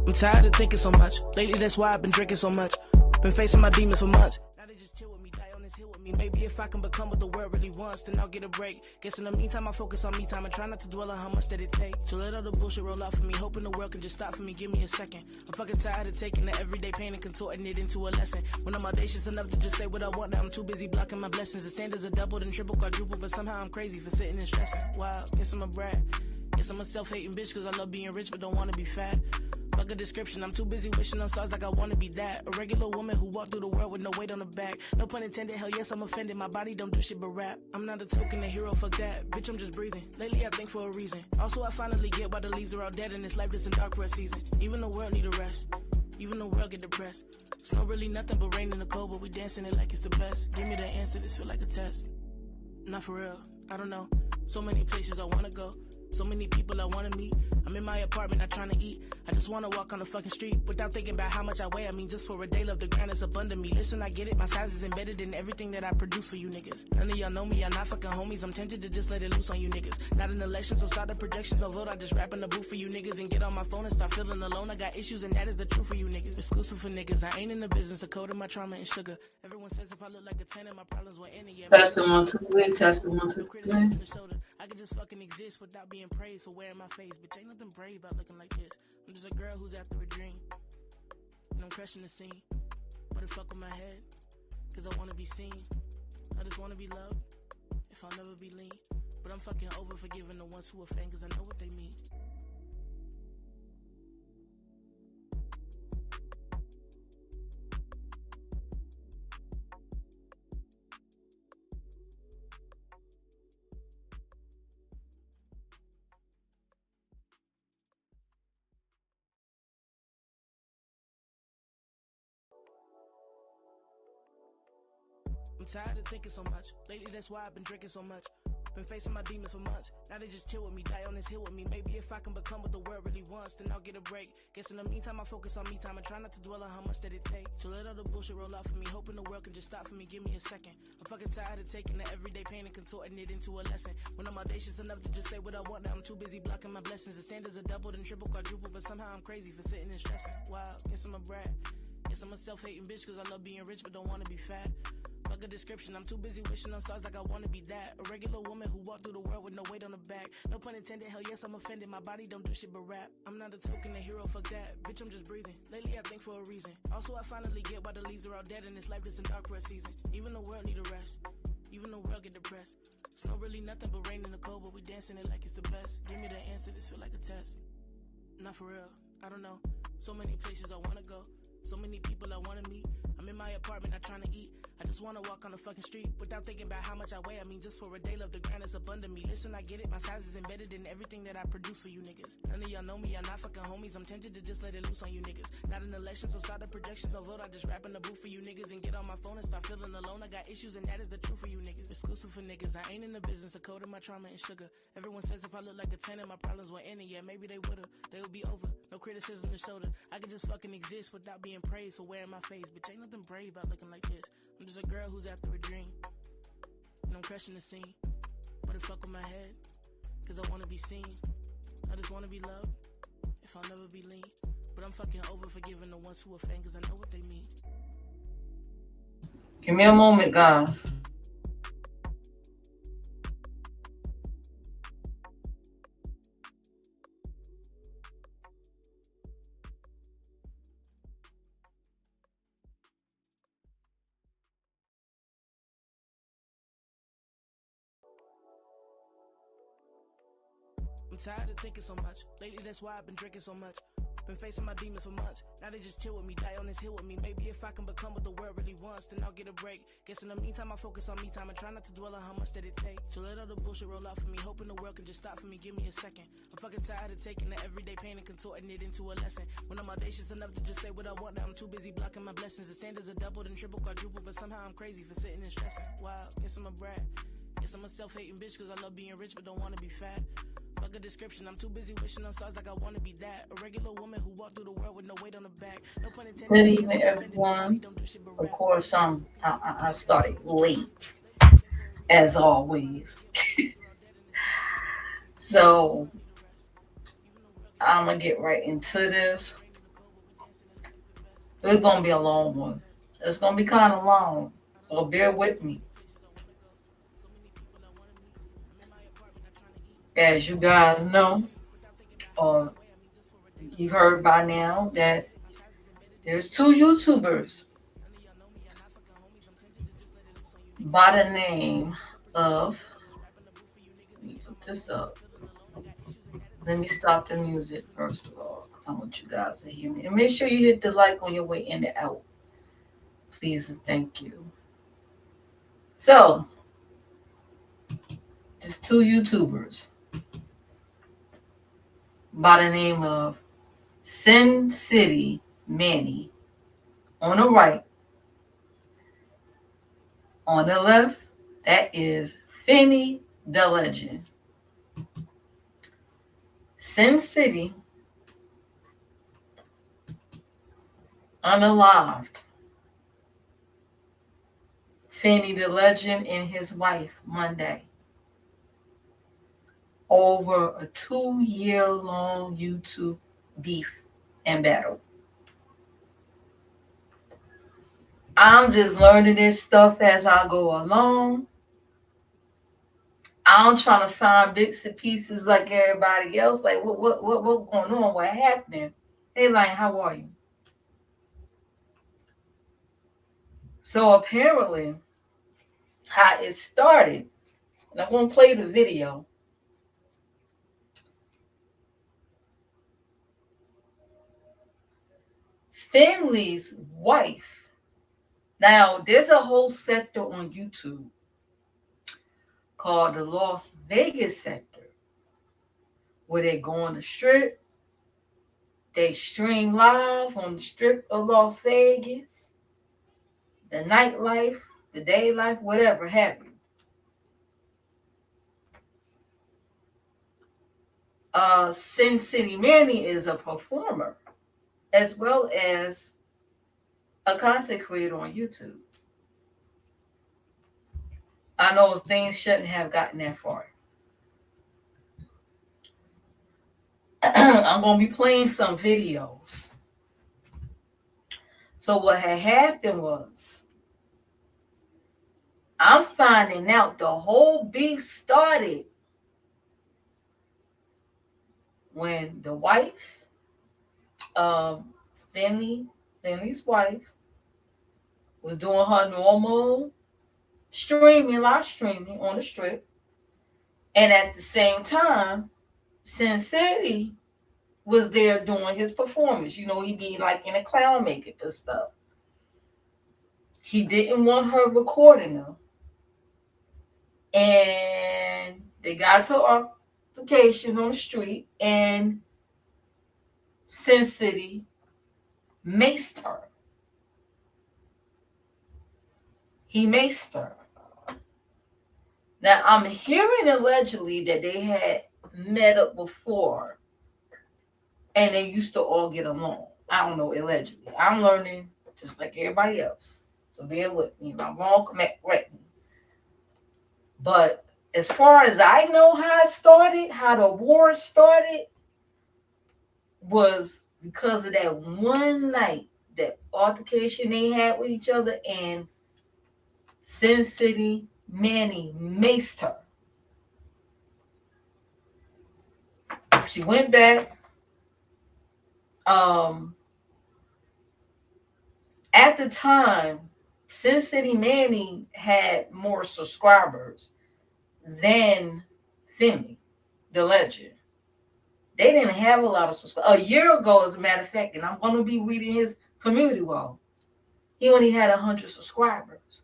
I'm tired of thinking so much. Lately, that's why I've been drinking so much. Been facing my demons for months. Now they just chill with me, die on this hill with me. Maybe if I can become what the world really wants, then I'll get a break. Guess in the meantime, I focus on me time and try not to dwell on how much that it takes. So let all the bullshit roll out for me, hoping the world can just stop for me. Give me a second. I'm fucking tired of taking the everyday pain and contorting it into a lesson. When I'm audacious enough to just say what I want, now I'm too busy blocking my blessings. The standards are doubled and triple, quadruple, but somehow I'm crazy for sitting and stressing. Wow, guess I'm a brat. Guess I'm a self-hating bitch cause I love being rich but don't wanna be fat. Fuck a description, I'm too busy wishing on stars like I wanna be that. A regular woman who walked through the world with no weight on her back. No pun intended, hell yes I'm offended, my body don't do shit but rap. I'm not a token, a hero, fuck that, bitch I'm just breathing. Lately I think for a reason. Also I finally get why the leaves are all dead and this life isn't dark for a season. Even the world need a rest, even the world get depressed. It's not really nothing but rain in the cold, but we dancing it like it's the best. Give me the answer, this feel like a test. Not for real, I don't know. So many places I wanna go, so many people I wanna meet. I'm in my apartment, not trying to eat. I just wanna walk on the fucking street without thinking about how much I weigh. I mean, just for a day, love the ground is abundant me. Listen, I get it, my size is embedded in everything that I produce for you niggas. None of y'all know me, y'all not fucking homies. I'm tempted to just let it loose on you niggas. Not an election, so start the projections, no vote. I just rap in the booth for you niggas and get on my phone and start feeling alone. I got issues and that is the truth for you niggas. Exclusive for niggas, I ain't in the business of coding my trauma and sugar. Everyone says if I look like a 10 and my problems were any. Yeah, Testimony to win, testimony to win. I could just fucking exist without being praised for wearing my face. Bitch, ain't nothing brave about looking like this. I'm just a girl who's after a dream, and I'm crushing the scene. But it fuck with my head, cause I wanna be seen. I just wanna be loved, if I'll never be lean. But I'm fucking over forgiving the ones who offend, cause I know what they mean. I'm tired of thinking so much. Lately, that's why I've been drinking so much. Been facing my demons for months. Now they just chill with me, die on this hill with me. Maybe if I can become what the world really wants, then I'll get a break. Guess in the meantime, I focus on me time and try not to dwell on how much that it takes. So let all the bullshit roll out for me, hoping the world can just stop for me. Give me a second. I'm fucking tired of taking the everyday pain and contorting it into a lesson. When I'm audacious enough to just say what I want, now I'm too busy blocking my blessings. The standards are doubled and triple, quadruple, but somehow I'm crazy for sitting and stressing. Wow, guess I'm a brat. Guess I'm a self-hating bitch cause I love being rich but don't wanna be fat. Fuck a description, I'm too busy wishing on stars like I wanna be that. A regular woman who walked through the world with no weight on her back. No pun intended, hell yes I'm offended, my body don't do shit but rap. I'm not a token, a hero, fuck that, bitch I'm just breathing. Lately I think for a reason. Also I finally get why the leaves are all dead and this life isn't dark for a season. Even the world need a rest, even the world get depressed. It's not really nothing but rain in the cold, but we dancing it like it's the best. Give me the answer, this feel like a test. Not for real, I don't know. So many places I wanna go, so many people I wanna meet. I'm in my apartment, not trying to eat. I just wanna walk on the fucking street without thinking about how much I weigh. I mean, just for a day, love the ground is abundant me. Listen, I get it, my size is embedded in everything that I produce for you niggas. None of y'all know me, y'all not fucking homies. I'm tempted to just let it loose on you niggas. Not an election, so start the projections, no vote. I just rap in the booth for you niggas and get on my phone and start feeling alone. I got issues and that is the truth for you niggas. Exclusive for niggas, I ain't in the business of coding my trauma and sugar. Everyone says if I look like a 10 and my problems were any, yeah, maybe they would've. They would be over, no criticism to shoulder. I could just fucking exist without being praised for wearing my face. Bitch, ain't nothing brave about looking like this. I'm just a girl who's after a dream, and I'm crushing the scene. But it fuck with my head, cause I wanna be seen. I just wanna be loved, if I'll never be lean. But I'm fucking over forgiving the ones who offend, cause I know what they mean. Give me a moment, guys. I'm tired of thinking so much. Lately, that's why I've been drinking so much. Been facing my demons for months. Now they just chill with me, die on this hill with me. Maybe if I can become what the world really wants, then I'll get a break. Guess in the meantime, I focus on me time and try not to dwell on how much that it takes. So let all the bullshit roll out for me, hoping the world can just stop for me. Give me a second. I'm fucking tired of taking the everyday pain and contorting it into a lesson. When I'm audacious enough to just say what I want, now I'm too busy blocking my blessings. The standards are doubled and triple, quadruple, but somehow I'm crazy for sitting and stressing. Wow, guess I'm a brat. Guess I'm a self-hating bitch cause I love being rich but don't wanna be fat. Fuck a description, I'm too busy wishing on stars like I wanna be that. A regular woman who walked through the world with no weight on her back. No pun intended. Good evening, everyone. Of course, I started late, as always. So I'm gonna get right into this. It's going to be a long one. It's going to be kind of long. So bear with me. As you guys know, or you heard by now, that there's two YouTubers by the name of, let me put this up. Let me stop the music first of all, because I want you guys to hear me. And make sure you hit the like on your way in and out. Please and thank you. So, there's two YouTubers by the name of SinCity Manny on the right. On the left, that is Finny da Legend. SinCity unalived Finny da Legend and his wife Monday over a 2-year-long YouTube beef and battle. I'm just learning this stuff as I go along. I'm trying to find bits and pieces like everybody else. Like what going on? What happening? Hey, Lion, how are you? So apparently, how it started, and I'm going to play the video. Finley's wife. Now, there's a whole sector on YouTube called the Las Vegas sector, where they go on the strip. They stream live on the strip of Las Vegas, the nightlife, the day life, whatever have you. SinCity Manny is a performer as well as a content creator on YouTube. I know things shouldn't have gotten that far. I'm going to be playing some videos. So what had happened was, I'm finding out the whole beef started when the wife, Finley's wife, was doing her normal live streaming on the strip. And at the same time, SinCity was there doing his performance. You know, he'd be like in a clown makeup and stuff. He didn't want her recording him. And they got to her altercation on the street, and SinCity maced her. He maced her. Now, I'm hearing allegedly that they had met up before and they used to all get along. I don't know, allegedly. I'm learning just like everybody else. So bear with me. If I'm wrong, correct me. But as far as I know how it started, how the war started, was because of that one night, that altercation they had with each other, and SinCity Manny maced her. She went back. At the time, SinCity Manny had more subscribers than Finny da Legend. They didn't have a lot of subscribers. A year ago, as a matter of fact, and I'm going to be reading his community wall, he only had 100 subscribers.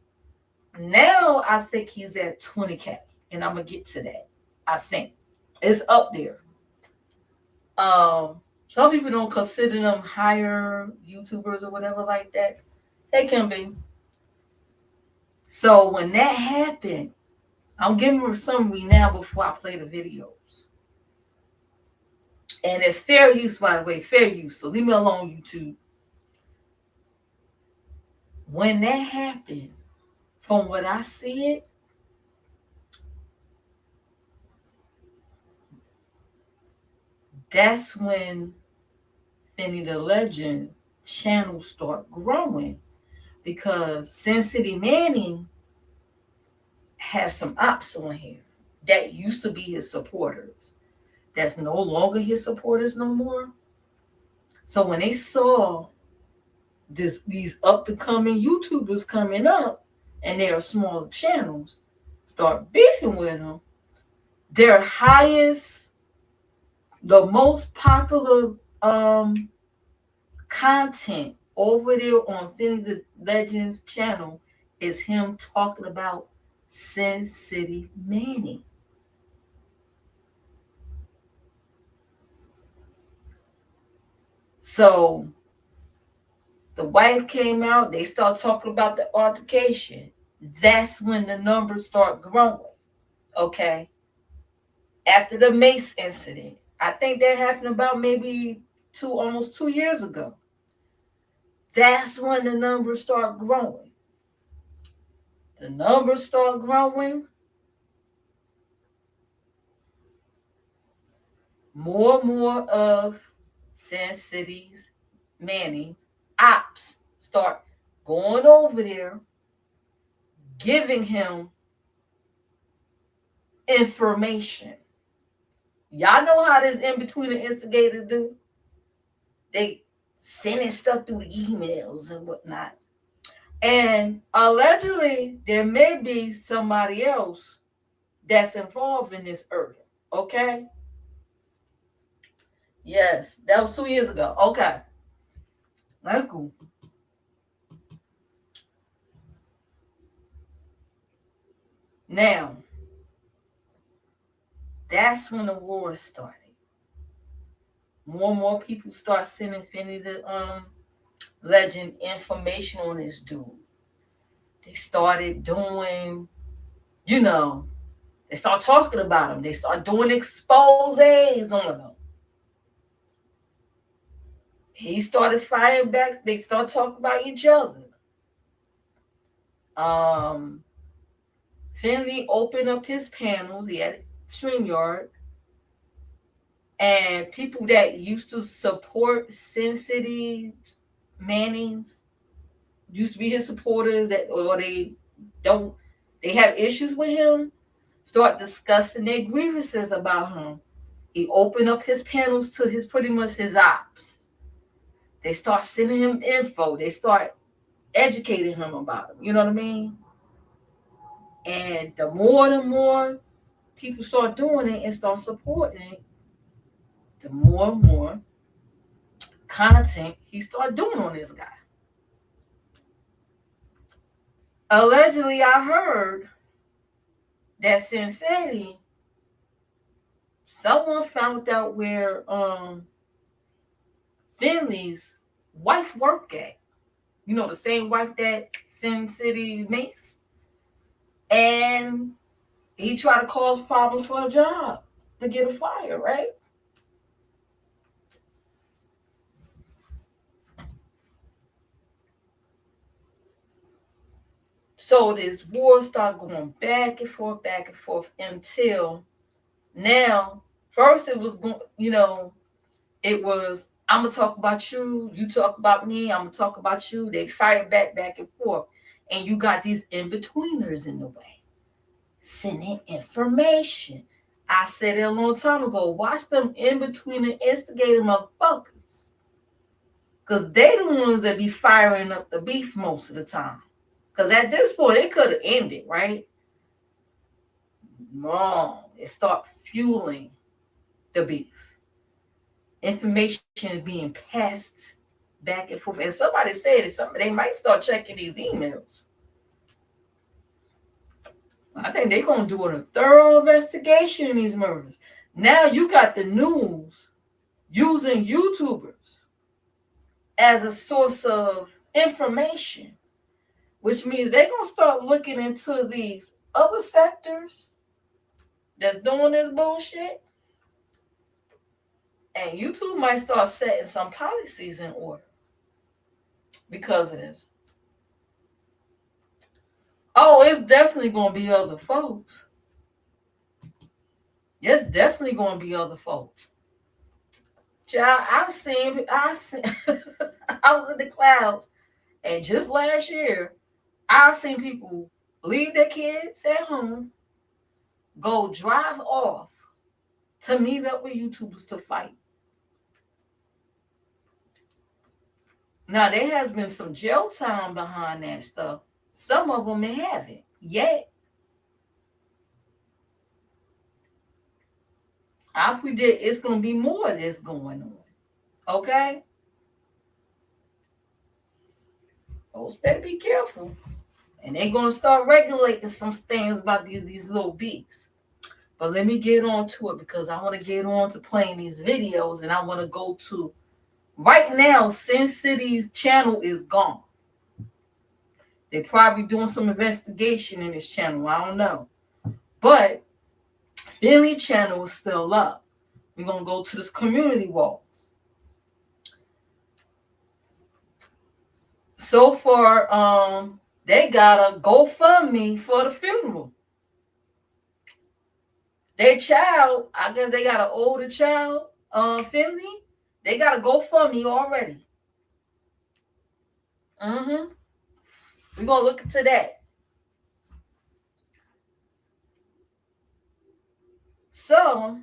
Now, I think he's at 20K, and I'm going to get to that. I think. It's up there. Some people don't consider them higher YouTubers or whatever like that. They can be. So when that happened, I'm giving a summary now before I play the videos. And it's fair use, by the way, fair use. So leave me alone, YouTube. When that happened, from what I see it, that's when Finny da Legend channels start growing because SinCity Manny has some ops on here that used to be his supporters. That's no longer his supporters no more. So when they saw these up and coming YouTubers coming up and they are smaller channels, start beefing with them, their highest, the most popular content over there on Finny da Legend's channel is him talking about SinCity Manny. So the wife came out, they start talking about the altercation. That's when the numbers start growing. Okay. After the Mace incident, I think that happened about maybe almost 2 years ago. That's when the numbers start growing. The numbers start growing. More and more of SinCity's Manny ops start going over there, giving him information. Y'all know how this in-between instigators do? They sending stuff through the emails and whatnot. And allegedly, there may be somebody else that's involved in this earlier. Okay? Yes, that was 2 years ago. Okay. That's cool. Now, that's when the war started. More and more people start sending Finny da Legend information on this dude. They started doing, they start talking about him. They start doing exposés on him. He started firing back. They start talking about each other. Finley opened up his panels. He had StreamYard. And people that used to support SinCity Mannings used to be his supporters or they have issues with him, start discussing their grievances about him. He opened up his panels to pretty much his ops. They start sending him info. They start educating him about him. You know what I mean? And the more people start doing it and start supporting it, the more and more content he started doing on this guy. Allegedly, I heard that SinCity, someone found out where Finley's wife worked at. You know, the same wife that SinCity makes. And he tried to cause problems for her job to get her fired, right? So this war started going back and forth until now. First it was going, it was, I'm going to talk about you, you talk about me, I'm going to talk about you. They fired back and forth. And you got these in-betweeners in the way, sending information. I said it a long time ago, watch them in-betweener instigator motherfuckers. Because they the ones that be firing up the beef most of the time. Because at this point, it could have ended, right? No, it start fueling the beef. Information is being passed back and forth. And somebody said they might start checking these emails. I think they're going to do a thorough investigation in these murders. Now you got the news using YouTubers as a source of information, which means they're going to start looking into these other sectors that's doing this bullshit. And YouTube might start setting some policies in order because of this. Oh, it's definitely going to be other folks. It's definitely going to be other folks. Child, I seen, I was in the clouds, and just last year, I've seen people leave their kids at home, go drive off to meet up with YouTubers to fight. Now, there has been some jail time behind that stuff. Some of them haven't yet. I predict it's going to be more of this going on. Okay? Those better be careful. And they're going to start regulating some things about these little beeps. But let me get on to it because I want to get on to playing these videos, and I want to go to right now. SinCity's channel is gone. They're probably doing some investigation in this channel. I don't know. But Finny channel is still up. We're going to go to this community walls. So far, they got a GoFundMe for the funeral. Their child, I guess they got an older child, Finley. They got a GoFundMe already. We're going to look into that. So,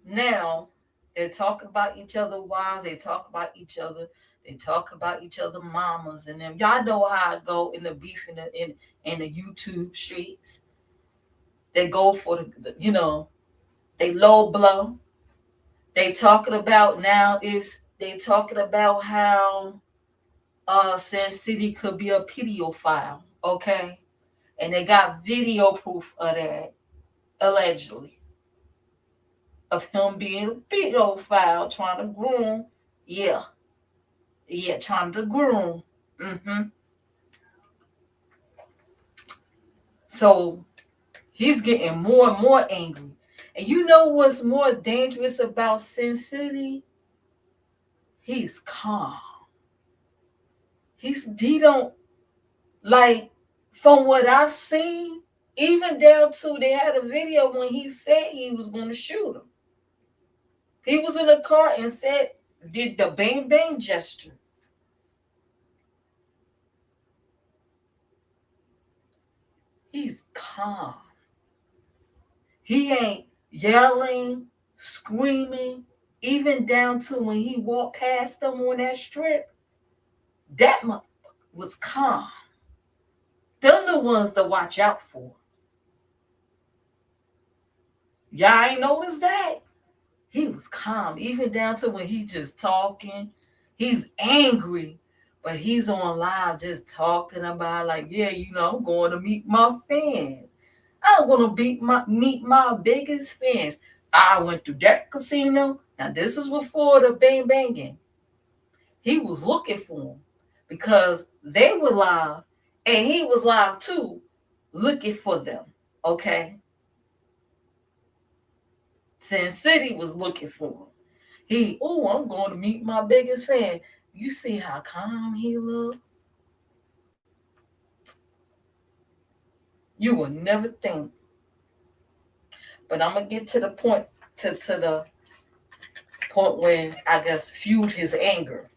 now, they talk about each other wives. They talk about each other. They talk about each other mamas and them. Y'all know how I go in the beef in the YouTube streets. They go for they low blow. They talking about now they talking about how SinCity could be a pedophile, okay? And they got video proof of that, allegedly. Of him being a pedophile, trying to groom. Yeah, trying to groom. So he's getting more and more angry. And you know what's more dangerous about SinCity? He's calm. He don't, like, from what I've seen, even down to they had a video when he said he was going to shoot him. He was in the car and did the bang bang gesture. He's calm. He ain't yelling, screaming, even down to when he walked past them on that strip. That was calm. Them the ones to watch out for. Y'all ain't noticed that? He was calm, even down to when he just talking. He's angry, but he's on live just talking about like, yeah, I'm going to meet my fans. I'm going to meet my biggest fans. I went to that casino. Now, this is before the bang banging. He was looking for them because they were live, and he was live too, looking for them, okay? SinCity was looking for him. I'm going to meet my biggest fan. You see how calm he looked? You would never think. But I'm going to get to the point, to the point where I guess fueled his anger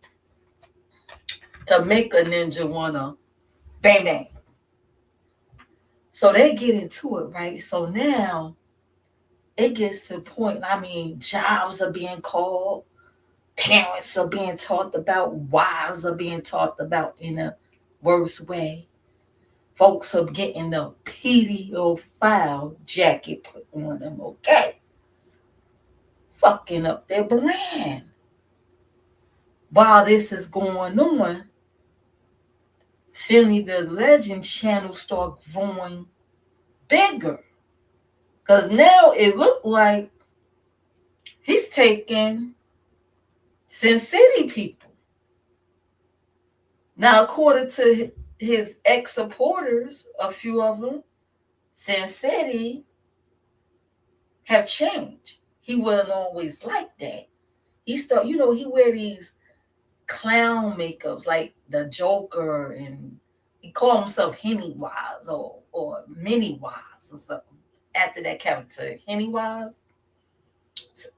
to make a ninja wanna bang bang. So they get into it, right? So now it gets to the point, jobs are being called, parents are being talked about, wives are being talked about in a worse way. Folks are getting the pedophile jacket put on them, okay? Fucking up their brand. While this is going on, Finny da Legend channel start growing bigger. Because now it looked like he's taking SinCity people. Now, according to his ex-supporters, a few of them, SinCity have changed. He wasn't always like that. He wear these clown makeups like the Joker, and he called himself Pennywise or Minnie Wise or something after that character, Pennywise.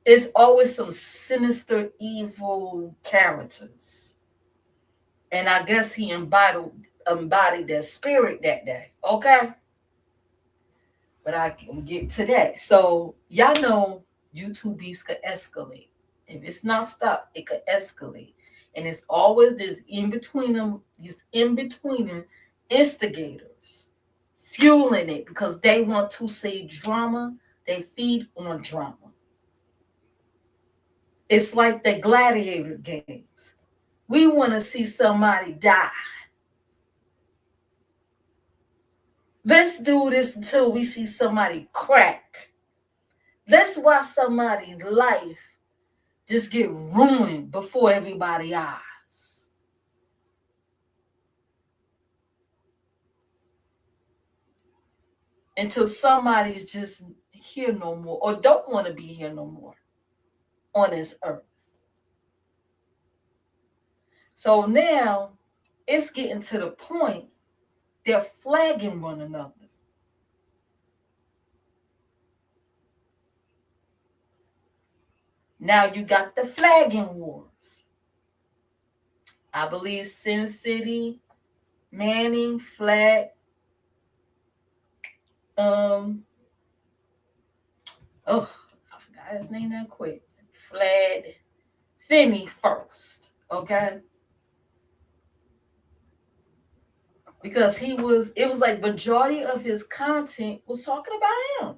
It's always some sinister, evil characters. And I guess he embodied their spirit that day. Okay? But I can get to that. So y'all know YouTube beefs could escalate. If it's not stopped, it could escalate. And it's always this in between them, these in betweener instigators fueling it because they want to see drama. They feed on drama. It's like the gladiator games. We want to see somebody die. Let's do this until we see somebody crack. Let's watch somebody's life just get ruined before everybody's eyes. Until somebody's just here no more or don't want to be here no more on this earth. So now it's getting to the point they're flagging one another. Now you got the flagging wars. I believe SinCity Manny flagged I forgot his name that quick. Flagged Finny first, okay? Because it was like majority of his content was talking about him.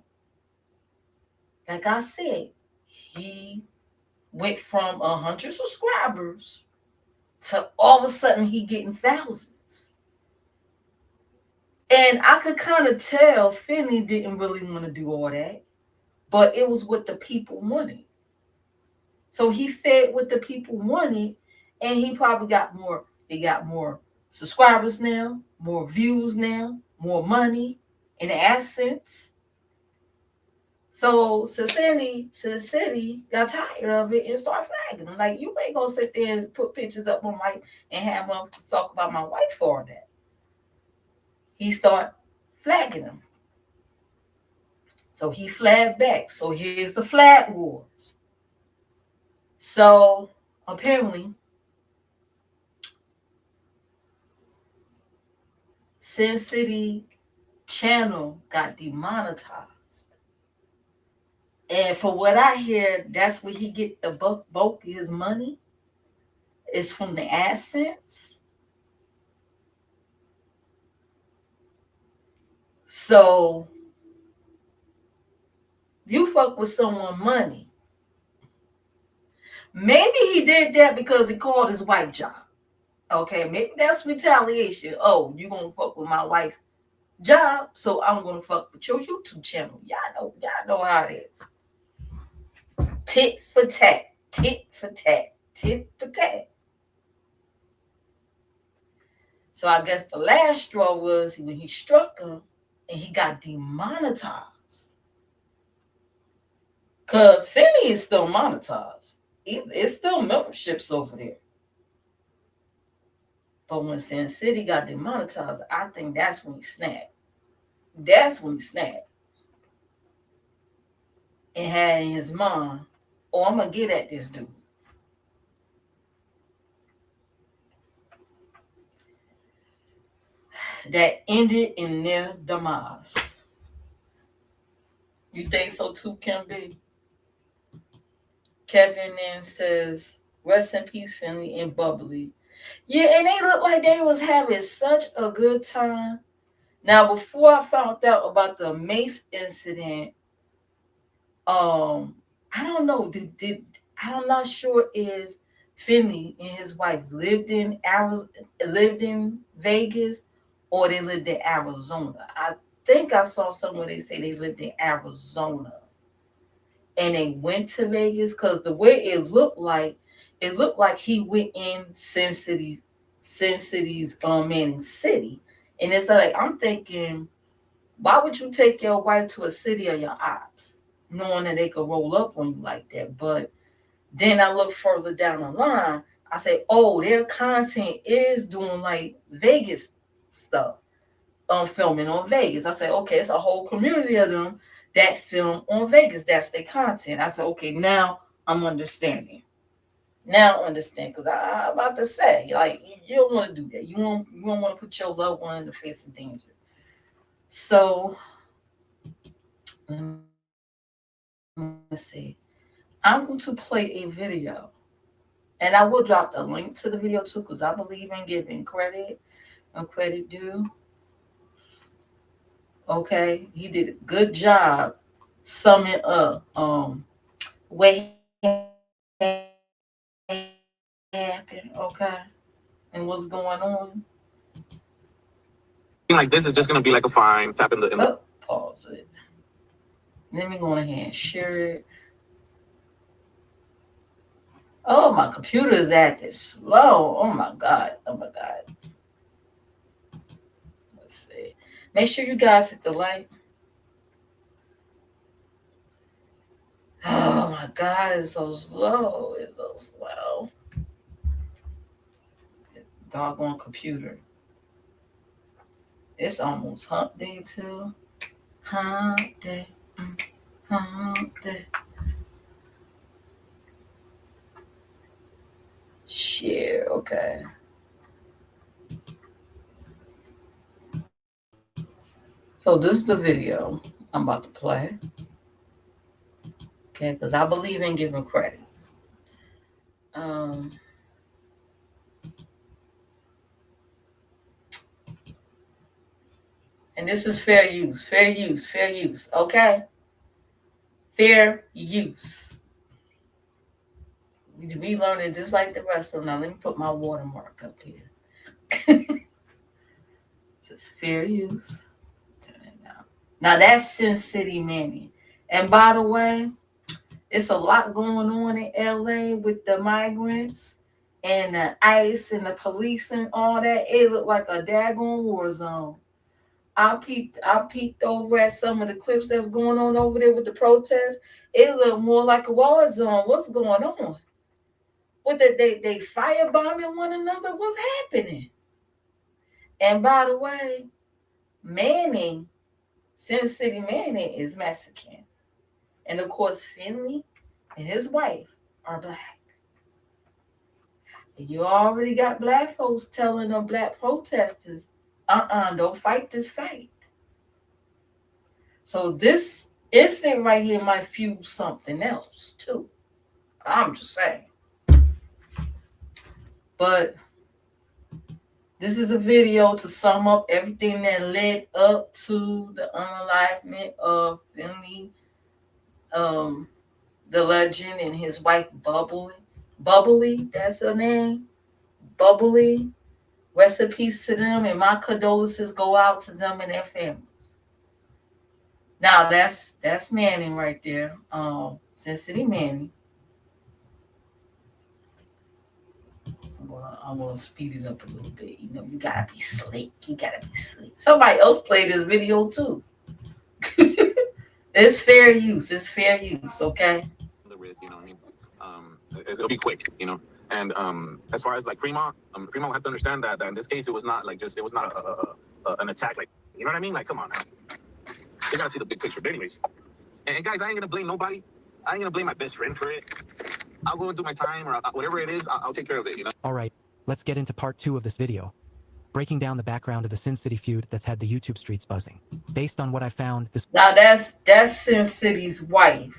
Like I said, he went from 100 subscribers to all of a sudden he getting thousands. And I could kind of tell Finny didn't really want to do all that, but it was what the people wanted. So he fed what the people wanted, and he probably got more. They got more subscribers now, more views now, more money, and assets. So SinCity got tired of it and started flagging him. Like, you ain't gonna sit there and put pictures up on my and have them talk about my wife for that. He started flagging him. So he flagged back. So here's the flag wars. So apparently, SinCity channel got demonetized. And for what I hear, that's where he get the bulk of his money. Is from the AdSense. So you fuck with someone money. Maybe he did that because he called his wife job. Okay, maybe that's retaliation. Oh, you gonna fuck with my wife job, so I'm gonna fuck with your YouTube channel. Y'all know how it is. Tit for tat, tit for tat, tit for tat. So I guess the last straw was when he struck him and he got demonetized. Because Finny is still monetized. It's still memberships over there. But when SinCity got demonetized, I think that's when he snapped. That's when he snapped. And had in his mind, oh, I'm going to get at this dude. That ended in their demise. You think so too, Kim B? Kevin then says, rest in peace, Finley and Bubbly. Yeah, and they looked like they was having such a good time. Now, before I found out about the Mace incident, I don't know. I'm not sure if Finley and his wife lived in Vegas, or they lived in Arizona. I think I saw somewhere they say they lived in Arizona, and they went to Vegas because the way it looked like he went in SinCity's Manning City, and it's like I'm thinking, why would you take your wife to a city of your ops, knowing that they could roll up on you like that? But then I look further down the line, I say, oh, their content is doing like Vegas stuff, filming on Vegas. I say, okay, it's a whole community of them that film on Vegas. That's their content. I said, okay, now I'm understanding. Now I understand, because I'm about to say, like, you don't want to do that. You don't want to put your loved one in the face of danger. So let's see. I'm going to play a video, and I will drop the link to the video too, because I believe in giving credit and credit due. Okay, he did a good job summing up what happened, okay, and what's going on. Like this is just gonna be like a fine tap in the pause it. Let me go ahead and share it. Oh, my computer is acting slow. Oh my god. Let's see. Make sure you guys hit the like. Oh my god, it's so slow. It's so slow. Doggone computer. It's almost hump day too. Hump day. Hump day. Share, okay. So this is the video I'm about to play. Okay, because I believe in giving credit. And this is fair use, okay? Fair use. We learn it just like the rest of them. Now let me put my watermark up here. It's fair use. Turn it down. Now that's SinCity Manny. And by the way, it's a lot going on in LA with the migrants and the ICE and the police and all that. It looked like a daggone war zone. I peeked over at some of the clips that's going on over there with the protests. It looked more like a war zone. What's going on? What they firebombing one another? What's happening? And by the way, Manny, SinCity Manny is Mexican. And of course, Finley and his wife are black. And you already got black folks telling them black protesters, don't fight this fight. So this incident right here might fuel something else too. I'm just saying. But this is a video to sum up everything that led up to the unalivement of Finny da Legend and his wife Bubbly, that's her name. Bubbly. Rest in peace to them, and my condolences go out to them and their families. Now that's Manny right there. SinCity Manny. I'm gonna speed it up a little bit. You know, you gotta be slick. Somebody else played this video too. It's fair use. Okay. The risk, you know what I mean? It'll be quick, you know. And as far as like Fremont have to understand that in this case it was not an attack, like, you know what I mean? Like, come on now. They gotta see the big picture. But anyways, and guys, I ain't gonna blame nobody. I ain't gonna blame my best friend for it. I'll go and do my time, or whatever it is, I'll take care of it, you know? All right, let's get into part 2 of this video, breaking down the background of the SinCity feud that's had the YouTube streets buzzing. Based on what I found, this now that's SinCity's wife.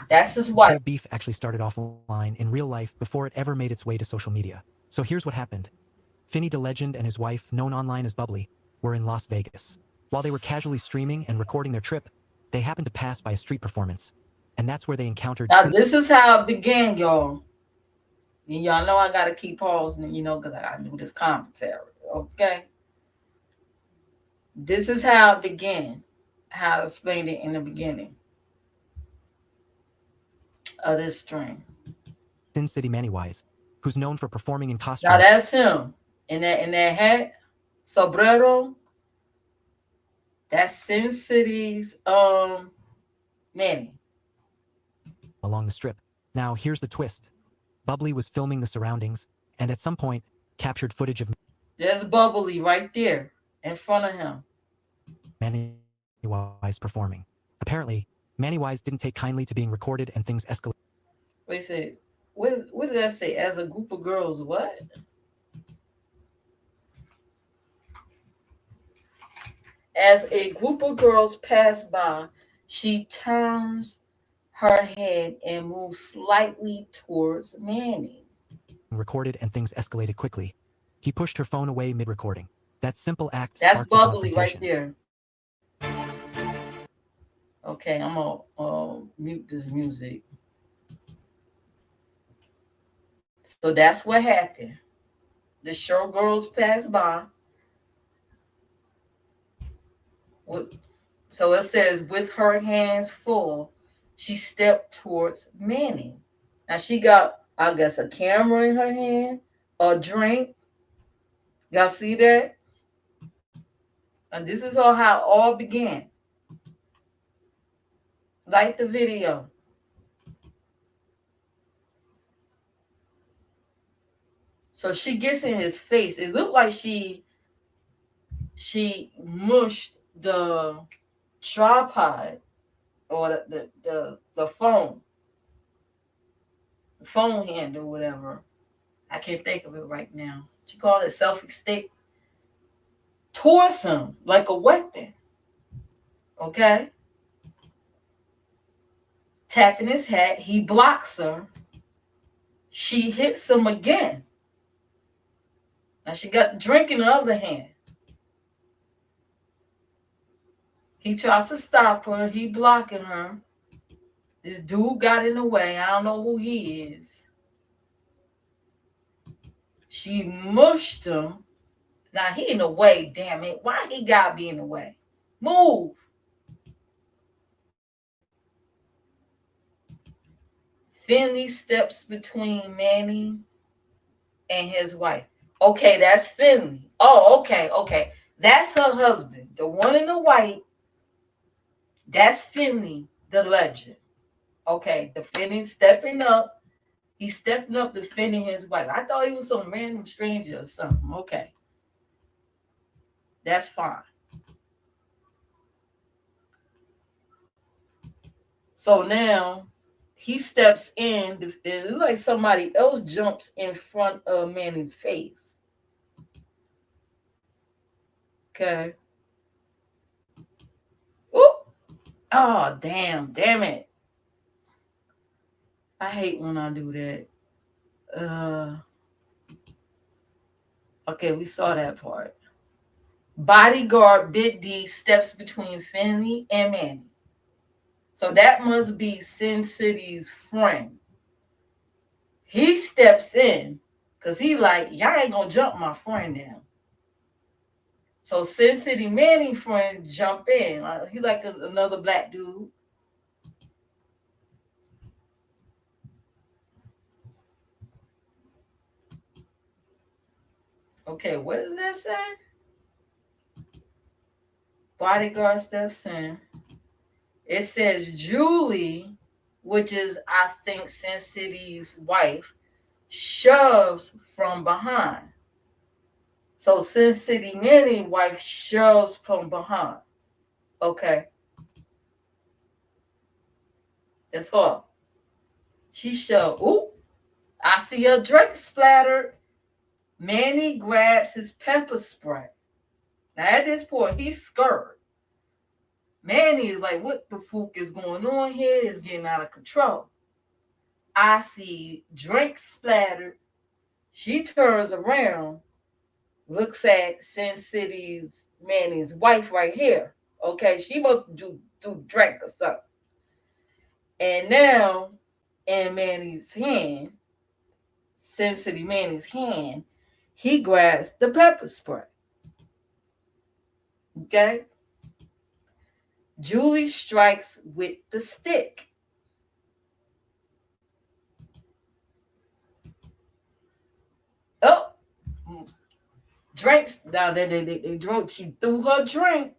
That's his wife. whole beef actually started offline in real life before it ever made its way to social media. So here's what happened. Finny da Legend and his wife, known online as Bubbly, were in Las Vegas. While they were casually streaming and recording their trip, they happened to pass by a street performance. And that's where they encountered... Now, this is how it began, y'all. And y'all know I got to keep pausing, you know, because I do this commentary, okay? This is how it began, how I explained it in the beginning of this stream. SinCity Manny Wise, who's known for performing in costume. Now, that's him. In that hat, sombrero, that's SinCity's Manny. Along the strip. Now, here's the twist. Bubbly was filming the surroundings, and at some point, captured footage of... There's Bubbly right there, in front of him. Manny Wise performing. Apparently, Manny Wise didn't take kindly to being recorded and things escalated. Wait a second. What did I say? As a group of girls, what? As a group of girls pass by, she turns her head and moves slightly towards Manny. Recorded and things escalated quickly. He pushed her phone away mid-recording. That simple act That's sparked a bubbly right confrontation. there. Okay, I'm gonna mute this music. So that's what happened. The short girls passed by. So it says, with her hands full, she stepped towards Manny. Now she got, I guess, a camera in her hand, a drink. Y'all see that? And this is how it all began. Like the video. So she gets in his face. It looked like she mushed the tripod or the phone handle, whatever. I can't think of it right now. She called it selfie stick towards him like a weapon. Okay? Tapping his hat, he blocks her. She hits him again. Now she got the drink in the other hand. He tries to stop her. He blocking her. This dude got in the way. I don't know who he is. She mushed him. Now he in the way, damn it. Why he gotta be in the way? Move. Finley steps between Manny and his wife. Okay, that's Finley. Oh, okay. That's her husband. The one in the white. That's Finny da Legend. Okay, the Finny stepping up. He's stepping up defending his wife. I thought he was some random stranger or something. Okay. That's fine. So now he steps in. It looks like somebody else jumps in front of Manny's face. Okay. Ooh. Oh, damn it. I hate when I do that. Okay, we saw that part. Bodyguard Big D steps between Finley and Manny. So that must be SinCity's friend. He steps in because he like, y'all ain't gonna jump my friend down. So SinCity Manny friends jump in. He like another black dude. Okay, what does that say? Bodyguard steps in. It says Julie, which is, I think, SinCity's wife, shoves from behind. So SinCity Manny's wife shoves from behind. Okay. That's her. She shoved. Ooh, I see a drink splattered. Manny grabs his pepper spray. Now at this point, he's scared. Manny is like, what the fuck is going on here? It's getting out of control. I see drink splattered. She turns around, looks at SinCity's Manny's wife right here. Okay, she must do drink or something. And now, in Manny's hand, SinCity Manny's hand, he grabs the pepper spray. Okay? Julie strikes with the stick. Oh, drinks. Now they drunk. She threw her drink.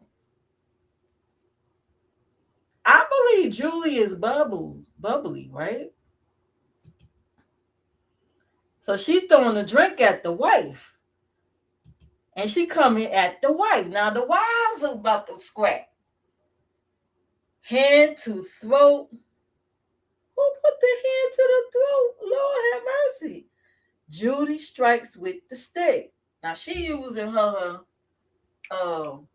I believe Julie is bubbly, right? So she throwing the drink at the wife. And she coming at the wife. Now the wives are about to scrap. Hand to throat. Who put the hand to the throat? Lord have mercy. Judy strikes with the stick. Now she using her phone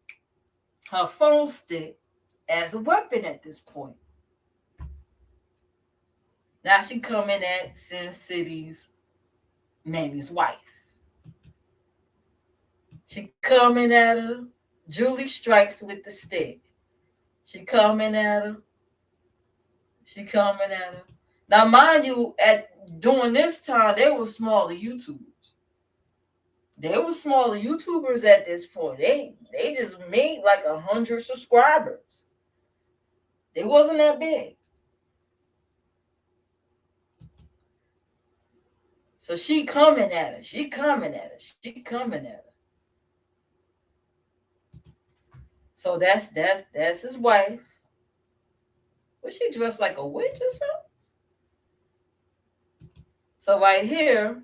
stick as a weapon at this point. Now she coming at SinCity's Manny's wife. She coming at her. Julie strikes with the stick. She coming at her. She coming at her. Now, mind you, during this time, they were smaller YouTubers. They were smaller YouTubers at this point. They just made like 100 subscribers. They wasn't that big. So she coming at her. She coming at her. She coming at her. So that's his wife. Was she dressed like a witch or something? So right here,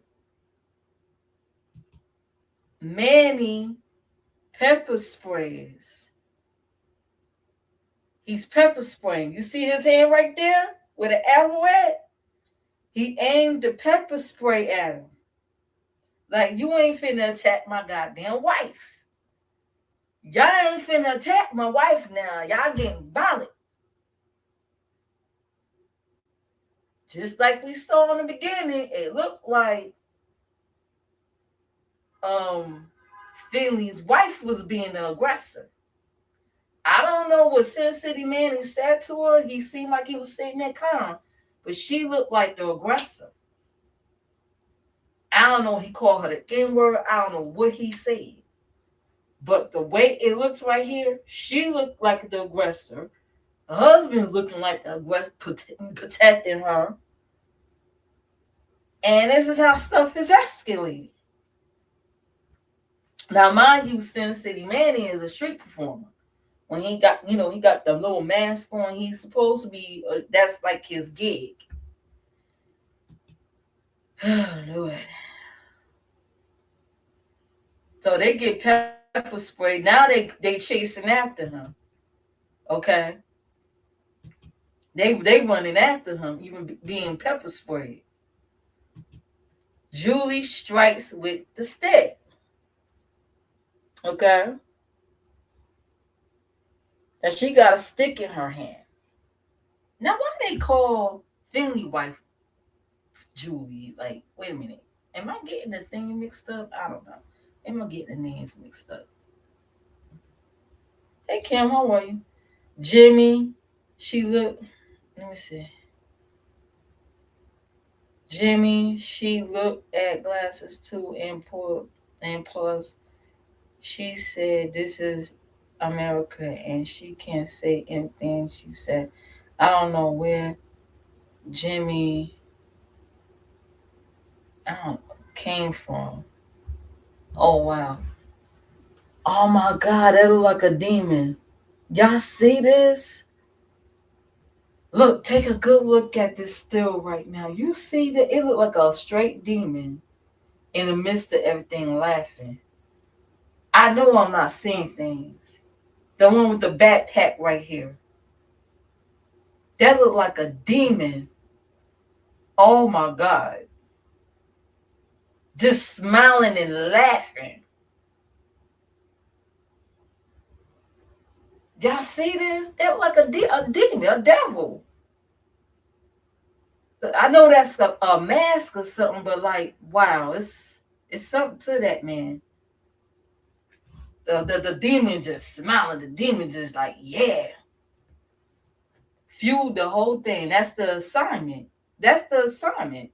Manny pepper sprays. He's pepper spraying. You see his hand right there with an arrow at? He aimed the pepper spray at him. Like, you ain't finna attack my goddamn wife. Y'all ain't finna attack my wife now. Y'all getting violent. Just like we saw in the beginning, it looked like Finley's wife was being the aggressor. I don't know what SinCity Manny said to her. He seemed like he was sitting there calm, but she looked like the aggressor. I don't know. He called her the N-word. I don't know what he said. But the way it looks right here, she looked like the aggressor. The husband's looking like the aggressor, protecting her. And this is how stuff is escalating. Now, mind you, SinCity Manny is a street performer. When he got the little mask on, he's supposed to be, that's like his gig. Oh, Lord. So they get pepper spray. Now they chasing after him. Okay. They running after him, even being pepper sprayed. Julie strikes with the stick. Okay. That she got a stick in her hand. Now, why they call Finley wife Julie? Like, wait a minute. Am I getting the thing mixed up? I don't know. Am I getting the names mixed up? Hey, Kim, how are you? Jimmy, let me see. Jimmy, she looked at glasses too and plus, she said, this is America, and she can't say anything. She said, I don't know where Jimmy came from. Oh, wow. Oh, my God, that look like a demon. Y'all see this? Look, take a good look at this still right now. You see that it looked like a straight demon in the midst of everything laughing. I know I'm not seeing things. The one with the backpack right here. That looked like a demon. Oh my God. Just smiling and laughing. Y'all see this? That looked like a demon, a devil. I know that's a mask or something, but like, wow, it's something to that, man. The demon just smiling. The demon just like, yeah. Fueled the whole thing. That's the assignment. That's the assignment.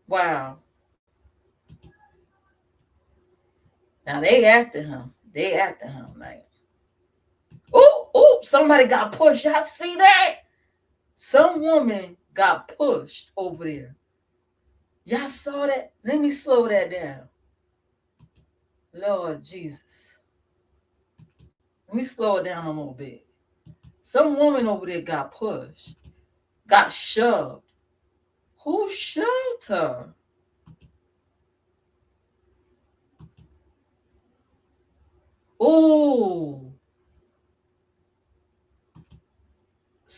Wow. Now they after him. Like, oh, somebody got pushed. Y'all see that? Some woman got pushed over there. Y'all saw that? Let me slow that down. Lord Jesus. Let me slow it down a little bit. Some woman over there got pushed. Got shoved. Who shoved her? Oh.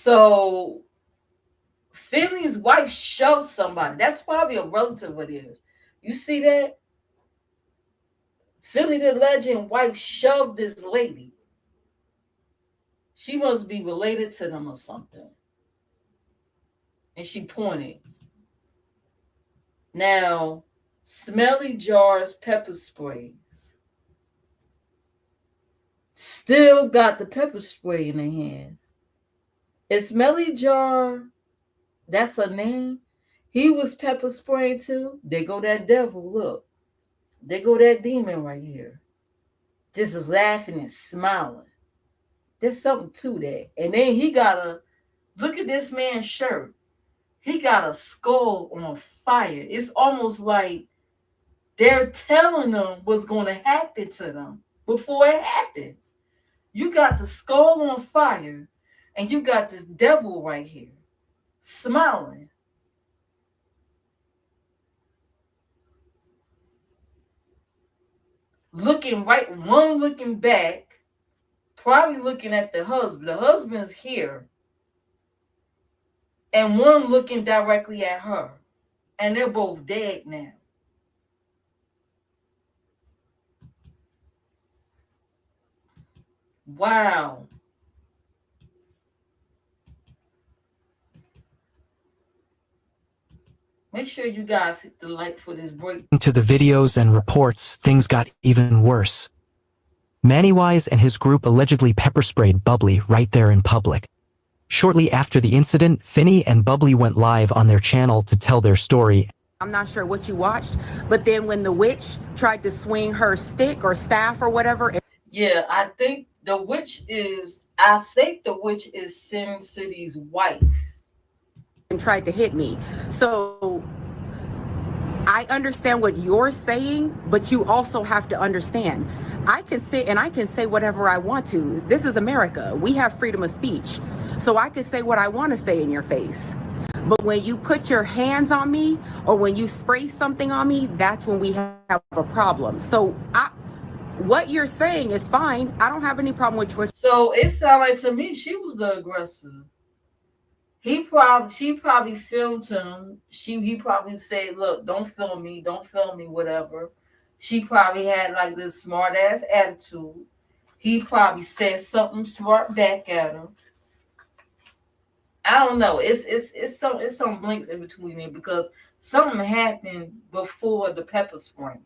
So Finley's wife shoved somebody. That's probably a relative of theirs. You see that? Finny da Legend wife shoved this lady. She must be related to them or something. And she pointed. Now, Smelly Jar's pepper sprays. Still got the pepper spray in their hands. Is Smelly Jar, that's her name? He was pepper spraying too. There go that devil, look. There go that demon right here. Just laughing and smiling. There's something to that. And then he got a, look at this man's shirt. He got a skull on fire. It's almost like they're telling them what's going to happen to them before it happens. You got the skull on fire, and you got this devil right here, smiling. Looking right, one looking back, probably looking at the husband. The husband's here. And one looking directly at her. And they're both dead now. Wow. Make sure you guys hit the like for this break. To the videos and reports, things got even worse. Manny Wise and his group allegedly pepper sprayed Bubbly right there in public. Shortly after the incident, Finny and Bubbly went live on their channel to tell their story. I'm not sure what you watched, but then when the witch tried to swing her stick or staff or whatever. Yeah, I think the witch is SinCity's wife. And tried to hit me. So I understand what you're saying, but you also have to understand. I can sit and I can say whatever I want to. This is America. We have freedom of speech. So I can say what I want to say in your face. But when you put your hands on me or when you spray something on me, that's when we have a problem. So what you're saying is fine. I don't have any problem with what. So it sounded like to me she was the aggressor. She probably filmed him. He probably said, look, don't film me, whatever. She probably had like this smart ass attitude. He probably said something smart back at her. I don't know. It's some blinks in between it because something happened before the pepper spraying.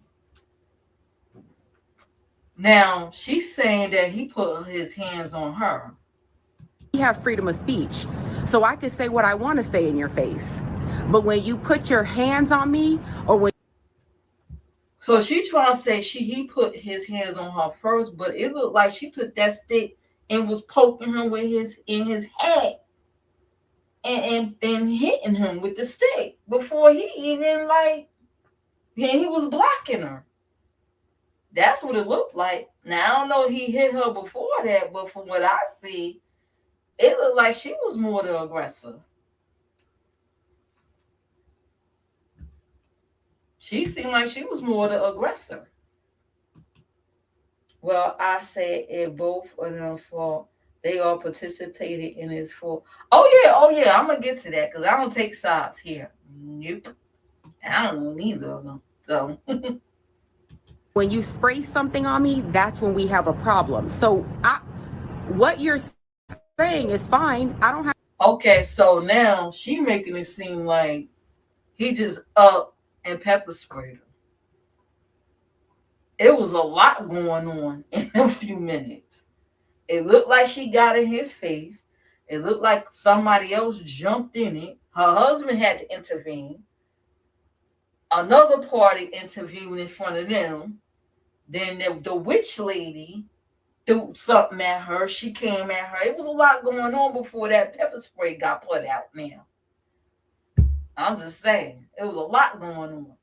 Now she's saying that he put his hands on her. We have freedom of speech. So I can say what I want to say in your face. But when you put your hands on me or when. So she's trying to say he put his hands on her first, but it looked like she took that stick and was poking him with his head and hitting him with the stick before he even he was blocking her. That's what it looked like. Now I don't know if he hit her before that, but from what I see, it looked like she was more the aggressor. She seemed like she was more the aggressor. Well, I said it both of them fault. They all participated in his fault. Oh yeah, I'm gonna get to that because I don't take sides here. Nope. I don't know neither of them. So when you spray something on me, that's when we have a problem. So what you're saying is fine. I don't have. Okay, so now she making it seem like he just up and pepper sprayed her. It was a lot going on in a few minutes. It looked like she got in his face. It looked like somebody else jumped in it. Her husband had to intervene. Another party intervened in front of them. Then the witch lady threw something at her. She came at her. It was a lot going on before that pepper spray got put out now. I'm just saying. It was a lot going on.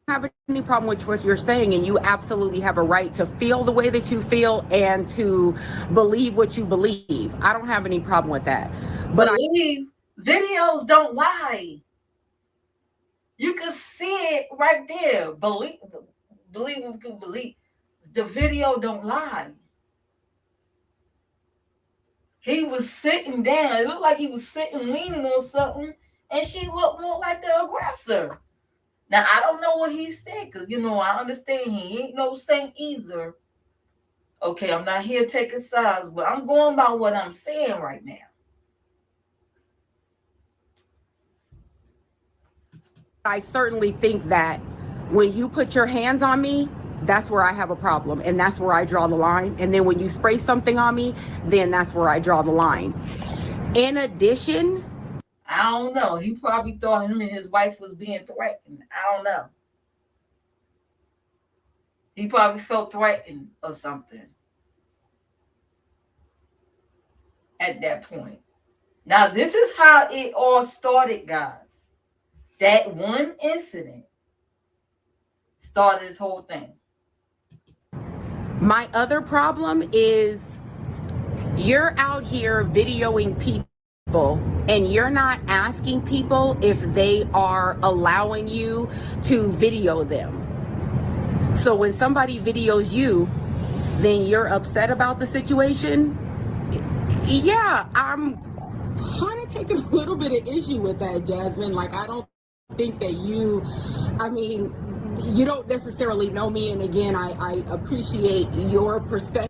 I don't have any problem with what you're saying, and you absolutely have a right to feel the way that you feel and to believe what you believe. I don't have any problem with that. But videos don't lie. You can see it right there. Believe what you can believe. The video don't lie. He was sitting down. It looked like he was sitting, leaning on something, and she looked more like the aggressor. Now, I don't know what he said, because, I understand he ain't no saint either. Okay, I'm not here taking sides, but I'm going by what I'm saying right now. I certainly think that when you put your hands on me, that's where I have a problem, and that's where I draw the line. And then when you spray something on me, then that's where I draw the line. In addition, I don't know. He probably thought him and his wife was being threatened. I don't know. He probably felt threatened or something at that point. Now, this is how it all started, guys. That one incident started this whole thing. my other problem is you're out here videoing people and you're not asking people if they are allowing you to video them. So when somebody videos you, then you're upset about the situation. Yeah, I'm kind of taking a little bit of issue with that, Jasmine. Like, I don't think that you don't necessarily know me. And again, I appreciate your perspective.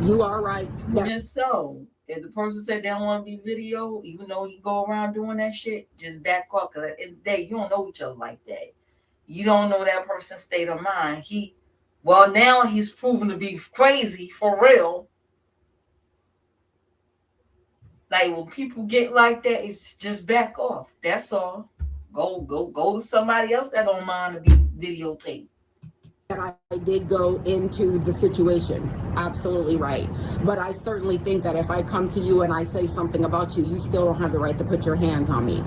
You are right. And so, if the person said they don't want to be video, even though you go around doing that shit, just back off. Because at the end of the day, you don't know each other like that. You don't know that person's state of mind. Now he's proven to be crazy for real. Like, when people get like that, it's just back off. That's all. Go to somebody else that don't mind to be videotaped. That I did go into the situation. Absolutely right. But I certainly think that if I come to you and I say something about you, you still don't have the right to put your hands on me.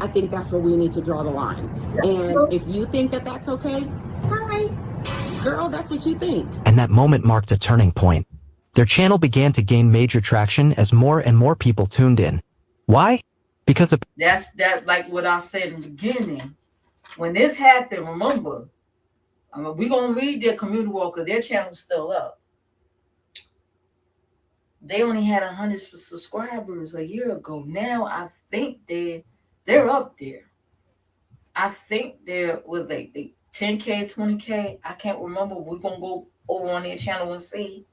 I think that's where we need to draw the line. And if you think that that's okay, all right, girl, that's what you think. And that moment marked a turning point. Their channel began to gain major traction as more and more people tuned in. Why? Because of that's like what I said in the beginning. When this happened, remember, we're gonna read their community wall because their channel's still up. They only had 100 subscribers a year ago. Now I think they're up there. I think they're with they 10K, 20K. I can't remember. We're gonna go over on their channel and see.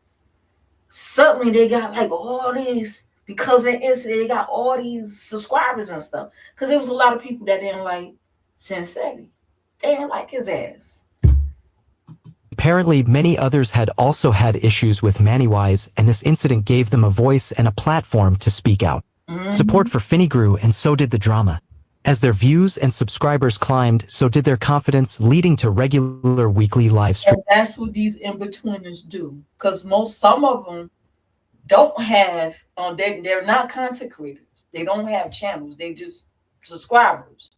Suddenly they got like all these, because of the incident, they got all these subscribers and stuff. Because there was a lot of people that didn't like SinCity. They didn't like his ass. Apparently, many others had also had issues with Mannywise, and this incident gave them a voice and a platform to speak out. Support for Finny grew, and so did the drama. As their views and subscribers climbed, so did their confidence, leading to regular weekly live streams. And that's what these in-betweeners do. Because some of them don't have, they're not content creators. They don't have channels. They just subscribers.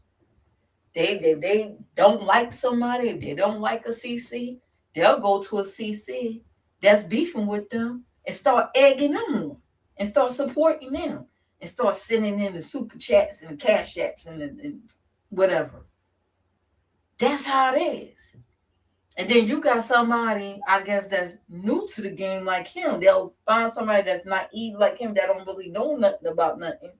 They don't like somebody. If they don't like a CC, they'll go to a CC that's beefing with them and start egging them on and start supporting them and start sending in the super chats and the cash apps and whatever. That's how it is. And then you got somebody, I guess, that's new to the game like him. They'll find somebody that's naive like him that don't really know nothing about nothing.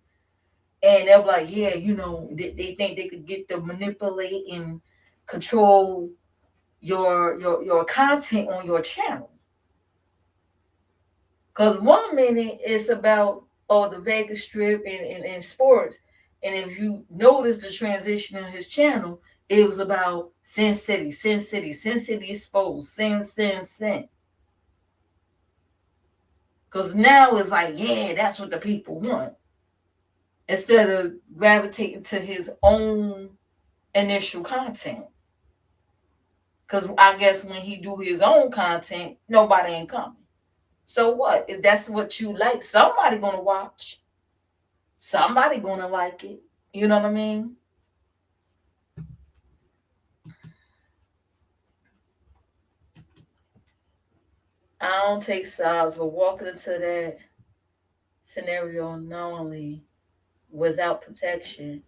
And they'll be like, yeah, they think they could get to manipulate and control your content on your channel. Because 1 minute it's about the Vegas Strip and sports. And if you notice the transition in his channel, it was about SinCity exposed, Sin. Because now it's like, yeah, that's what the people want. Instead of gravitating to his own initial content. Because I guess when he do his own content, nobody ain't coming. So what? If that's what you like, somebody gonna watch. Somebody gonna like it. You know what I mean? I don't take sides, but walking into that scenario knowingly without protection,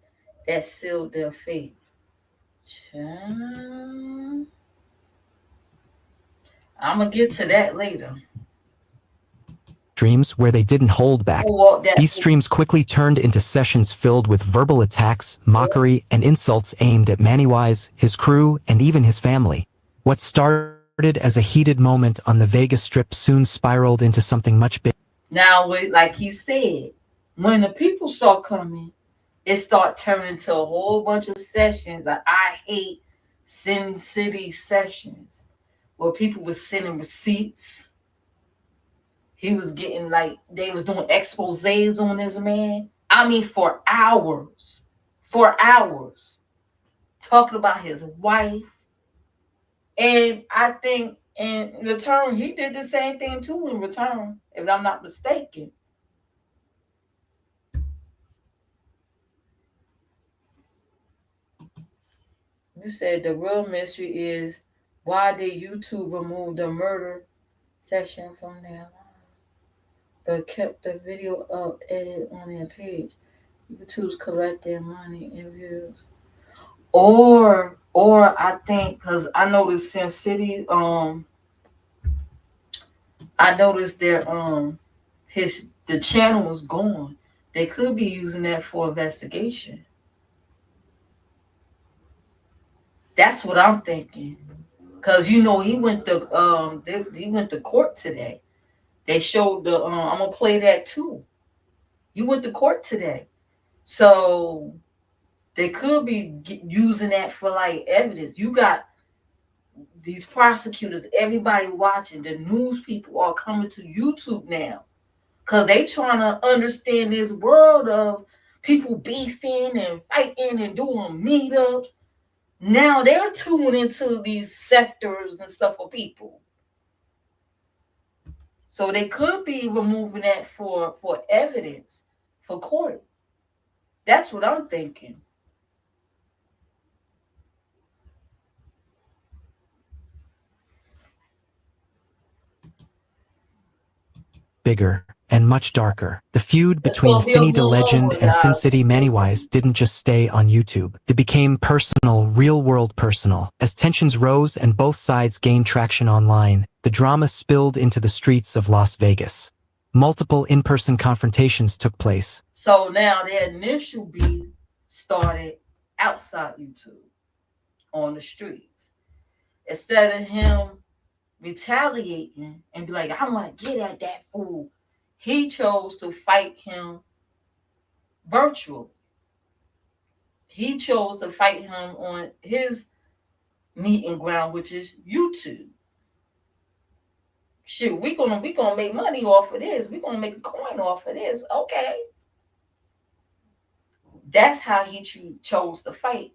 that sealed their fate. I'm gonna get to that later. streams where they didn't hold back. These streams quickly turned into sessions filled with verbal attacks, mockery, and insults aimed at Manny Wise, his crew, and even his family. What started as a heated moment on the Vegas Strip soon spiraled into something much bigger. Now, like he said, when the people start coming, it start turning to a whole bunch of sessions. Like, I hate SinCity sessions, where people were sending receipts. He was getting, like, they was doing exposés on this man. I mean, for hours, talking about his wife. And I think in return, he did the same thing too in return, if I'm not mistaken. You said the real mystery is, why did YouTube remove the murder section from their line, but kept the video up edited on their page? YouTube's collecting money and views. Or I think, because I noticed SinCity, I noticed their the channel was gone. They could be using that for investigation. That's what I'm thinking. Cause he went to court today. They showed the I'm gonna play that too. You went to court today, so they could be using that for like evidence. You got these prosecutors, everybody watching. The news people are coming to YouTube now, cause they trying to understand this world of people beefing and fighting and doing meetups. Now they're tuning into these sectors and stuff for people. So they could be removing that for evidence, for court. That's what I'm thinking. Bigger and much darker. The feud between Finny da Legend and SinCity Manny didn't just stay on YouTube. It became personal, real-world personal. As tensions rose and both sides gained traction online, the drama spilled into the streets of Las Vegas. Multiple in-person confrontations took place. So now their initial beef started outside YouTube, on the streets. Instead of him retaliating and be like, I want to get at that fool, he chose to fight him virtually. He chose to fight him on his meeting ground, which is YouTube. Shoot, we gonna make money off of this. We're gonna make a coin off of this. Okay. That's how he chose to fight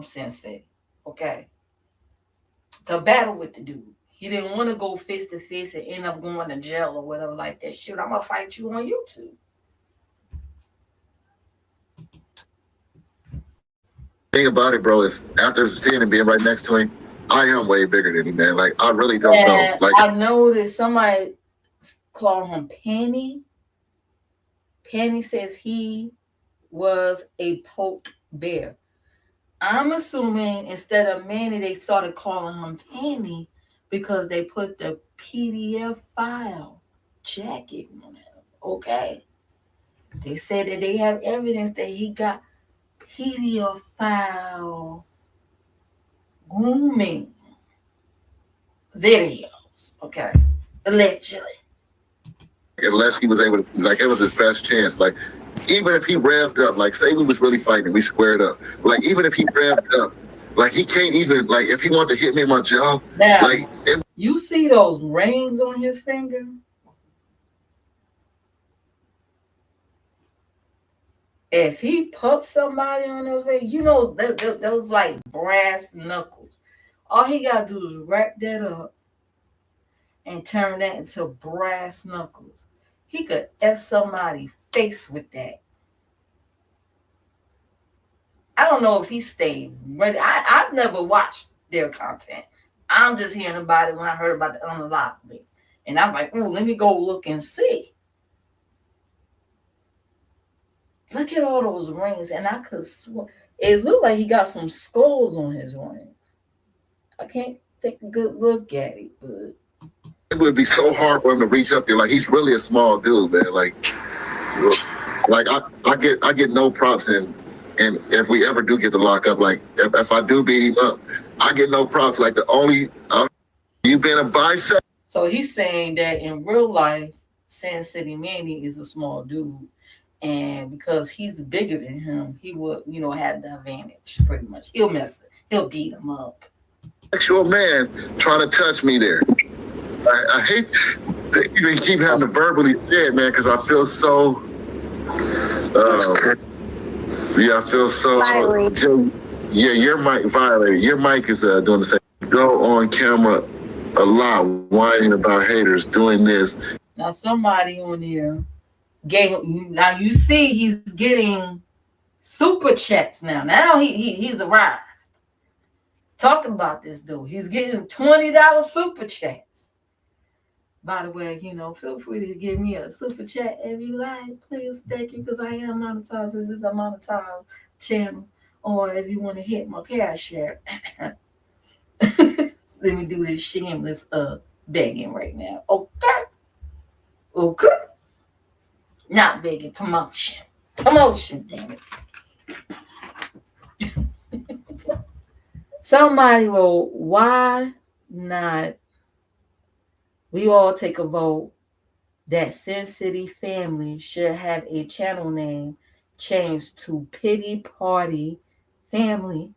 Sensei. Okay. To battle with the dude. He didn't want to go face to face and end up going to jail or whatever like that. Shoot, I'm gonna fight you on YouTube. Thing about it, bro, is after seeing him being right next to him, I am way bigger than him, man. Like, I really don't know. Like, I noticed somebody called him Penny. Penny says he was a poked bear. I'm assuming instead of Manny, they started calling him Penny because they put the PDF file jacket on him. Okay. They said that they have evidence that he got PDF file grooming videos. Okay. Allegedly. unless he was able to, like, it was his best chance. Like, even if he revved up, like, say we was really fighting, we squared up. Like, even if he revved up, like, he can't even, like, if he wanted to hit me in my jaw, now, like, you see those rings on his finger? If he put somebody on those rings, you know, those like brass knuckles. All he got to do is wrap that up and turn that into brass knuckles. He could F somebody's face with that. I don't know if he stayed ready. I've never watched their content. I'm just hearing about it when I heard about the unlock me. And I'm like, oh, let me go look and see. Look at all those rings. And I could swear, it looked like he got some skulls on his rings. I can't take a good look at it, but it would be so hard for him to reach up there. Like, he's really a small dude, man. Like I get no props, and if we ever do get to lock up, like if I do beat him up, I get no props. Like the only you been a bicep. So he's saying that in real life, SinCity Manny is a small dude, and because he's bigger than him, he would, have the advantage pretty much. He'll beat him up. Sexual man trying to touch me there. I hate that you keep having to verbally say it, man, because I feel so. I feel so. Yeah, your mic violated. Your mic is doing the same. Go on camera a lot, whining about haters, doing this. Now somebody on there now you see he's getting super chats now. Now he's arrived. Talking about this dude. He's getting $20 super chats. By the way, feel free to give me a super chat if you like. Please, thank you, because I am monetized. This is a monetized channel. Or if you want to hit my cash app. Let me do this shameless begging right now. Okay. Not begging, promotion. Promotion, damn it. Somebody wrote, why not we all take a vote that SinCity family should have a channel name changed to Pity Party Family.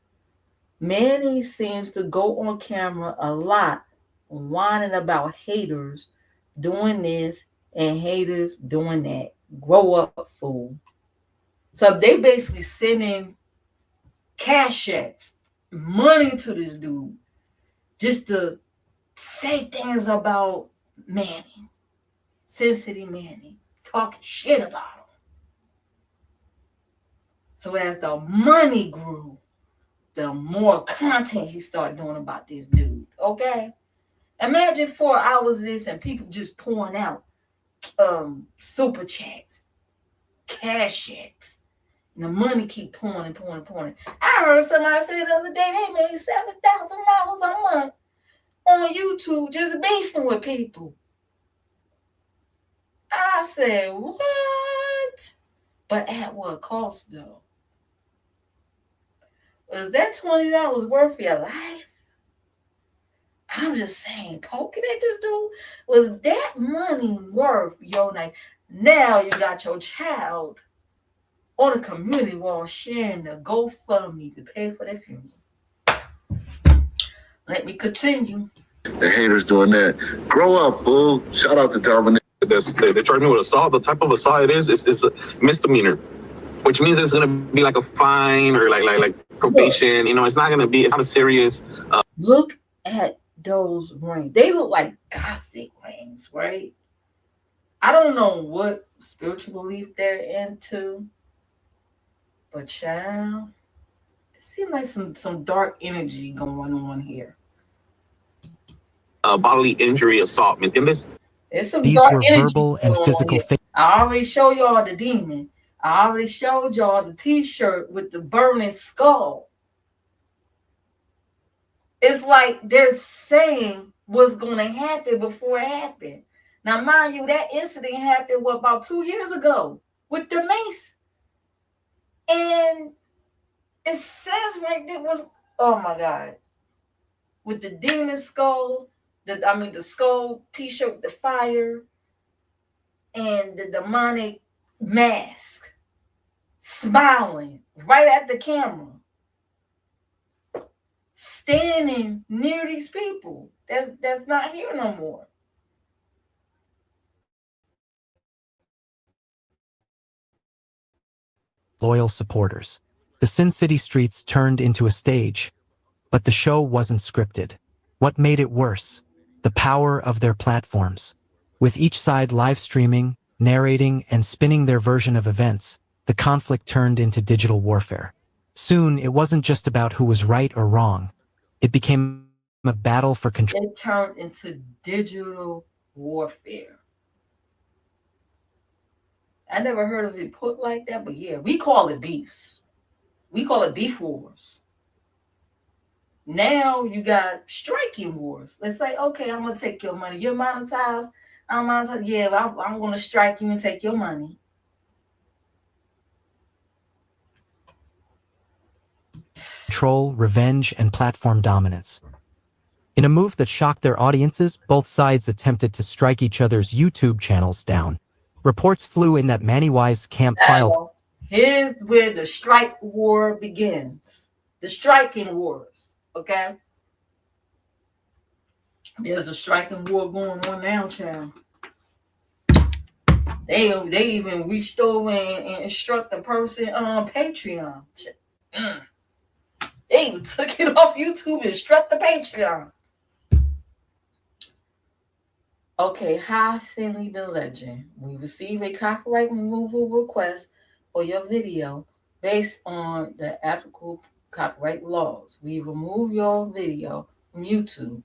Manny seems to go on camera a lot whining about haters doing this and haters doing that. Grow up, fool. So they basically sending cash apps, money to this dude just to say things about Manny, SinCity Manny, talking shit about him. So as the money grew, the more content he started doing about this dude. Okay? Imagine 4 hours of this and people just pouring out super chats, cash apps. And the money keep pouring and pouring and pouring. I heard somebody say the other day they made $7,000 a month on YouTube just beefing with people. I said, what? But at what cost, though? Was that $20 worth your life? I'm just saying, poking at this dude, was that money worth your life? Now you got your child on a community wall sharing the GoFundMe to pay for their funeral. Let me continue. The haters doing that. Grow up, fool. Shout out to Dominic. They charge me with assault. The type of assault it is a misdemeanor, which means it's gonna be like a fine or like probation. It's not gonna be. It's not a serious. Look at those rings. They look like Gothic rings, right? I don't know what spiritual belief they're into, but child, it seems like some dark energy going on here. Bodily injury assault. ¿Me entiendes? It's some These dark were energy verbal and going physical on here. I already showed y'all the demon. I already showed y'all the t-shirt with the burning skull. It's like they're saying what's going to happen before it happened. Now, mind you, that incident happened, about 2 years ago with the mace. And it says right there was, oh my God, with the demon skull, the skull t-shirt with the fire, and the demonic mask, smiling right at the camera, standing near these people that's not here no more. Loyal supporters. The SinCity streets turned into a stage, but the show wasn't scripted. What made it worse? The power of their platforms. With each side live streaming, narrating, and spinning their version of events, the conflict turned into digital warfare. Soon, it wasn't just about who was right or wrong. It became a battle for control. It turned into digital warfare. I never heard of it put like that, but yeah, we call it beefs. We call it beef wars. Now you got striking wars. Let's say, okay, I'm gonna take your money. You're monetized. I'm monetized. Yeah, I'm gonna strike you and take your money. Control, revenge, and platform dominance. In a move that shocked their audiences, both sides attempted to strike each other's YouTube channels down. Reports flew in that Manny Wise' camp filed. Here's where the strike war begins. The striking wars. Okay. There's a striking war going on now, child. They even reached over and instruct the person on Patreon. They even took it off YouTube and instruct the Patreon. Okay, hi Finny da Legend. We receive a copyright removal request for your video based on the applicable copyright laws. We remove your video from YouTube.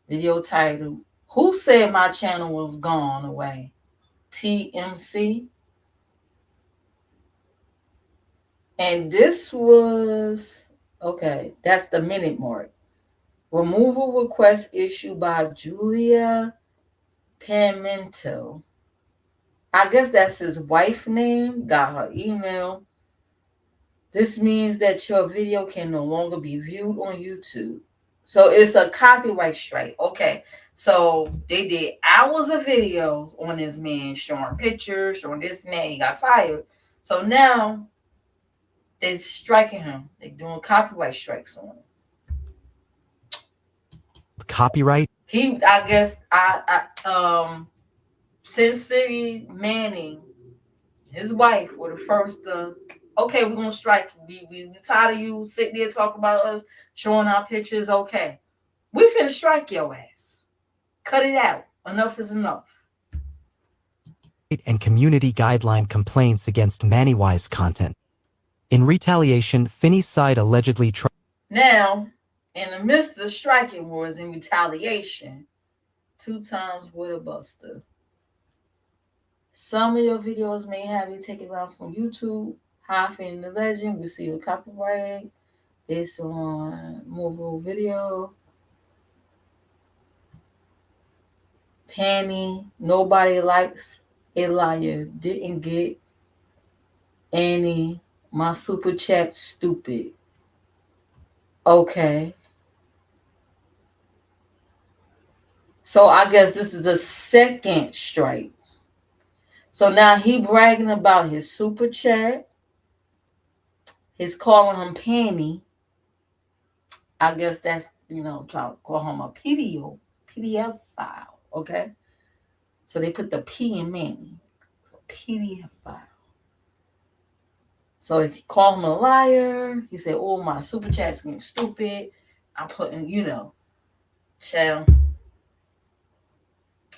Video title, Who Said My Channel Was Gone Away? TMC. And this was, okay, that's the minute mark. Removal request issued by Julia Pimento. I guess that's his wife name, got her email. This means that your video can no longer be viewed on YouTube. So it's a copyright strike. Okay. So they did hours of videos on this man, showing pictures, showing this and that. He got tired. So now they're striking him. They're doing copyright strikes on him. Copyright? I guess SinCity Manny, his wife, were the first to, okay, we're gonna strike you. We tired of you sitting there talking about us, showing our pictures. Okay. We finna strike your ass. Cut it out. Enough is enough. And community guideline complaints against Manny Wise content. In retaliation, Finny's side allegedly tried. Now, in the midst of the striking wars in retaliation, 2 times Whatabuster. Some of your videos may have you taken down from YouTube. Hi Finny da Legend, receive a copyright based on mobile video. Penny, nobody likes a liar. Didn't get any. My super chat stupid. Okay. So I guess this is the second strike. So now he bragging about his super chat. He's calling him Penny. I guess that's, trying to call him a PDF file. Okay. So they put the P in Manny. PDF file. So if you call him a liar, he said, oh, my super chat's getting stupid. I'm putting, child,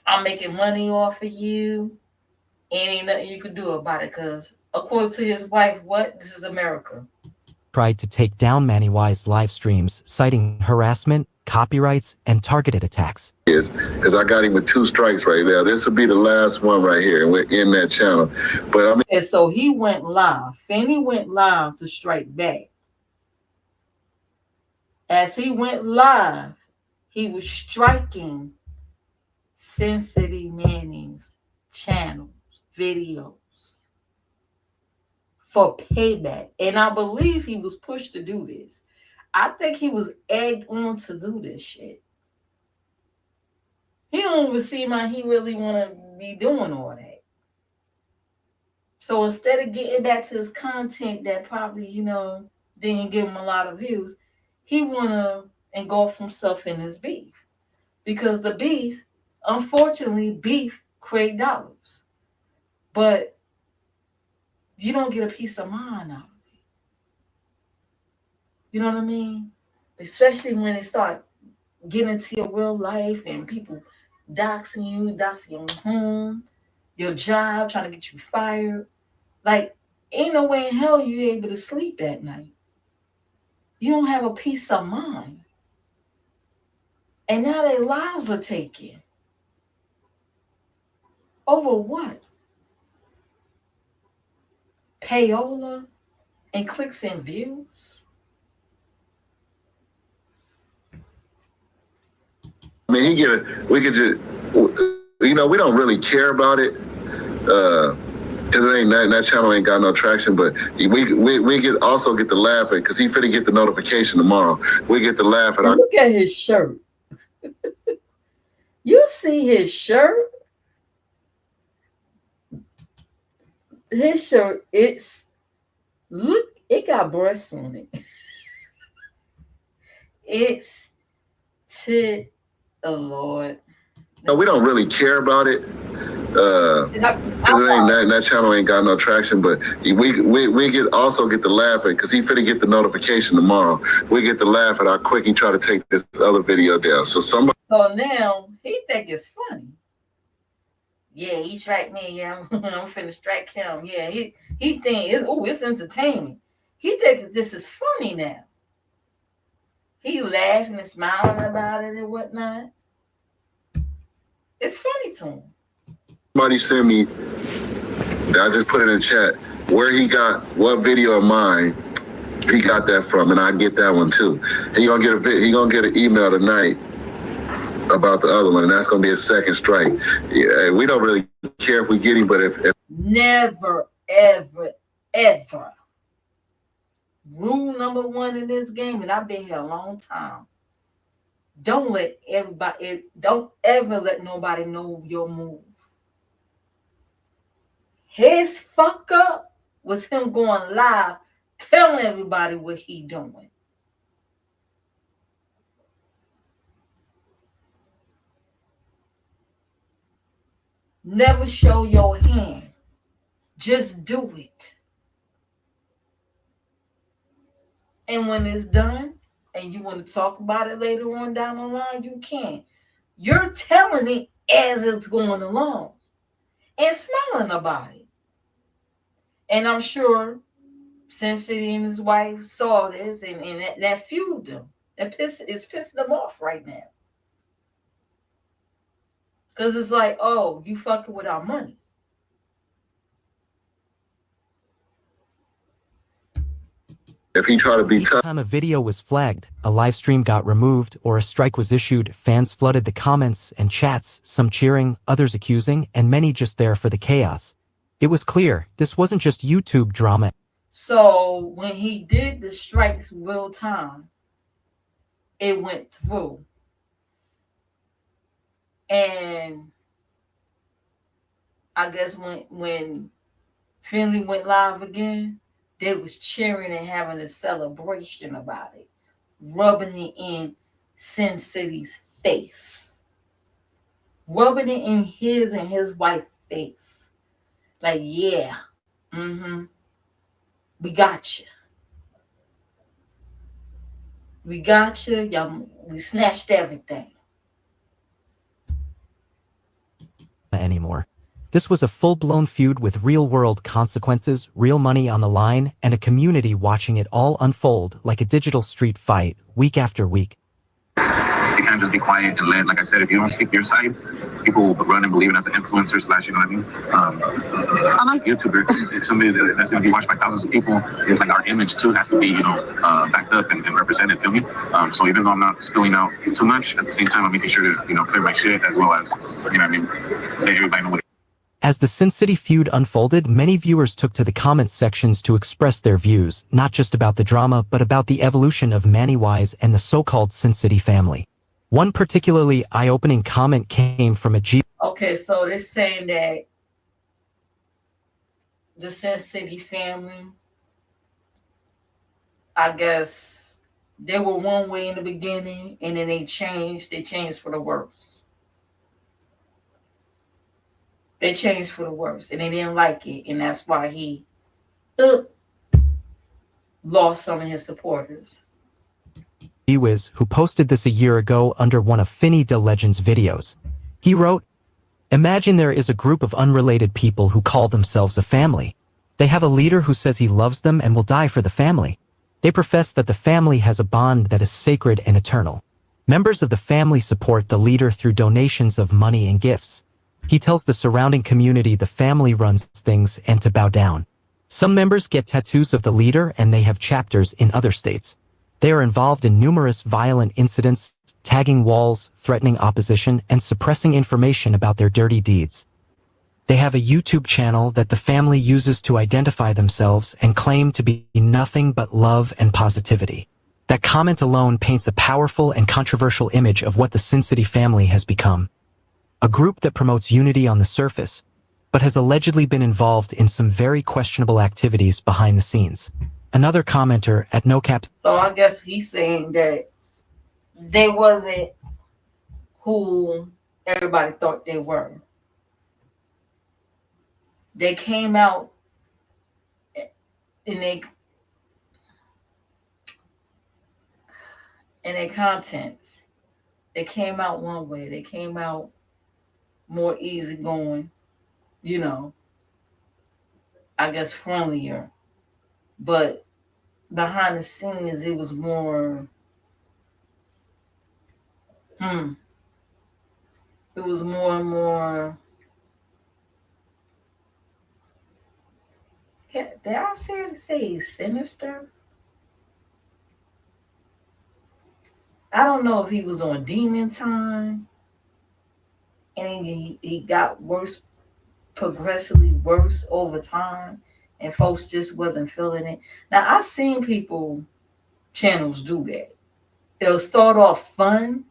I'm making money off of you. And ain't nothing you can do about it because according to his wife, this is America. Tried to take down Manny Wise live streams, citing harassment, copyrights, and targeted attacks. Because I got him with 2 strikes right there. This will be the last one right here, and we're in that channel. But I mean, and so he went live. Finny went live to strike back. As he went live, he was striking SinCity Manny's channels, videos for payback. And I believe he was pushed to do this. I think he was egged on to do this shit. He don't even seem like he really want to be doing all that. So instead of getting back to his content that probably, didn't give him a lot of views, he want to engulf himself in his beef. Because the beef, unfortunately, beef create dollars. But you don't get a peace of mind out of it. You know what I mean? Especially when they start getting into your real life and people doxing you, doxing your home, your job, trying to get you fired. Like, ain't no way in hell you're able to sleep at night. You don't have a peace of mind. And now their lives are taken. Over what? Payola and clicks and views? I mean, we could just, we don't really care about it. Cause it ain't that channel ain't got no traction, but we also get to laugh at, cause he finna get the notification tomorrow. We get to laugh at. Look at his shirt. You see his shirt? His shirt, it got breasts on it. It's oh Lord. No, we don't really care about it. Cause it ain't that channel ain't got no traction, but we also get to laugh at, cause he finna get the notification tomorrow. We get to laugh at how quick he try to take this other video down. So now he think it's funny. Yeah, he strike me. Yeah, I'm finna strike him. Yeah, he think it's entertainment. He thinks this is funny now. He laughing and smiling about it and whatnot. It's funny to him. Somebody sent me, I just put it in chat, where he got what video of mine he got that from, and I get that one too. He gonna get an email tonight about the other one, and that's gonna be a second strike. Yeah, we don't really care if we get him, but if never, ever, ever. Rule number one in this game, and I've been here a long time. Don't ever let nobody know your move. His fuck up was him going live, telling everybody what he doing. Never show your hand. Just do it. And when it's done, and you want to talk about it later on down the line, you can. You're telling it as it's going along and smiling about it. And I'm sure SinCity and his wife saw this, and that fueled them. It's pissing them off right now. Because it's like, oh, you fucking with our money. if he tried to be Each tough. time a video was flagged, a live stream got removed, or a strike was issued, fans flooded the comments and chats, some cheering, others accusing, and many just there for the chaos. It was clear, this wasn't just YouTube drama. So when he did the strikes real time, it went through. And I guess when Finley went live again, they was cheering and having a celebration about it, rubbing it in SinCity's face, rubbing it in his and his wife's face. Like, yeah, we got you. We got you. Y'all, we snatched everything. Anymore. This was a full-blown feud with real-world consequences, real money on the line, and a community watching it all unfold like a digital street fight, week after week. You can't just be quiet and let, like I said, if you don't speak your side, people will run and believe it as an influencer slash, you know what I mean? I'm like YouTuber. If somebody that's going to be watched by thousands of people, it's like our image too has to be, backed up and represented, feel me? So even though I'm not spilling out too much, at the same time, I'm making sure to, clear my shit as well as, you know what I mean? Let everybody know what. As the SinCity feud unfolded, many viewers took to the comments sections to express their views, not just about the drama, but about the evolution of Manny Wise and the so-called SinCity family. One particularly eye-opening comment came from a G. Okay, so they're saying that the SinCity family, I guess, they were one way in the beginning, and then they changed. They changed for the worse. They changed for the worse, and they didn't like it, and that's why he lost some of his supporters. Wiz, who posted this a year ago under one of Finny da Legend's videos. He wrote, "Imagine there is a group of unrelated people who call themselves a family. They have a leader who says he loves them and will die for the family. They profess that the family has a bond that is sacred and eternal. Members of the family support the leader through donations of money and gifts. He tells the surrounding community the family runs things and to bow down. Some members get tattoos of the leader and they have chapters in other states. They are involved in numerous violent incidents tagging walls, threatening opposition, and suppressing information about their dirty deeds. They have a YouTube channel that the family uses to identify themselves and claim to be nothing but love and positivity. That comment alone paints a powerful and controversial image of what the SinCity family has become. A group that promotes unity on the surface, but has allegedly been involved in some very questionable activities behind the scenes. Another commenter at NoCap. So I guess he's saying that they wasn't who everybody thought they were. They came out in their contents. They came out one way. They came out more easygoing, you know, I guess friendlier. But behind the scenes, it was more, it was more and more, did I say sinister? I don't know if he was on demon time and he got worse, progressively worse over time, and folks just wasn't feeling it. Now, I've seen channels do that. They'll start off fun,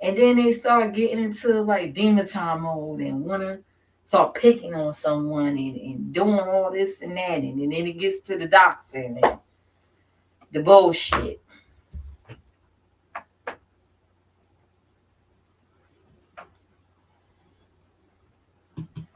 and then they start getting into like demon time mode and want to start picking on someone and doing all this and that, and then it gets to the doxing and the bullshit.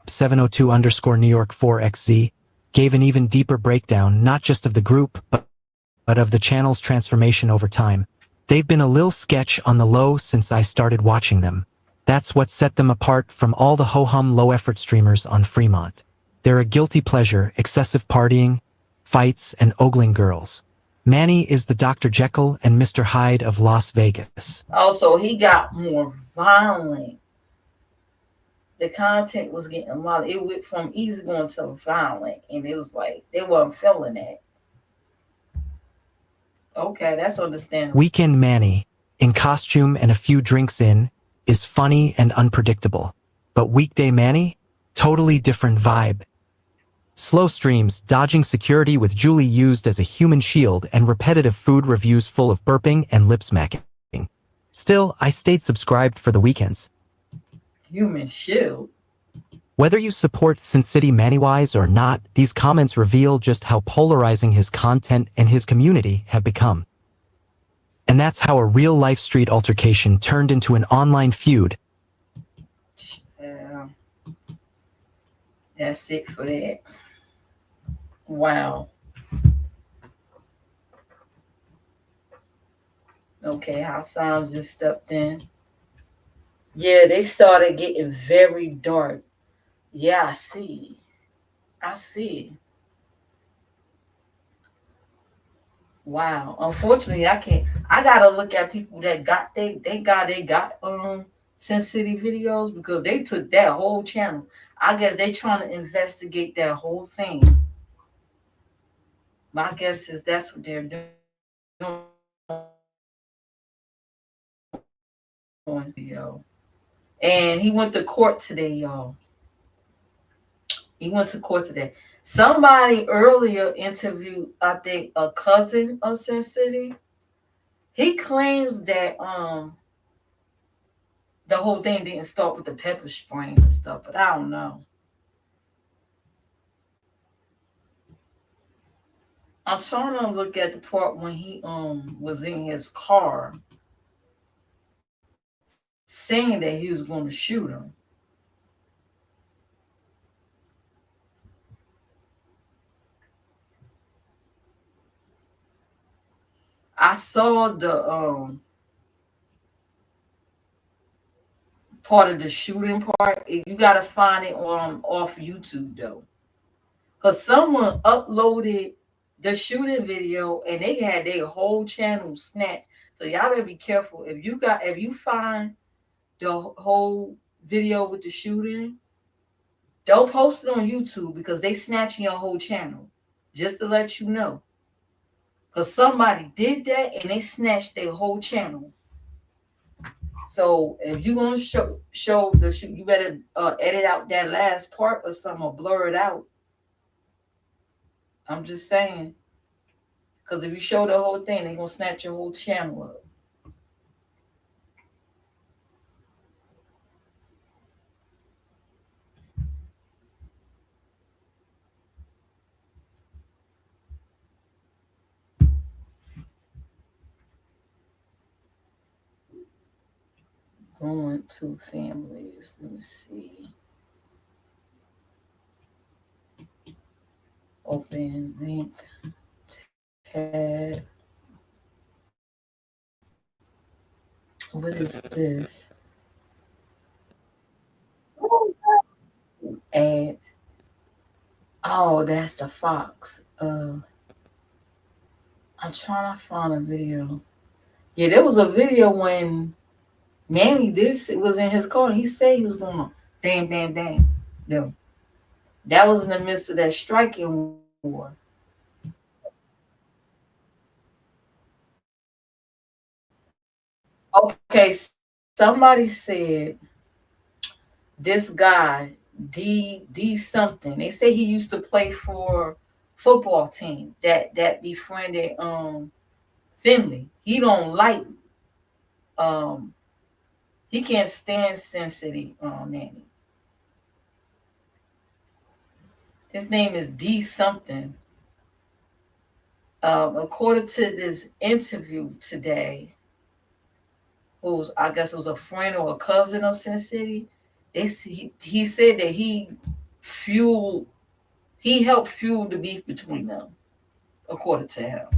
#702_New York 4XZ gave an even deeper breakdown not just of the group, but of the channel's transformation over time. They've been a little sketch on the low since I started watching them. That's what set them apart from all the ho-hum low-effort streamers on Fremont. They're a guilty pleasure, excessive partying, fights, and ogling girls. Manny is the Dr. Jekyll and Mr. Hyde of Las Vegas. Also, he got more violent. The content was getting violent. It went from easygoing to violent, and it was like they weren't feeling that. Okay, that's understandable. Weekend Manny, in costume and a few drinks in, is funny and unpredictable. But Weekday Manny? Totally different vibe. Slow streams, dodging security with Julie used as a human shield, and repetitive food reviews full of burping and lip smacking. Still, I stayed subscribed for the weekends. Human shield. Whether you support SinCity Manny-wise or not, these comments reveal just how polarizing his content and his community have become. And that's how a real-life street altercation turned into an online feud. Yeah. That's it for that. Wow. Okay, how Sounds just stepped in. Yeah, they started getting very dark. Yeah, I see. Wow. Unfortunately, I gotta look at people that got thank God they got SinCity videos, because they took that whole channel. I guess they trying to investigate that whole thing. My guess is that's what they're doing. And he went to court today, y'all. He went to court today. Somebody earlier interviewed, I think, a cousin of SinCity. He claims that the whole thing didn't start with the pepper spraying and stuff, but I don't know. I'm trying to look at the part when he was in his car saying that he was going to shoot him. I saw the part of the shooting part. You gotta find it on off YouTube though, because someone uploaded the shooting video and they had their whole channel snatched. So y'all better be careful. If you find the whole video with the shooting, don't post it on YouTube, because they snatching your whole channel. Just to let you know. Because somebody did that and they snatched their whole channel. So if you're gonna show the shoot, you better edit out that last part or something, or blur it out. I'm just saying, because if you show the whole thing, they're gonna snatch your whole channel up. Going to families. Let me see. Open link tab. What is this? Add. Oh, that's the Fox. I'm trying to find a video. Yeah, there was a video when Manny was in his car. He said he was going to bang, bang, bang. No. That was in the midst of that striking war. Okay, somebody said this guy, D something. They say he used to play for football team that befriended Finley. He don't like he can't stand SinCity Manny. His name is D something. According to this interview today, I guess it was a friend or a cousin of SinCity. He said that he helped fuel the beef between them, according to him.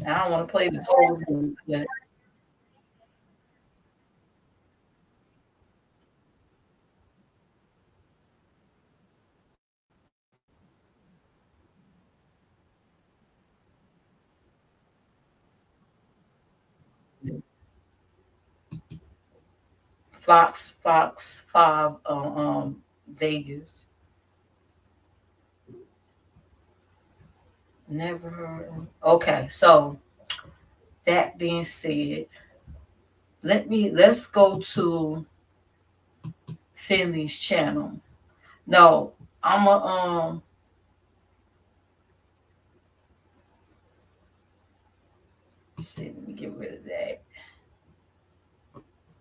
I don't want to play this whole thing, but Fox 5 Vegas. Never heard of. Okay, so that being said, let's go to Finley's channel. No, I'm a let's see, let me get rid of that.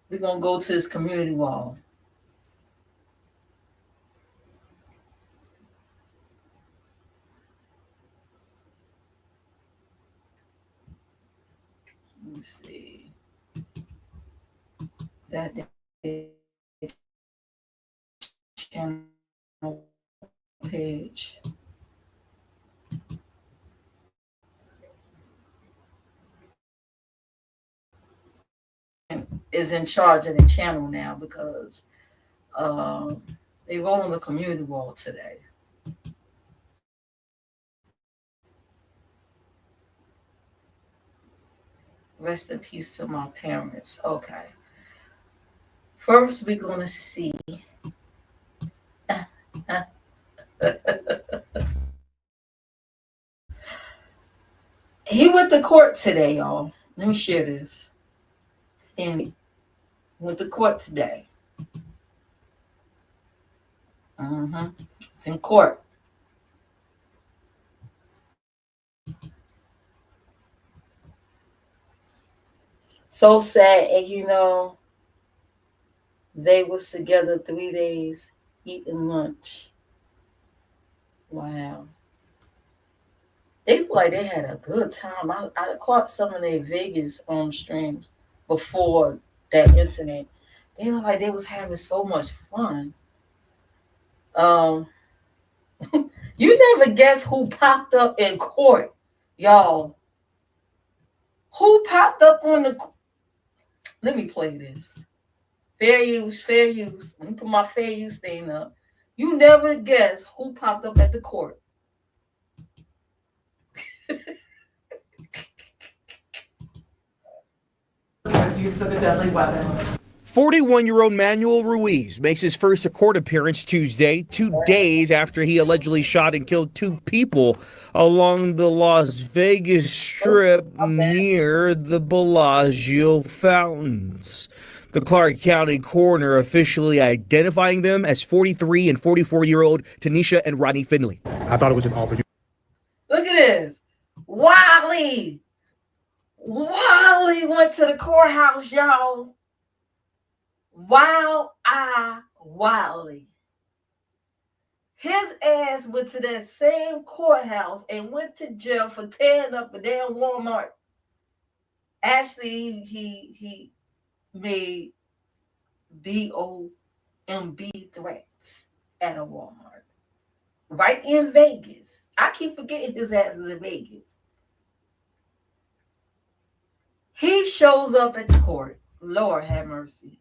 We're gonna go to his community wall. Let me see. That channel page. Is in charge of the channel now because they wrote on the community wall today. Rest in peace to my parents. Okay. First, we're going to see. He went to court today, y'all. Let me share this. And went to court today. It's in court. So sad, and they was together 3 days eating lunch. Wow. They look like they had a good time. I caught some of their Vegas streams before that incident. They look like they was having so much fun. You never guess who popped up in court, y'all. Who popped up on the? Let me play this. Fair use, fair use. Let me put my fair use thing up. You never guess who popped up at the court. Use of a deadly weapon. 41-year-old Manuel Ruiz makes his first court appearance Tuesday, 2 days after he allegedly shot and killed 2 people along the Las Vegas Strip near the Bellagio fountains. The Clark County coroner officially identifying them as 43 and 44-year-old Tanisha and Rodney Finley. I thought it was just all for you. Look at this. Wiley went to the courthouse, y'all. Wiley. His ass went to that same courthouse and went to jail for tearing up a damn Walmart. Actually, he made BOMB threats at a Walmart. Right in Vegas. I keep forgetting his ass is in Vegas. He shows up at the court. Lord have mercy.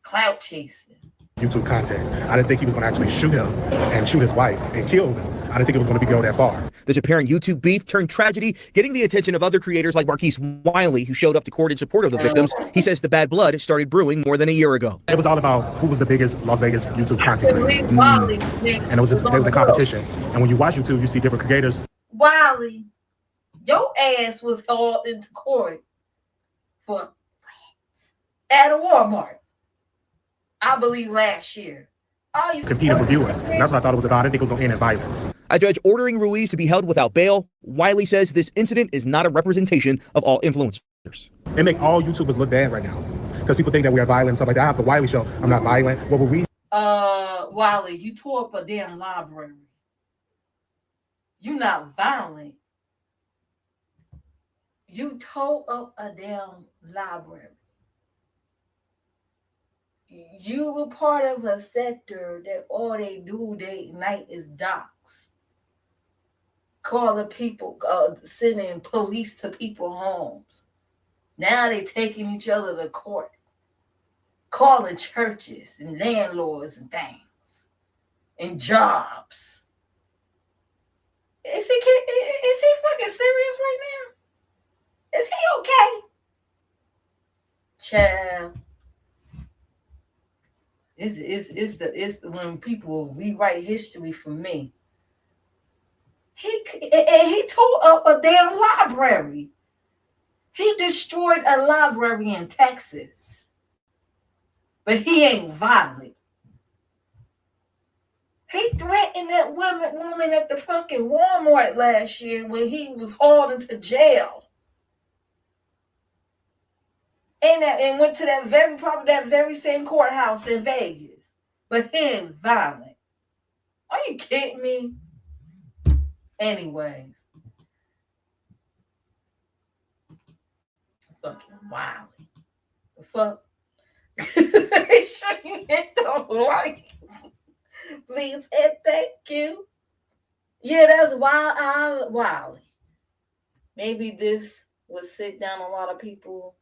Clout chasing. YouTube content. I didn't think he was going to actually shoot him and shoot his wife and kill him. I didn't think it was going to go that far. This apparent YouTube beef turned tragedy, getting the attention of other creators like Marquise Wiley, who showed up to court in support of the victims. He says the bad blood started brewing more than a year ago. It was all about who was the biggest Las Vegas YouTube content creator. And there was a competition. And when you watch YouTube, you see different creators. Wiley, your ass was hauled into court for at a Walmart. I believe last year. Competing for viewers. And that's what I thought it was about. I didn't think it was going to end in violence. A judge ordering Ruiz to be held without bail. Wiley says this incident is not a representation of all influencers. It make all YouTubers look bad right now. Because people think that we are violent and stuff like that. I have the Wiley show. I'm not violent. What were we? Wiley, you tore up a damn library. You not violent. You tore up a damn library. You were part of a sector that all they do day and night is dox. Calling people, sending police to people's homes. Now they taking each other to court. Calling churches and landlords and things. And jobs. Is he fucking serious right now? Is he okay? Child. It's when people rewrite history for me. He tore up a damn library. He destroyed a library in Texas. But he ain't violent. He threatened that woman at the fucking Walmart last year when he was hauled into jail. And went to that very same courthouse in Vegas. But he ain't violent. Are you kidding me? Anyways. Fucking Wiley. The fuck? Make sure you hit the like. Please and thank you. Yeah, that's Wiley. Maybe this would sit down a lot of people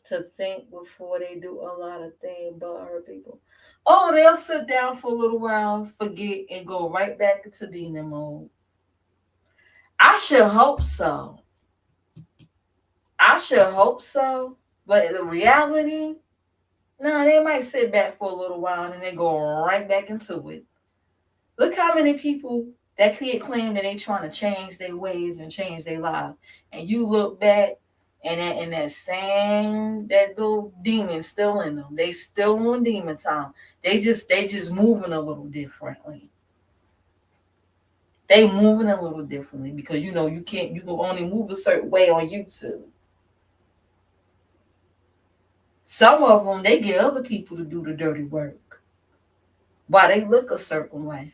to think before they do a lot of things but hurt people. Oh, they'll sit down for a little while, forget, and go right back into demon mode. I should hope so. But the reality, they might sit back for a little while and then they go right back into it. Look how many people that claim that they trying to change their ways and change their lives. And you look back, and that little demon still in them. They still on demon time. They just moving a little differently. They moving a little differently because you can only move a certain way on YouTube. Some of them, they get other people to do the dirty work. Why they look a certain way.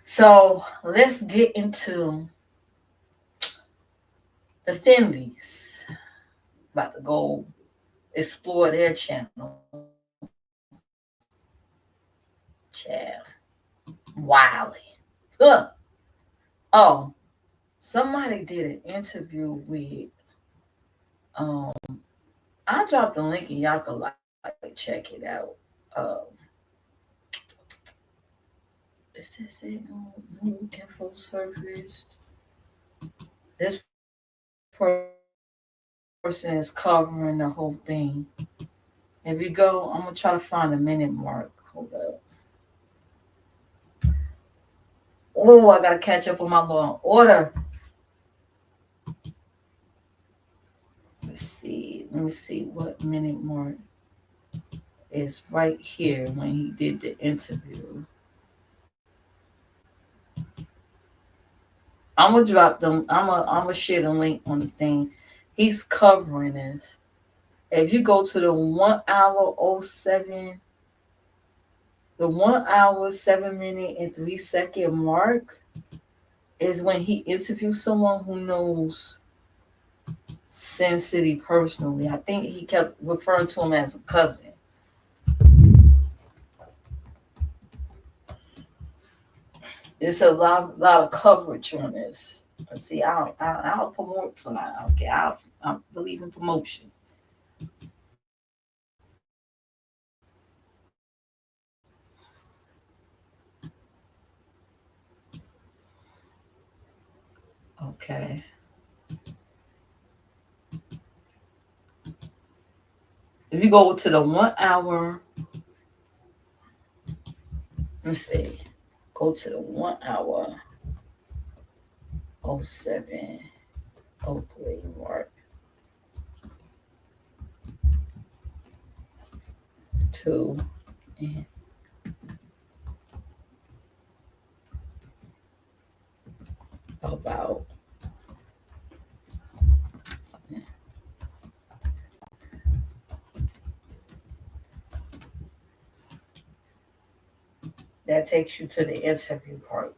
So let's get into the Finleys. About to go explore their channel. Child. Wiley. Oh, somebody did an interview with I dropped the link and y'all can check it out. Is this it? No info surfaced. This person is covering the whole thing. If you go, I'm gonna try to find a minute mark. Hold up. Oh, I gotta catch up on my law and order. Let's see. Let me see what minute mark is right here when he did the interview. I'm gonna drop them. I'm gonna share the link on the thing. He's covering this. If you go to the 1 hour 07, the 1 hour 7 minute and 3 second mark is when he interviews someone who knows Sin City personally. I think he kept referring to him as a cousin. It's a lot of coverage on this. Let's see, I'll promote tonight. Okay, I believe in promotion. Okay. If you go to the 1 hour, let's see, go to the 1 hour 07, 03 mark. 2 and about that takes you to the interview part.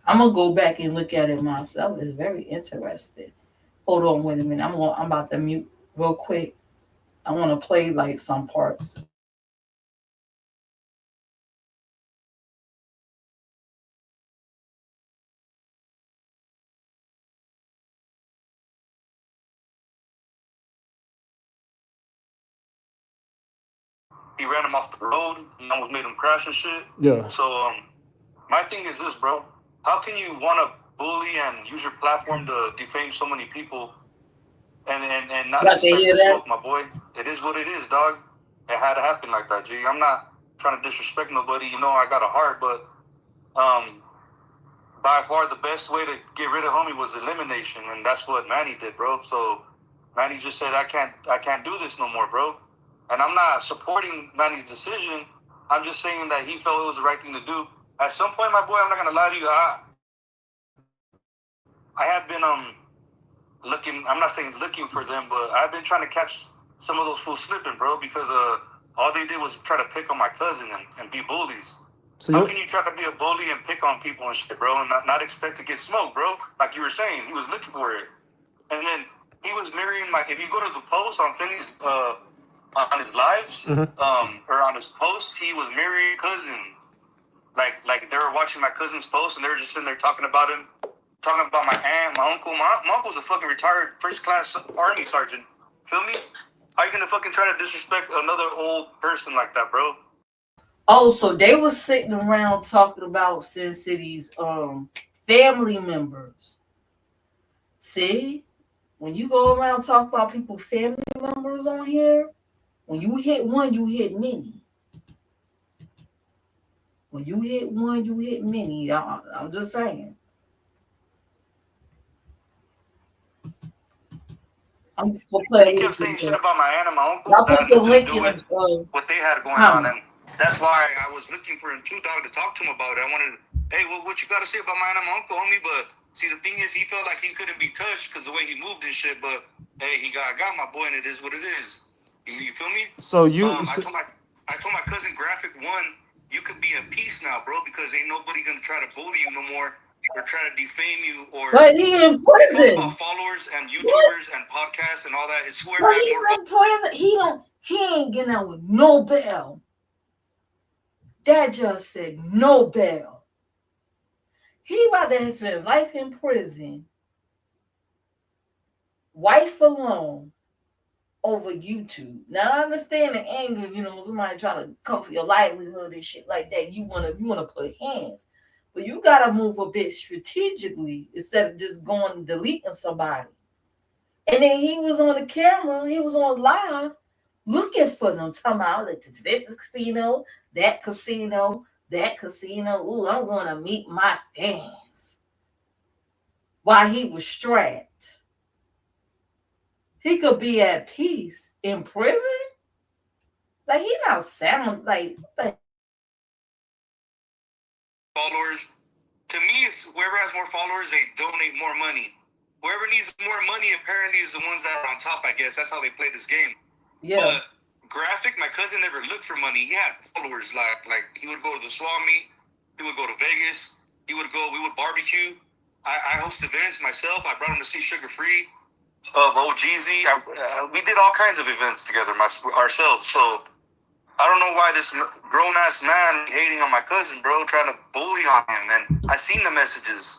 I'm gonna go back and look at it myself. It's very interesting. Hold on, wait a minute. I'm about to mute real quick. I want to play like some parts. He ran him off the road and almost made him crash and shit. Yeah. So my thing is this, bro. How can you want to bully and use your platform to defame so many people and not expect to smoke, my boy? It is what it is, dog. It had to happen like that, G. I'm not trying to disrespect nobody. You know I got a heart, but by far the best way to get rid of homie was elimination, and that's what Manny did, bro. So Manny just said, I can't do this no more, bro. And I'm not supporting Manny's decision. I'm just saying that he felt it was the right thing to do. At some point, my boy, I'm not gonna lie to you. I have been looking. I'm not saying looking for them, but I've been trying to catch some of those fools slipping, bro. Because all they did was try to pick on my cousin and be bullies. So how can you try to be a bully and pick on people and shit, bro, and not expect to get smoked, bro? Like you were saying, he was looking for it, and then he was mirroring. Like if you go to the post on Finny's on his lives, or on his post, he was marrying cousin. Like they were watching my cousin's post and they were just sitting there talking about him, talking about my aunt, my uncle. My uncle's a fucking retired first-class army sergeant. Feel me? How you gonna fucking try to disrespect another old person like that, bro? Oh, so they were sitting around talking about Sin City's family members. See? When you go around talk about people's family members on here, when you hit one, you hit many. When you hit one, you hit many. I'm just saying. I'm just gonna play. He kept saying shit about my aunt and my uncle. I'll put the link in what they had going on, and that's why I was looking for him too, dog, to talk to him about it. I wanted, hey, well, what you got to say about my aunt and my uncle, homie? But see, the thing is, he felt like he couldn't be touched because the way he moved and shit. But hey, I got my boy, and it is what it is. You feel me? So you, I told my cousin Graphic One, you could be in peace now, bro, because ain't nobody gonna try to bully you no more or try to defame you or. But he in prison. About followers and YouTubers and podcasts and all that. It's whoever. But he's in prison. He ain't getting out with no bail. Dad just said no bail. He about to spend life in prison. Wife alone. Over YouTube. Now I understand the anger, somebody trying to come for your livelihood and shit like that. You wanna put hands. But you gotta move a bit strategically instead of just going and deleting somebody. And then he was on the camera, he was on live looking for them, talking about this casino, that casino, that casino. Ooh, I'm gonna meet my fans. While he was strapped. He could be at peace in prison. Like he not sound like followers. To me, it's whoever has more followers, they donate more money. Whoever needs more money apparently is the ones that are on top, I guess. That's how they play this game. Yeah. But Graphic, my cousin never looked for money. He had followers. Like he would go to the swap meet. He would go to Vegas. We would barbecue. I host events myself. I brought him to see Sugar Free, OGZ. We did all kinds of events together ourselves. So I don't know why this grown-ass man hating on my cousin, bro, trying to bully on him. And I seen the messages.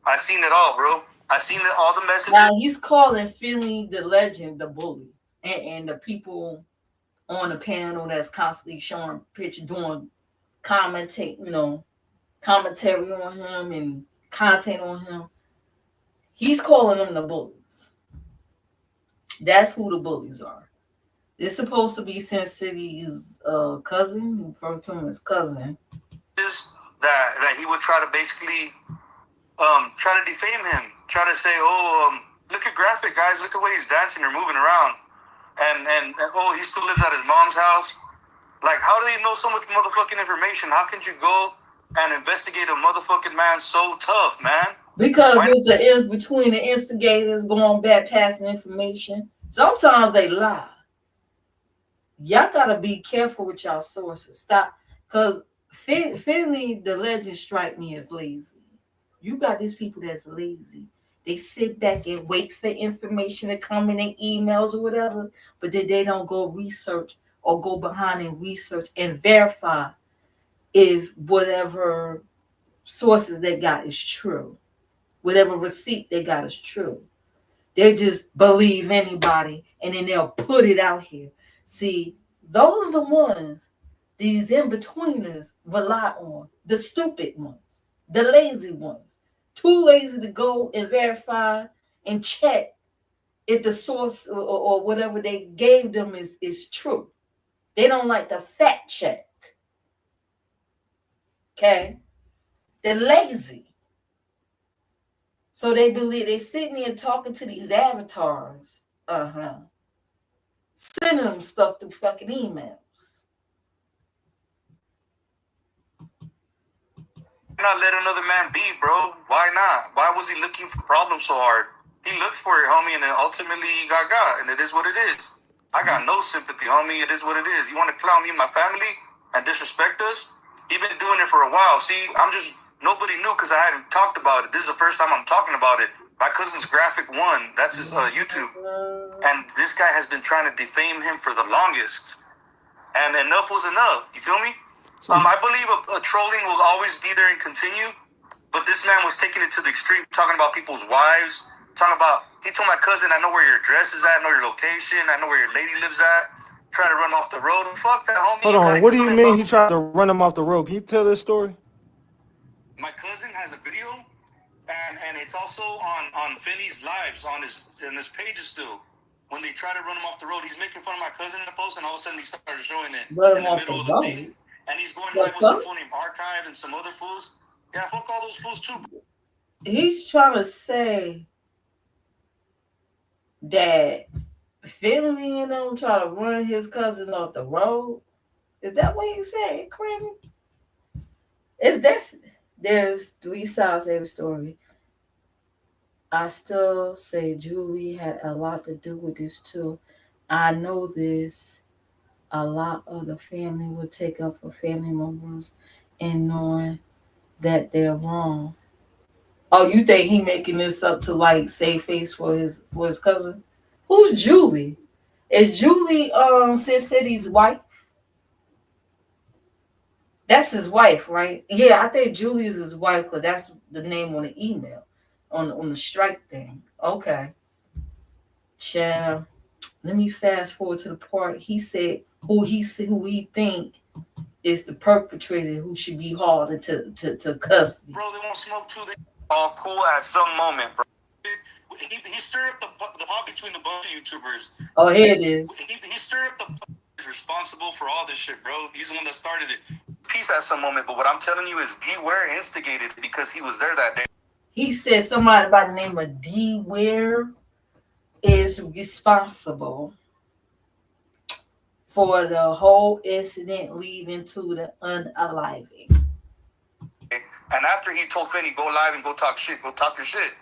I seen it all, bro. I seen all the messages. Now he's calling Finny da Legend the bully. And the people on the panel that's constantly showing picture, doing commentary on him and content on him. He's calling them the bullies. That's who the bullies are. It's supposed to be SinCity's cousin, referred to him as cousin. That he would try to basically try to defame him, try to say, look at Graphic, guys, look at the way he's dancing or moving around, and he still lives at his mom's house. Like, how do they know so much motherfucking information? How can you go and investigate a motherfucking man so tough, man? Because it's the in between the instigators going back passing information. Sometimes they lie. Y'all gotta be careful with y'all sources. Stop, because Finny da Legend strike me as lazy. You got these people that's lazy. They sit back and wait for information to come in their emails or whatever, but then they don't go research or go behind and research and verify if whatever sources they got is true. Whatever receipt they got is true. They just believe anybody and then they'll put it out here. See, those are the ones these in-betweeners rely on. The stupid ones, the lazy ones. Too lazy to go and verify and check if the source or whatever they gave them is true. They don't like the fact check. Okay? They're lazy. So they believe they sitting there talking to these avatars. Sending them stuff through fucking emails. Why not let another man be, bro? Why not? Why was he looking for problems so hard? He looked for it, homie, and then ultimately he got, and it is what it is. I got no sympathy, homie. It is what it is. You want to clown me and my family and disrespect us? You've been doing it for a while. See, nobody knew because I hadn't talked about it. This is the first time I'm talking about it. My cousin's Graphic One. That's his YouTube. And this guy has been trying to defame him for the longest. And enough was enough. You feel me? I believe a trolling will always be there and continue. But this man was taking it to the extreme, talking about people's wives. He told my cousin, I know where your address is at, I know your location, I know where your lady lives at. Try to run off the road. Fuck that, homie. Hold on, what do you mean he tried to run him off the road? Can you tell this story? My cousin has a video, and it's also on Finny's lives on his pages still. When they try to run him off the road, he's making fun of my cousin in the post, and all of a sudden he started showing it in the middle of the thing. And he's going live with some fool named Archive and some other fools. Yeah, fuck all those fools too. He's trying to say that Finley and them try to run his cousin off the road. Is that what he's saying, Clinton? There's three sides to every story. I still say Julie had a lot to do with this too. I know this. A lot of the family will take up for family members and knowing that they're wrong. Oh, you think he making this up to like save face for his cousin? Who's Julie? Is Julie SinCity's wife? That's his wife, right? Yeah, I think Julie is his wife because that's the name on the email, on the strike thing. Okay. Let me fast forward to the part he said who he think is the perpetrator who should be hauled into to custody. Bro, they won't smoke too. They all cool at some moment, bro. He stirred up the pot between the bunch of YouTubers. Oh, here it is. He stirred up the pot. He's responsible for all this shit, bro. He's the one that started it. Peace at some moment, but what I'm telling you is D Ware instigated it because he was there that day. He said somebody by the name of D Ware is responsible for the whole incident leading to the unaliving. And after he told Finny, go live and go talk your shit.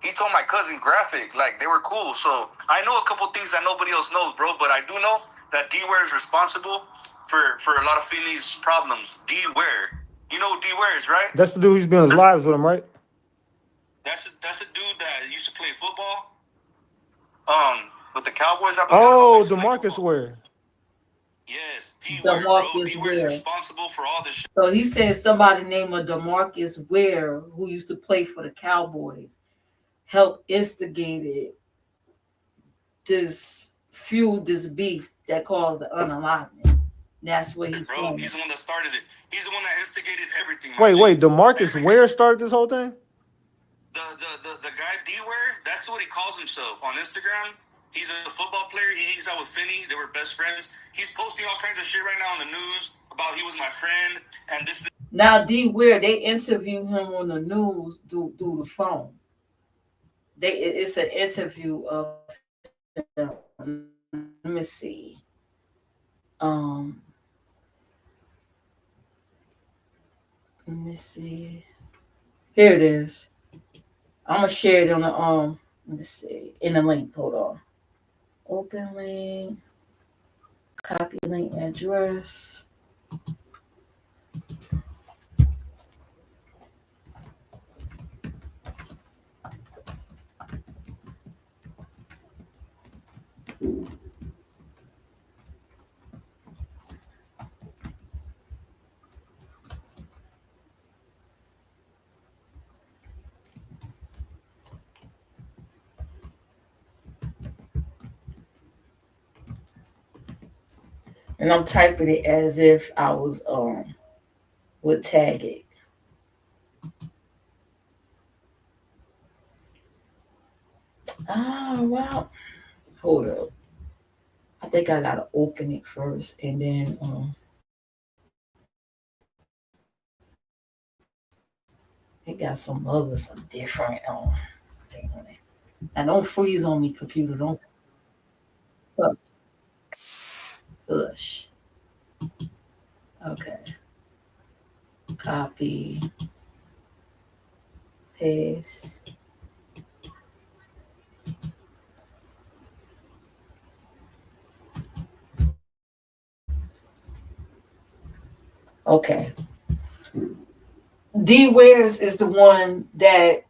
He told my cousin Graphic, like, they were cool. So I know a couple things that nobody else knows, bro. But I do know that D Ware is responsible for a lot of Finny's problems. D Ware. You know who D Ware is, right? That's the dude who's been on his lives with him, right? That's a dude that used to play football. With the Cowboys. Oh, DeMarcus Ware. Yes, D Ware, bro. D Ware is responsible for all this shit. So he said somebody named DeMarcus Ware, who used to play for the Cowboys, helped instigate this beef that caused the unaliving. That's what he's saying. He's the one that started it. He's the one that instigated everything. Wait, DeMarcus Ware started this whole thing? The guy D Ware, that's what he calls himself on Instagram. He's a football player. He hangs out with Finny. They were best friends. He's posting all kinds of shit right now on the news about he was my friend and this. Now D Ware, they interviewed him on the news through the phone. It's an interview of him. Let me see. Let me see. Here it is. I'm gonna share it on the let me see in the link. Hold on. Open link. Copy link address. And I'm typing it as if I was would tag it. Well, hold up. I think I gotta open it first and then it got some different thing on it. Now don't freeze on me, computer. Don't push. Okay. Copy. Paste. Okay. D Wares is the one that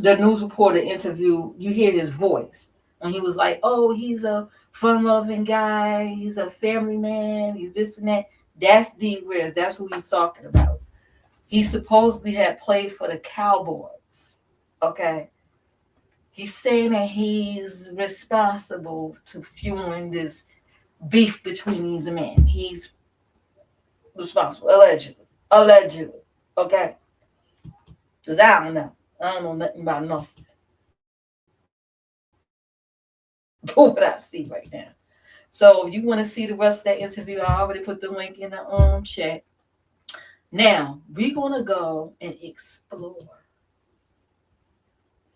the news reporter interviewed. You hear his voice. And he was like, oh, he's a fun-loving guy. He's a family man. He's this and that. That's D Wares. That's who he's talking about. He supposedly had played for the Cowboys. Okay. He's saying that he's responsible to fueling this beef between these men. He's responsible, allegedly. Okay. Because I don't know nothing about nothing. But what I see right now. So if you want to see the rest of that interview, I already put the link in the chat. Now we're gonna go and explore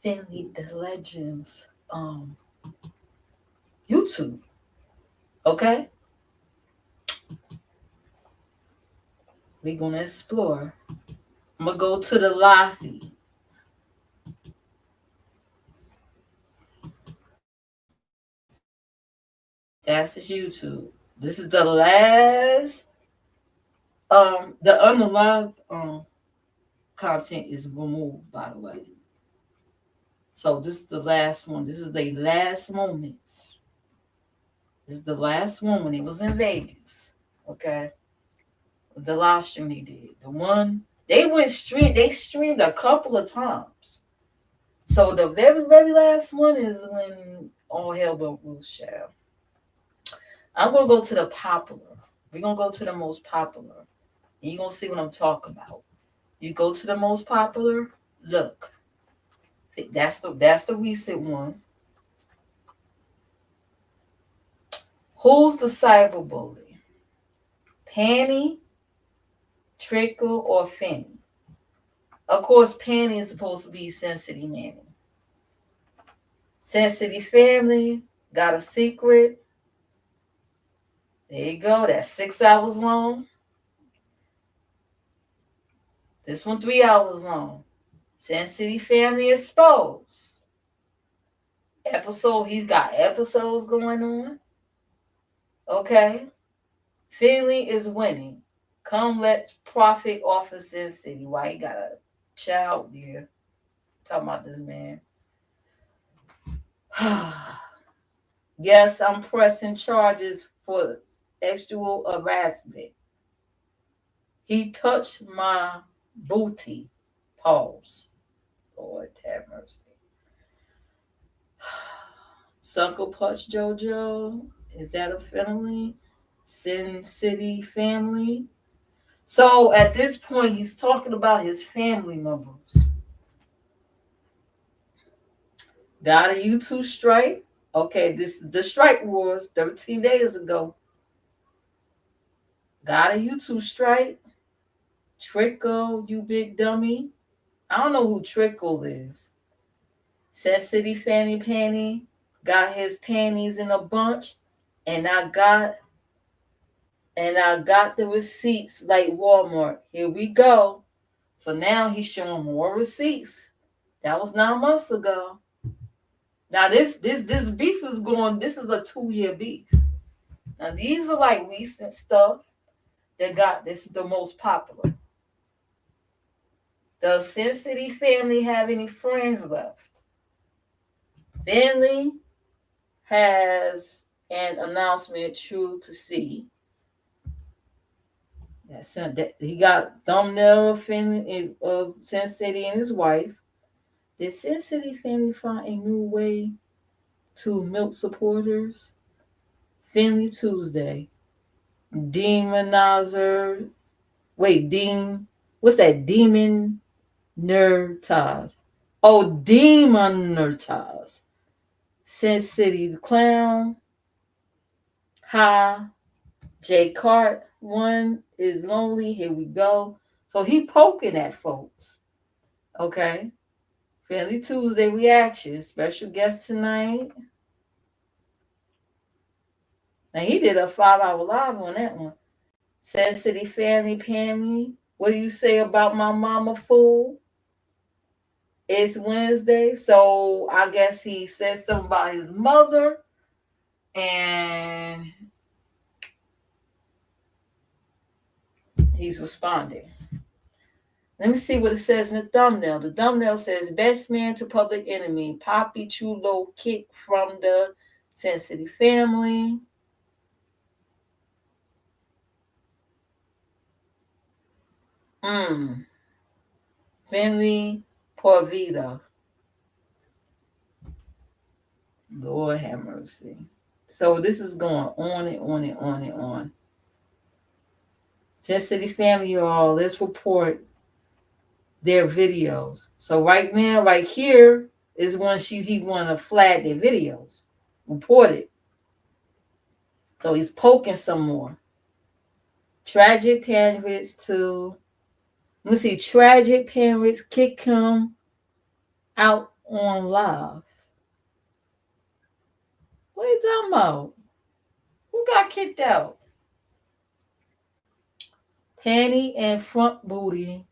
Finny da Legend's YouTube. Okay. We're gonna explore. I'm gonna go to the live feed. That's his YouTube. This is the last. The unalive content is removed, by the way. So this is the last one. This is the last moments. This is the last one when it was in Vegas. Okay. The live stream they did. The one they streamed a couple of times. So the very, very last one is when all hell broke loose, child. I'm gonna go to the popular We're going to go to the most popular. You're going to see what I'm talking about. You go to the most popular, look. That's the recent one. Who's the cyberbully? Panny, Trickle, or Finny? Of course, Panny is supposed to be SinCity Manny. SinCity Family got a secret. There you go. That's 6 hours long. This one 3 hours long. SinCity Family exposed. He's got episodes going on. Okay. Finley is winning. Come let's profit off of SinCity. Why he got a child there? Talking about this man. Yes, I'm pressing charges for sexual harassment. He touched my booty. Pause. Lord have mercy. Sucker Punch JoJo. Is that a felony? SinCity Family. So at this point, he's talking about his family members. Got a YouTube strike. Okay, the strike was 13 days ago. Got a YouTube strike. Trickle, you big dummy. I don't know who Trickle is. SinCity Fanny Panny got his panties in a bunch, and I got the receipts like Walmart. Here we go. So now he's showing more receipts. That was 9 months ago. Now this beef is going. This is a 2-year beef. Now these are like recent stuff that got this the most popular. Does SinCity Family have any friends left? Finley has an announcement true to see. He got thumbnail of SinCity and his wife. Did SinCity Family find a new way to milk supporters? Finley Tuesday. Demonizer. What's that? Demon Nerdtaz. Oh, Demon Nerdtaz. SinCity the Clown. Hi. J Cart. One is lonely. Here we go. So he poking at folks. Okay. Family Tuesday reaction. Special guest tonight. Now he did a 5-hour live on that one. SinCity Family Pammy. What do you say about my mama fool? It's Wednesday. So I guess he said something about his mother. And he's responding. Let me see what it says in the thumbnail. The thumbnail says, best man to public enemy. Poppy Chulo kick from the SinCity Family. Finley Porvita. Lord have mercy. So this is going on and on and on and on. SinCity Family, y'all, let's report their videos. So right now, right here is when he want to flag their videos. Report it. So he's poking some more. Tragic parents to, let me see, tragic parents kick him out on live. What are you talking about? Who got kicked out? Panty and Front Booty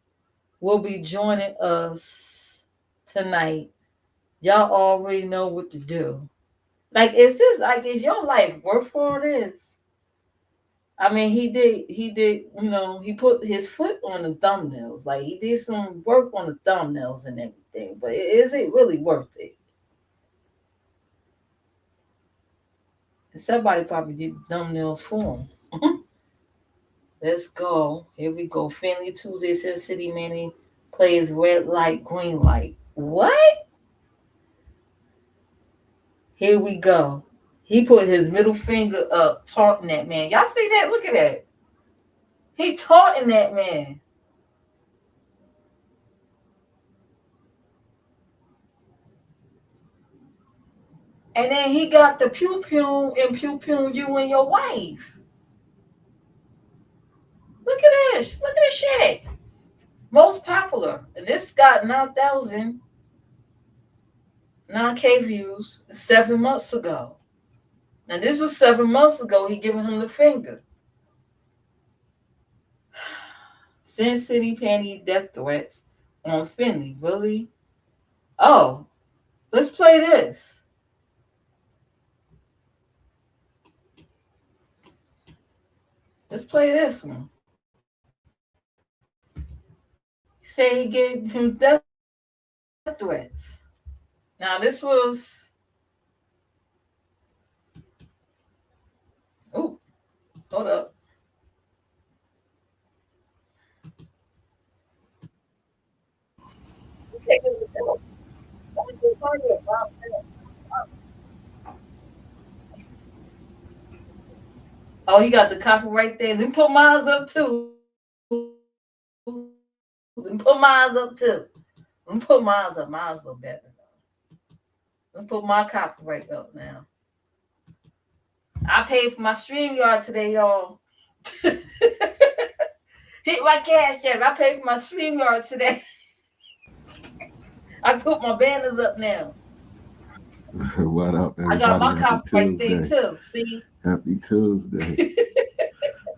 will be joining us tonight. Y'all already know what to do. Like, is your life worth all this? I mean, he did, he put his foot on the thumbnails. Like, he did some work on the thumbnails and everything. But is it really worth it? And somebody probably did thumbnails for him. Let's go. Here we go. Finley Tuesday, SinCity Manny plays red light, green light. What? Here we go. He put his middle finger up, taunting that man. Y'all see that? Look at that. He taunting that man. And then he got the pew pew and pew pew you and your wife. Look at this. Look at this shit. Most popular. And this got 9,000 9K views 7 months ago. Now this was 7 months ago. He giving him the finger. SinCity Manny death threats on Finny. Really? Oh, let's play this. Let's play this one. He said he gave him death threats. Now this was. Oh, hold up. Oh, he got the copyright there. Let me put mine up too. Let me put mine up too. Let me put mine up. Mine's a little better. Let me put my copyright up now. I paid for my StreamYard today, y'all. Hit my cash app. I paid for my StreamYard today. I put my banners up now. What up, everybody? I got my Happy copyright Tuesday. thing too. See? Happy Tuesday.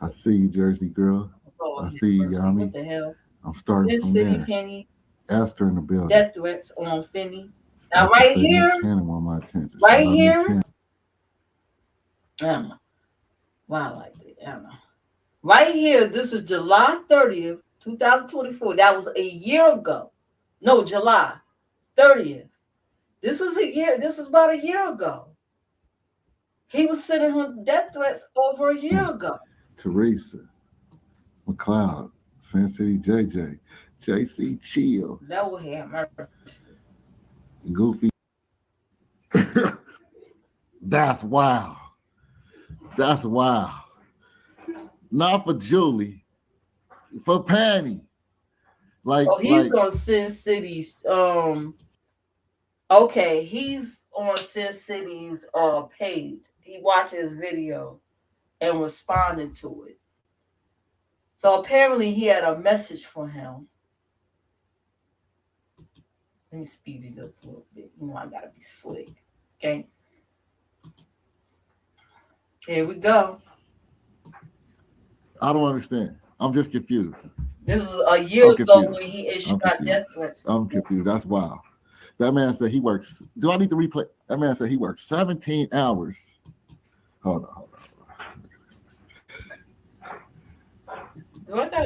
I see you, Jersey girl. Oh, I see you, Yami. What the hell? I'm starting from SinCity there. Manny Esther in the building. death threats on Finny. Now right here, right here. I don't know. Why I like that? I don't know. Right here, this is July 30th, 2024. That was a year ago. No, July 30th. This was a year. This was about a year ago. He was sending him death threats over a year ago. Teresa, McLeod, SinCity JJ, JC Chill. No hammer. Goofy. That's wild. That's wild. Not for Julie, for Penny. Like, oh, he's on SinCity's. Okay, he's on SinCity's page. He watches video and responded to it. So apparently he had a message for him. Let me speed it up a little bit. You know, I gotta be slick. Okay. Here we go. I don't understand. I'm just confused. This is a year ago when he issued out death threats. I'm confused. That's wild. That man said he works. Do I need to replay? That man said he works 17 hours. Hold on.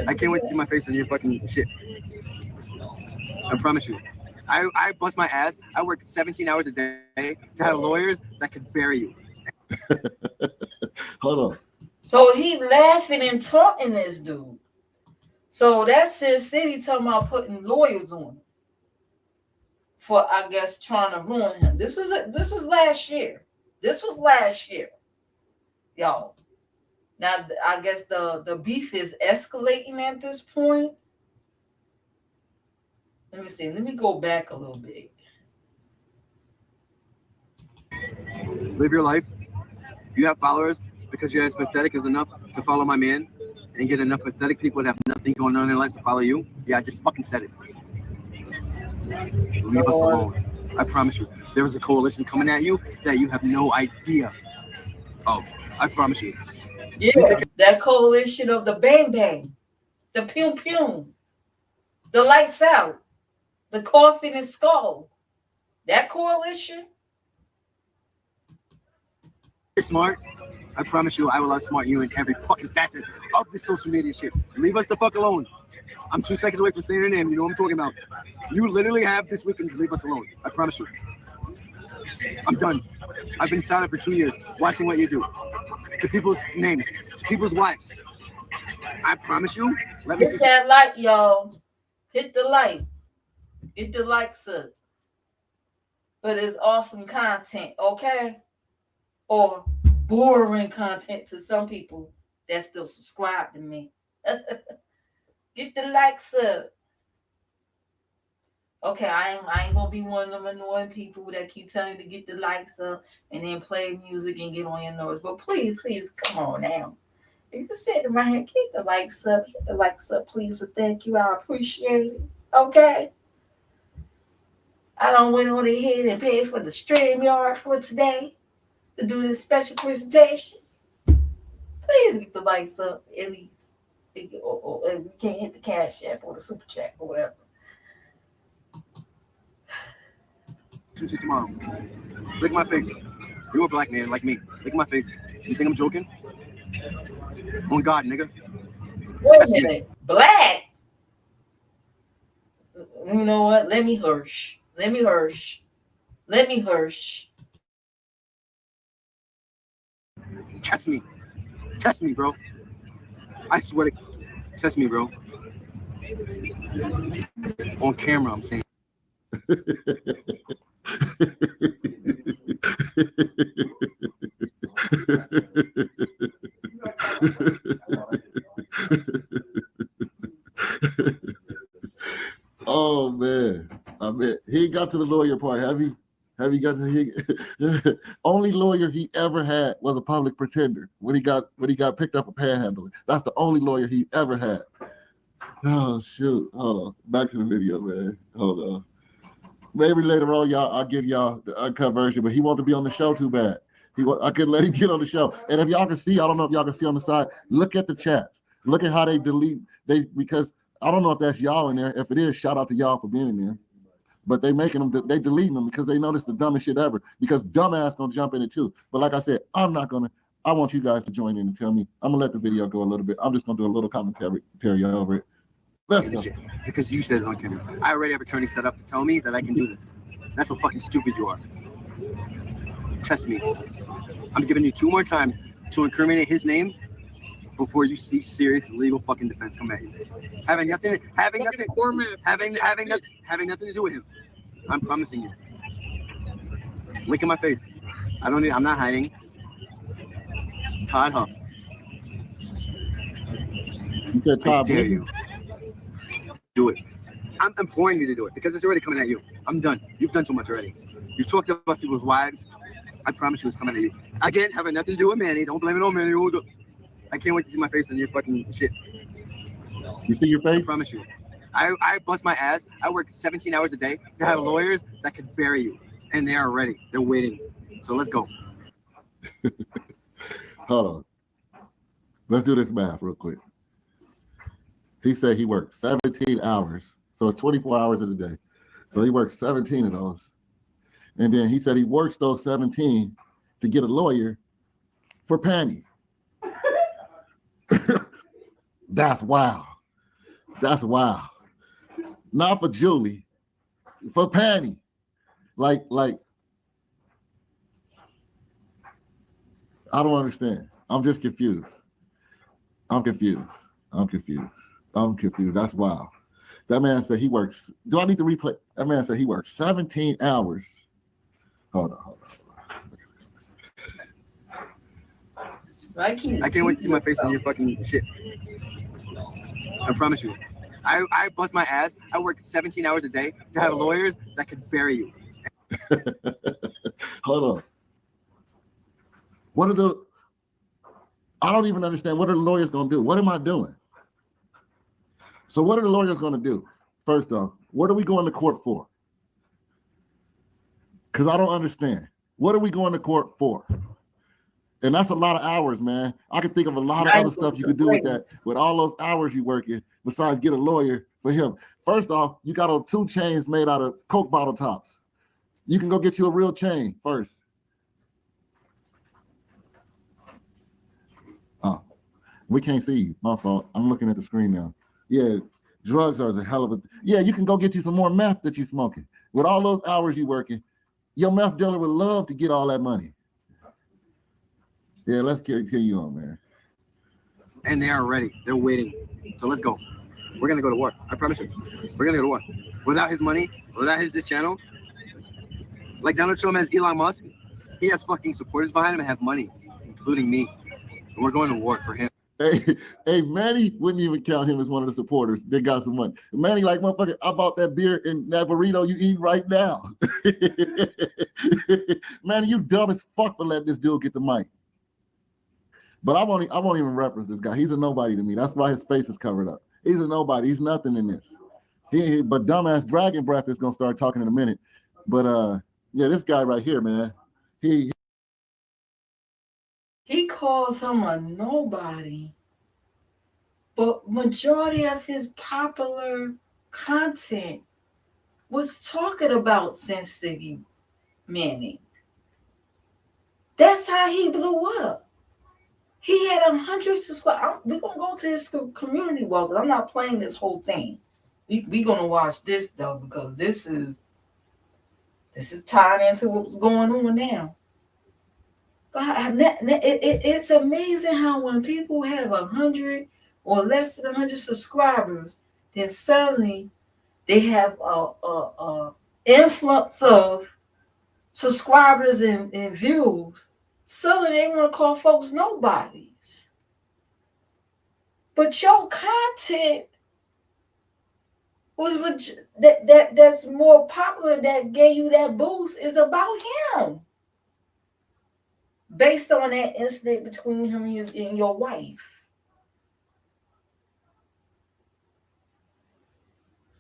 I can't wait to see my face on your fucking shit. I promise you. I bust my ass. I work 17 hours a day to have lawyers that could bury you. Hold on. So he laughing and taunting this dude. So that's SinCity talking about putting lawyers on him for, I guess, trying to ruin him. This is last year. This was last year, y'all. Now I guess the beef is escalating at this point. Let me see. Let me go back a little bit. Live your life. You have followers because you're as pathetic as enough to follow my man and get enough pathetic people that have nothing going on in their lives to follow you. Yeah, I just fucking said it. Leave us alone. I promise you. There is a coalition coming at you that you have no idea of. I promise you. Yeah, that coalition of the bang bang, the pew pew, the lights out, the coffin and skull. That coalition. You're smart. I promise you I will outsmart you in every fucking facet of this social media shit. Leave us the fuck alone. I'm 2 seconds away from saying your name. You know what I'm talking about. You literally have this weekend to leave us alone. I promise you. I'm done. I've been silent for 2 years, watching what you do. To people's names, to people's wives. I promise you. Let me hit that like, y'all. Hit the like. Get the likes up. For this awesome content, okay? Or boring content to some people that still subscribe to me. Get the likes up. Okay, I ain't gonna be one of them annoying people that keep telling you to get the likes up and then play music and get on your nerves. But please, come on now. If you sit right here, keep the likes up, please. And thank you. I appreciate it. Okay. I don't went on ahead and paid for the StreamYard for today to do this special presentation. Please get the likes up at least. Or we can't hit the Cash App or the Super Chat or whatever. See tomorrow. Look at my face. You're a black man like me. Look at my face. You think I'm joking? On God, nigga. Wait a minute. Black? You know what? Let me hush. Trust me. Trust me, bro. I swear to... Trust me, bro. On camera, I'm saying. Oh man, I mean, he got to the lawyer part. Have you got to? Only lawyer he ever had was a public pretender when he got picked up for panhandling. That's the only lawyer he ever had. Oh shoot! Hold on, back to the video, man. Hold on. Maybe later on, I'll give y'all the uncut version. But he wanted to be on the show too bad. I couldn't let him get on the show. And if y'all can see, I don't know if y'all can see on the side. Look at the chats. Look at how they delete. Because I don't know if that's y'all in there. If it is, shout out to y'all for being in there. But they deleting them because they know it's the dumbest shit ever. Because dumbass gonna jump in it too. But like I said, I want you guys to join in and tell me. I'm gonna let the video go a little bit. I'm just gonna do a little commentary over it. Let's go. Because you said it on camera. I already have attorney set up to tell me that I can do this. That's how fucking stupid you are. Trust me. I'm giving you 2 more times to incriminate his name before you see serious legal fucking defense come at you. Having nothing to do with him. I'm promising you. Look at my face. I'm not hiding. Todd Huff. You said Todd. I dare you. Do it. I'm imploring you to do it because it's already coming at you. I'm done. You've done too much already. You've talked about people's wives. I promise you it's coming at you. Again, having nothing to do with Manny. Don't blame it on Manny. I can't wait to see my face on your fucking shit. You see your face? I promise you. I bust my ass. I work 17 hours a day to have lawyers that could bury you. And they are ready. They're waiting. So let's go. Hold on. Let's do this math real quick. He said he worked 17 hours. So it's 24 hours in a day. So he works 17 of those. And then he said he works those 17 to get a lawyer for Penny. That's wild. That's wild. Not for Julie, for Penny. Like, I don't understand. I'm just confused. I'm confused. That's wild. That man said he works. Do I need to replay? That man said he works 17 hours. Hold on. I can't wait to see my face on your fucking shit. I promise you. I bust my ass. I work 17 hours a day to have lawyers that could bury you. Hold on. I don't even understand. What are the lawyers going to do? What am I doing? So what are the lawyers going to do? First off, what are we going to court for? Because I don't understand. What are we going to court for? And that's a lot of hours, man. I can think of a lot of other stuff you could do with that, with all those hours you working, besides get a lawyer for him. First off, you got 2 chains made out of Coke bottle tops. You can go get you a real chain first. Oh, we can't see you. My fault. I'm looking at the screen now. Yeah, drugs are a hell of a... Yeah, you can go get you some more meth that you smoking. With all those hours you working, your meth dealer would love to get all that money. Yeah, let's continue on, man. And they are ready. They're waiting. So let's go. We're going to go to war. I promise you. We're going to go to war. Without his money, without this channel, like Donald Trump has Elon Musk, he has fucking supporters behind him and have money, including me. And we're going to war for him. Hey, Manny wouldn't even count him as one of the supporters. They got some money. Manny, like, motherfucker, I bought that beer and that burrito you eat right now. Manny, you dumb as fuck for letting this dude get the mic. But I won't even reference this guy. He's a nobody to me. That's why his face is covered up. He's a nobody. He's nothing in this. But dumbass Dragon Breath is gonna start talking in a minute. But yeah, this guy right here, man. He calls him a nobody, but majority of his popular content was talking about SinCity Manny. That's how he blew up. He had 100 subscribers. We're gonna go to his community walk. I'm not playing this whole thing. We're gonna watch this though, because this is tied into what's going on now. But it's amazing how when people have 100 or less than 100 subscribers, then suddenly they have a influx of subscribers and views. Suddenly they want to call folks nobodies. But your content was that's more popular, that gave you that boost, is about him. Based on that incident between him and your wife.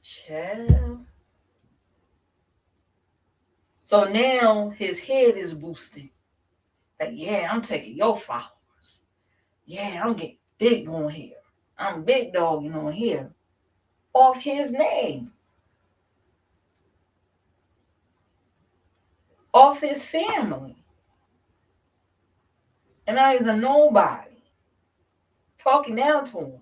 Child. So now his head is boosting. Like, yeah, I'm taking your followers. Yeah, I'm getting big on here. I'm big dogging on here. Off his name. Off his family. And now he's a nobody. Talking down to him.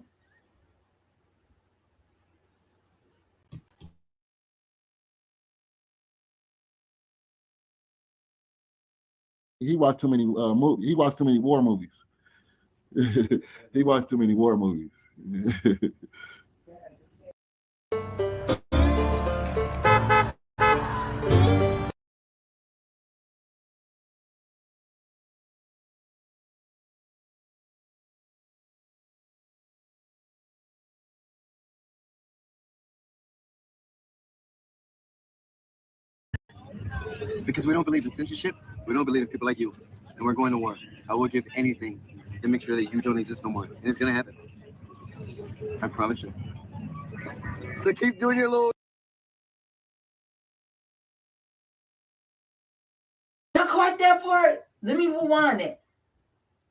He watched too many movies. He watched too many war movies. He watched too many war movies. Because we don't believe in censorship, we don't believe in people like you, and we're going to war. I will give anything to make sure that you don't exist no more, and it's gonna happen. I promise you. So keep doing your little. You caught that part? Let me rewind it.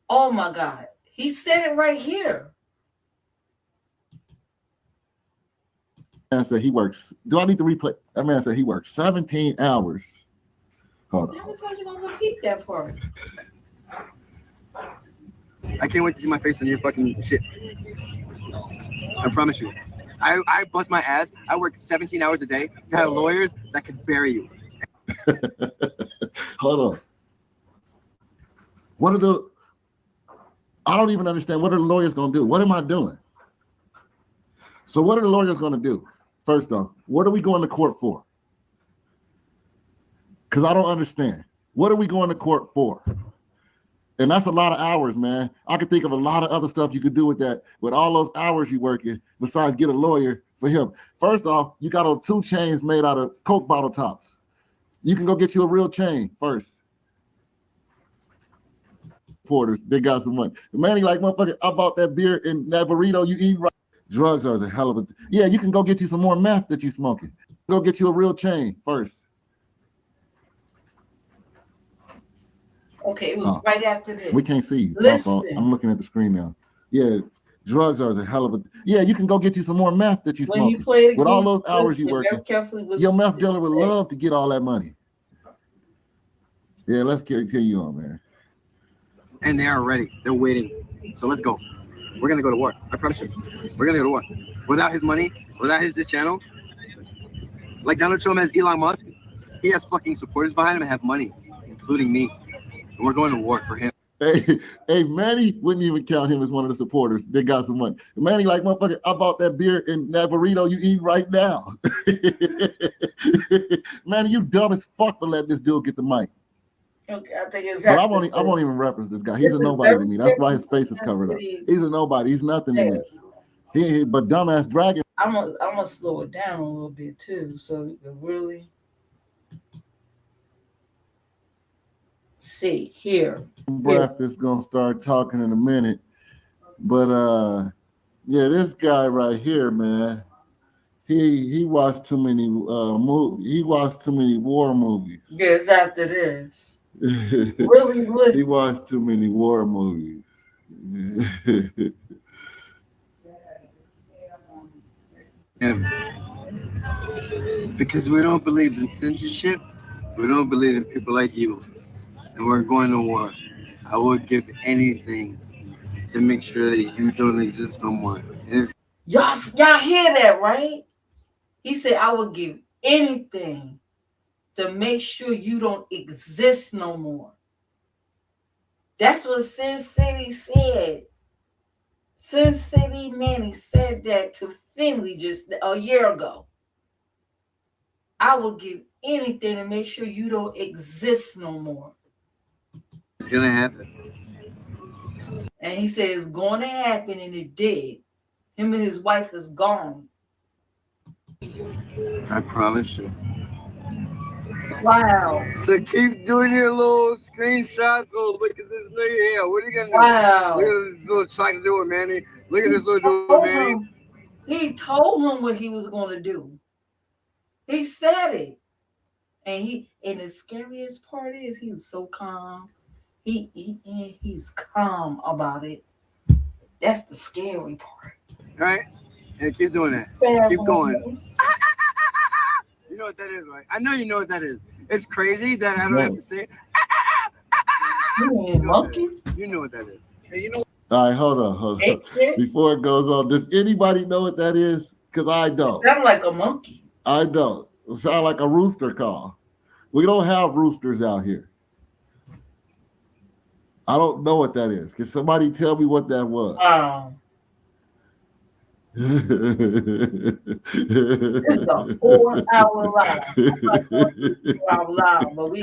Oh my God, he said it right here. Man said he works. Do I need to replay? That man said he works 17 hours. Hold on. How many times you gonna repeat that part? I can't wait to see my face on your fucking shit. I promise you. I bust my ass. I work 17 hours a day to have lawyers that could bury you. Hold on. I don't even understand. What are the lawyers going to do? What am I doing? So what are the lawyers going to do? First off, what are we going to court for? Because I don't understand. What are we going to court for? And that's a lot of hours, man. I could think of a lot of other stuff you could do with that, with all those hours you working, besides get a lawyer for him. First off, you got 2 chains made out of Coke bottle tops. You can go get you a real chain first. Porters, they got some money. Manny, like, motherfucker, I bought that beer and that burrito you eat right. Drugs are a hell of a... Yeah, you can go get you some more meth that you smoking. Go get you a real chain first. Okay, it was right after this. We can't see you. Listen. I'm looking at the screen now. Yeah, drugs are a hell of a... Yeah, you can go get you some more meth that you smoking. When you play the with game, all those hours you working, your meth dealer would love to get all that money. Yeah, let's continue on, man. And they are ready. They're waiting. So let's go. We're going to go to war. I promise you. We're going to go to war. Without his money, without this channel, like Donald Trump has Elon Musk, he has fucking supporters behind him and have money, including me. And we're going to war for him. Hey, Manny wouldn't even count him as one of the supporters. They got some money. Manny, like, motherfucker, I bought that beer and that burrito you eat right now. Manny, you dumb as fuck for letting this dude get the mic. Okay, I think it's. But I won't even reference this guy. He's a nobody to me. That's why his face is covered up. He's a nobody. He's nothing in this. But dumbass dragon. I'm gonna slow it down a little bit too, so you can really see here. Breath is gonna start talking in a minute. But yeah, this guy right here, man. He watched too many movies. He watched too many war movies. Yes, after this. Really listen. He watched too many war movies. Because we don't believe in censorship, we don't believe in people like you, and we're going to war. I would give anything to make sure that you don't exist no more. Y'all hear that, right? He said, I would give anything to make sure you don't exist no more. That's what SinCity said. SinCity Manny said that to Finley just a year ago. I will give anything to make sure you don't exist no more. It's gonna happen. And he said it's going to happen, and it did. Him and his wife is gone. I promise you. Wow. So keep doing your little screenshots. Oh, look at this nigga here. What are you gonna do? Wow. Look at this little trying to do it, Manny. Look at this little dude, Manny. He told him what he was going to do. He said it. And the scariest part is he was so calm. He's calm about it. That's the scary part. Right? And keep doing that. Keep going. You know what that is, right? I know you know what that is. It's crazy that I don't have to say it. You monkey? You know what that is. Hey, you know. All right, hold on. Before it goes on, does anybody know what that is? Because I don't. It sounds like a monkey. I don't. It sounds like a rooster call. We don't have roosters out here. I don't know what that is. Can somebody tell me what that was? It's a 4-hour live. But we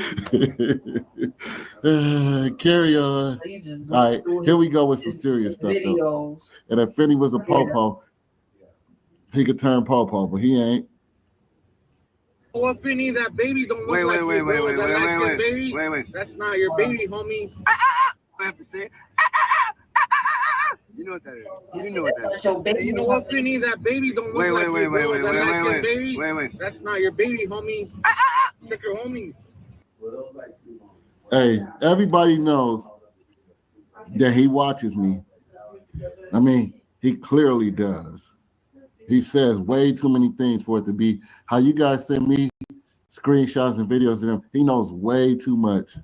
carry on. All right, here we go with some serious stuff. Videos. And if Finny was a popo, he could turn popo, but he ain't. Well, Finny, that baby don't look like your baby. Wait. That's not your baby, homie. I have to say it. You know what that is. You know what that is. Hey, you know what, Finny? That baby don't look like your baby. Wait. That's not your baby, homie. Check your homies. Hey, everybody knows that he watches me. I mean, he clearly does. He says way too many things for it to be how you guys send me screenshots and videos of him. He knows way too much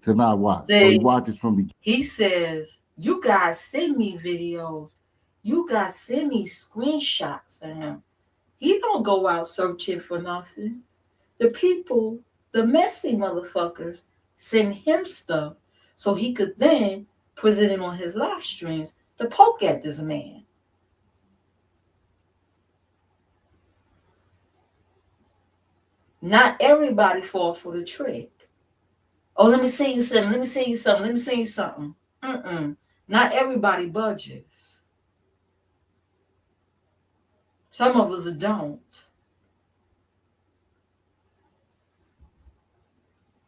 to not watch. So he watches from the. He says, you guys send me videos. You guys send me screenshots of him. He don't go out searching for nothing. The people, the messy motherfuckers, send him stuff so he could then present it on his live streams to poke at this man. Not everybody fall for the trick. Oh, let me say you something. Not everybody budges. Some of us don't.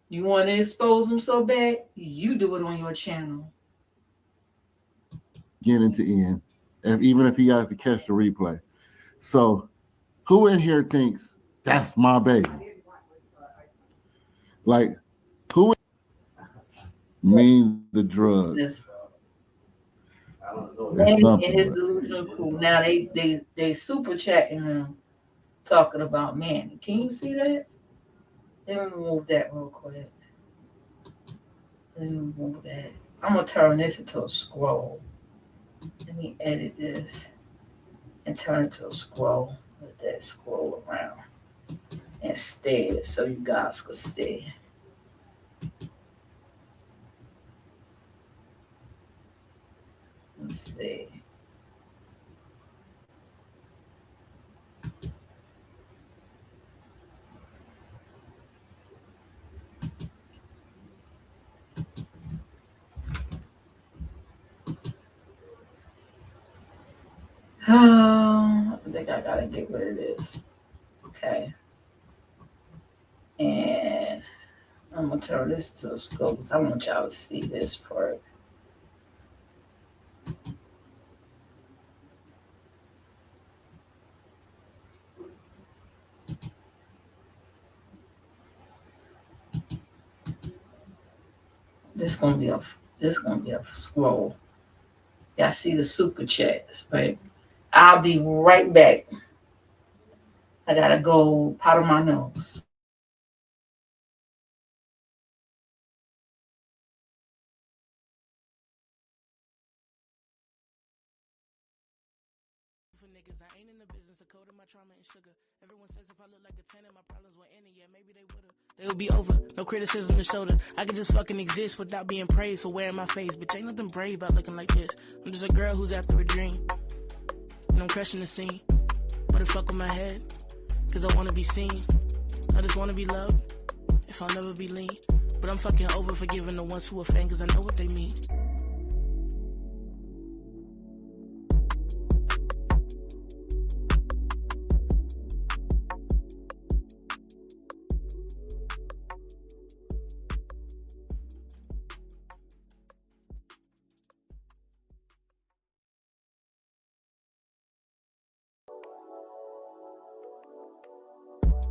You want to expose them so bad? You do it on your channel. Beginning to end, and even if he has to catch the replay. So, who in here thinks that's my baby? Like, who mean the drugs? Yes. And his delusional crew. Now they super chatting him, talking about Manny. Can you see that? Let me remove that real quick. Let me remove that. I'm gonna turn this into a scroll. Let me edit this and turn it to a scroll. Let that scroll around instead, so you guys can see. Let's see. I think I gotta get rid of this. Okay. And I'm gonna turn this to a scope because I want y'all to see this part. This gonna be a scroll. Y'all see the super chats, right? I'll be right back. I gotta go powder my nose. I ain't in the business of coding my trauma and sugar. Everyone says if I look like a 10 and my problems were any, yeah, maybe they would've. They would be over, no criticism to shoulder. I could just fucking exist without being praised for wearing my face. Bitch, ain't nothing brave about looking like this. I'm just a girl who's after a dream, and I'm crushing the scene. But it fuck with my head, cause I wanna be seen. I just wanna be loved, if I'll never be lean. But I'm fucking over forgiving the ones who offend, cause I know what they mean.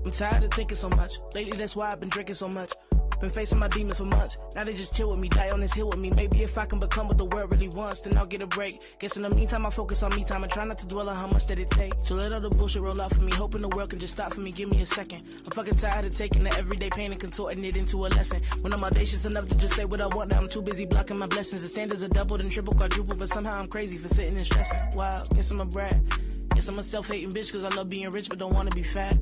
I'm tired of thinking so much. Lately, that's why I've been drinking so much. Been facing my demons for months. Now they just chill with me, die on this hill with me. Maybe if I can become what the world really wants, then I'll get a break. Guess in the meantime, I focus on me time and try not to dwell on how much that it takes. So let all the bullshit roll out for me, hoping the world can just stop for me. Give me a second. I'm fucking tired of taking the everyday pain and contorting it into a lesson. When I'm audacious enough to just say what I want, now I'm too busy blocking my blessings. The standards are doubled and triple, quadruple, but somehow I'm crazy for sitting and stressing. Wow, guess I'm a brat. Guess I'm a self-hating bitch cause I love being rich but don't wanna be fat.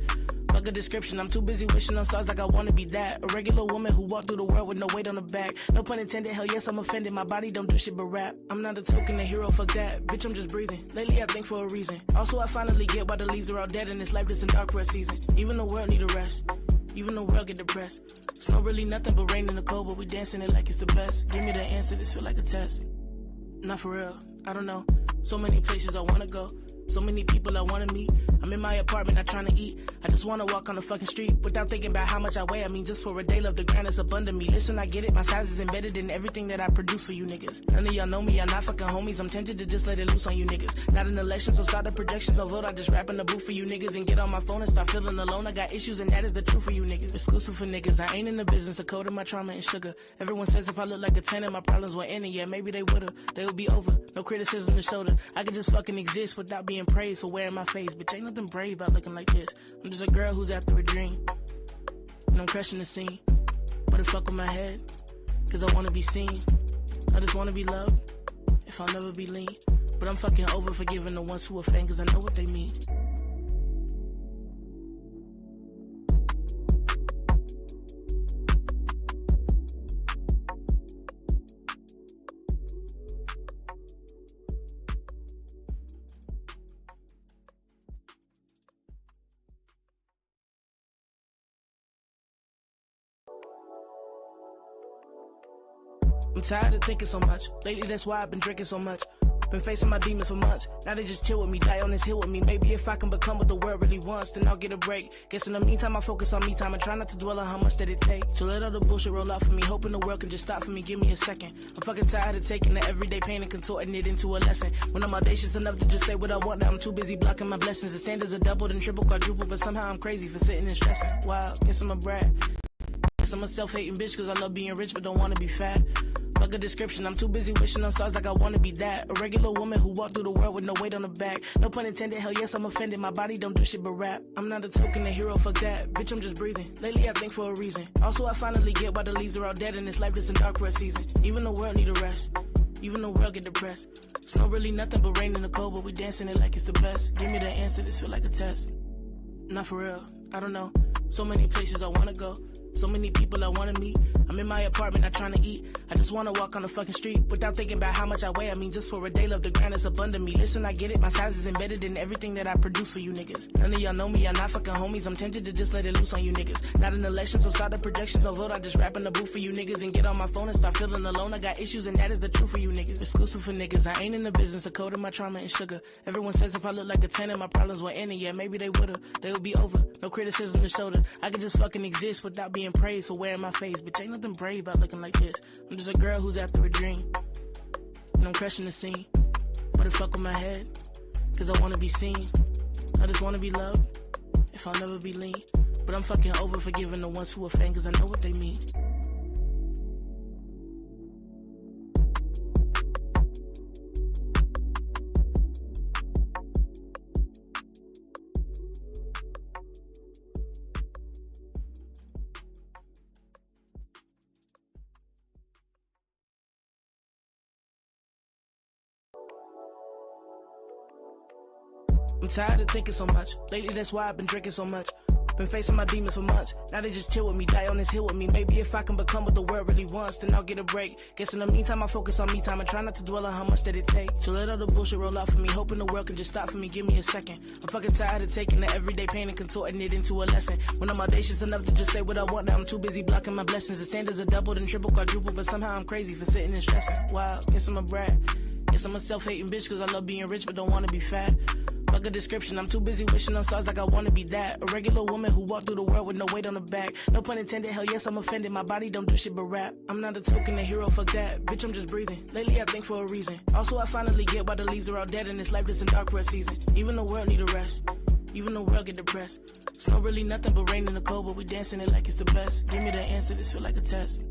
Fuck a description, I'm too busy wishing on stars like I wanna be that. A regular woman who walked through the world with no weight on her back. No pun intended, hell yes I'm offended. My body don't do shit but rap. I'm not a token, a hero, fuck that. Bitch, I'm just breathing. Lately I think for a reason. Also I finally get why the leaves are all dead in this life that's in dark for a season. Even the world need a rest. Even the world get depressed. It's not really nothing but rain in the cold, but we dancing it like it's the best. Give me the answer, this feel like a test. Not for real, I don't know. So many places I wanna go. So many people I wanna meet. I'm in my apartment, not trying to eat. I just wanna walk on the fucking street without thinking about how much I weigh. I mean, just for a day, love the grind is abundant me. Listen, I get it, my size is embedded in everything that I produce for you niggas. None of y'all know me, I'm not fucking homies. I'm tempted to just let it loose on you niggas. Not an election, so start the projections, no vote. I just rap in the booth for you niggas and get on my phone and start feeling alone. I got issues and that is the truth for you niggas. Exclusive for niggas, I ain't in the business of coding my trauma and sugar. Everyone says if I look like a 10 and my problems were any, yeah, maybe they would've. They would be over, no criticism to shoulder. I could just fucking exist without being praised for wearing my face. Bitch, ain't nothing brave about looking like this. I'm just a girl who's after a dream, and I'm crushing the scene. But it fuck with my head, cause I wanna be seen. I just wanna be loved, if I'll never be lean. But I'm fucking over forgiving the ones who offend, cause I know what they mean. I'm tired of thinking so much. Lately, that's why I've been drinking so much. Been facing my demons for months. Now they just chill with me, die on this hill with me. Maybe if I can become what the world really wants, then I'll get a break. Guess in the meantime, I focus on me time and try not to dwell on how much that it takes. So let all the bullshit roll out for me, hoping the world can just stop for me. Give me a second. I'm fucking tired of taking the everyday pain and contorting it into a lesson. When I'm audacious enough to just say what I want, now I'm too busy blocking my blessings. The standards are doubled and triple, quadruple, but somehow I'm crazy for sitting and stressing. Wow, guess I'm a brat. Guess I'm a self-hating bitch cause I love being rich but don't wanna be fat. Fuck a description, I'm too busy wishing on stars like I wanna be that. A regular woman who walked through the world with no weight on her back. No pun intended, hell yes I'm offended. My body don't do shit but rap. I'm not a token, a hero, fuck that. Bitch, I'm just breathing. Lately I think for a reason. Also I finally get why the leaves are all dead in this life that's in dark for a season. Even the world need a rest. Even the world get depressed. It's not really nothing but rain in the cold, but we dancing it like it's the best. Give me the answer, this feel like a test. Not for real, I don't know. So many places I wanna go. So many people I wanna meet. I'm in my apartment, not trying to eat. I just wanna walk on the fucking street without thinking about how much I weigh. I mean, just for a day, love the grind is abundant me. Listen, I get it, my size is embedded in everything that I produce for you niggas. None of y'all know me, I'm not fucking homies. I'm tempted to just let it loose on you niggas. Not an election, so start the projections. No vote, I just rap in the booth for you niggas and get on my phone and start feeling alone. I got issues and that is the truth for you niggas. Exclusive for niggas, I ain't in the business of coding my trauma and sugar. Everyone says if I look like a 10 and my problems were ending, yeah, maybe they would've. They would be over, no criticism to shoulder. I could just fucking exist without being praised for wearing my face. Bitch, ain't nothing brave about looking like this. I'm just a girl who's after a dream, and I'm crushing the scene. But it fuck with my head, cause I wanna be seen. I just wanna be loved, if I'll never be lean. But I'm fucking over forgiving the ones who offend, cause I know what they mean. I'm tired of thinking so much. Lately, that's why I've been drinking so much. Been facing my demons for months. Now they just chill with me, die on this hill with me. Maybe if I can become what the world really wants, then I'll get a break. Guess in the meantime, I focus on me time and try not to dwell on how much that it takes. So let all the bullshit roll out for me, hoping the world can just stop for me. Give me a second. I'm fucking tired of taking the everyday pain and contorting it into a lesson. When I'm audacious enough to just say what I want, now I'm too busy blocking my blessings. The standards are doubled and triple, quadruple, but somehow I'm crazy for sitting and stressing. Wow, guess I'm a brat. Guess I'm a self-hating bitch cause I love being rich but don't wanna be fat. Fuck a description, I'm too busy wishing on stars like I wanna be that. A regular woman who walked through the world with no weight on her back. No pun intended, hell yes I'm offended. My body don't do shit but rap. I'm not a token, a hero, fuck that. Bitch, I'm just breathing. Lately I think for a reason. Also I finally get why the leaves are all dead in this life that's in dark for a season. Even the world need a rest. Even the world get depressed. Snow really nothing but rain in the cold, but we dancing it like it's the best. Give me the answer, this feel like a test.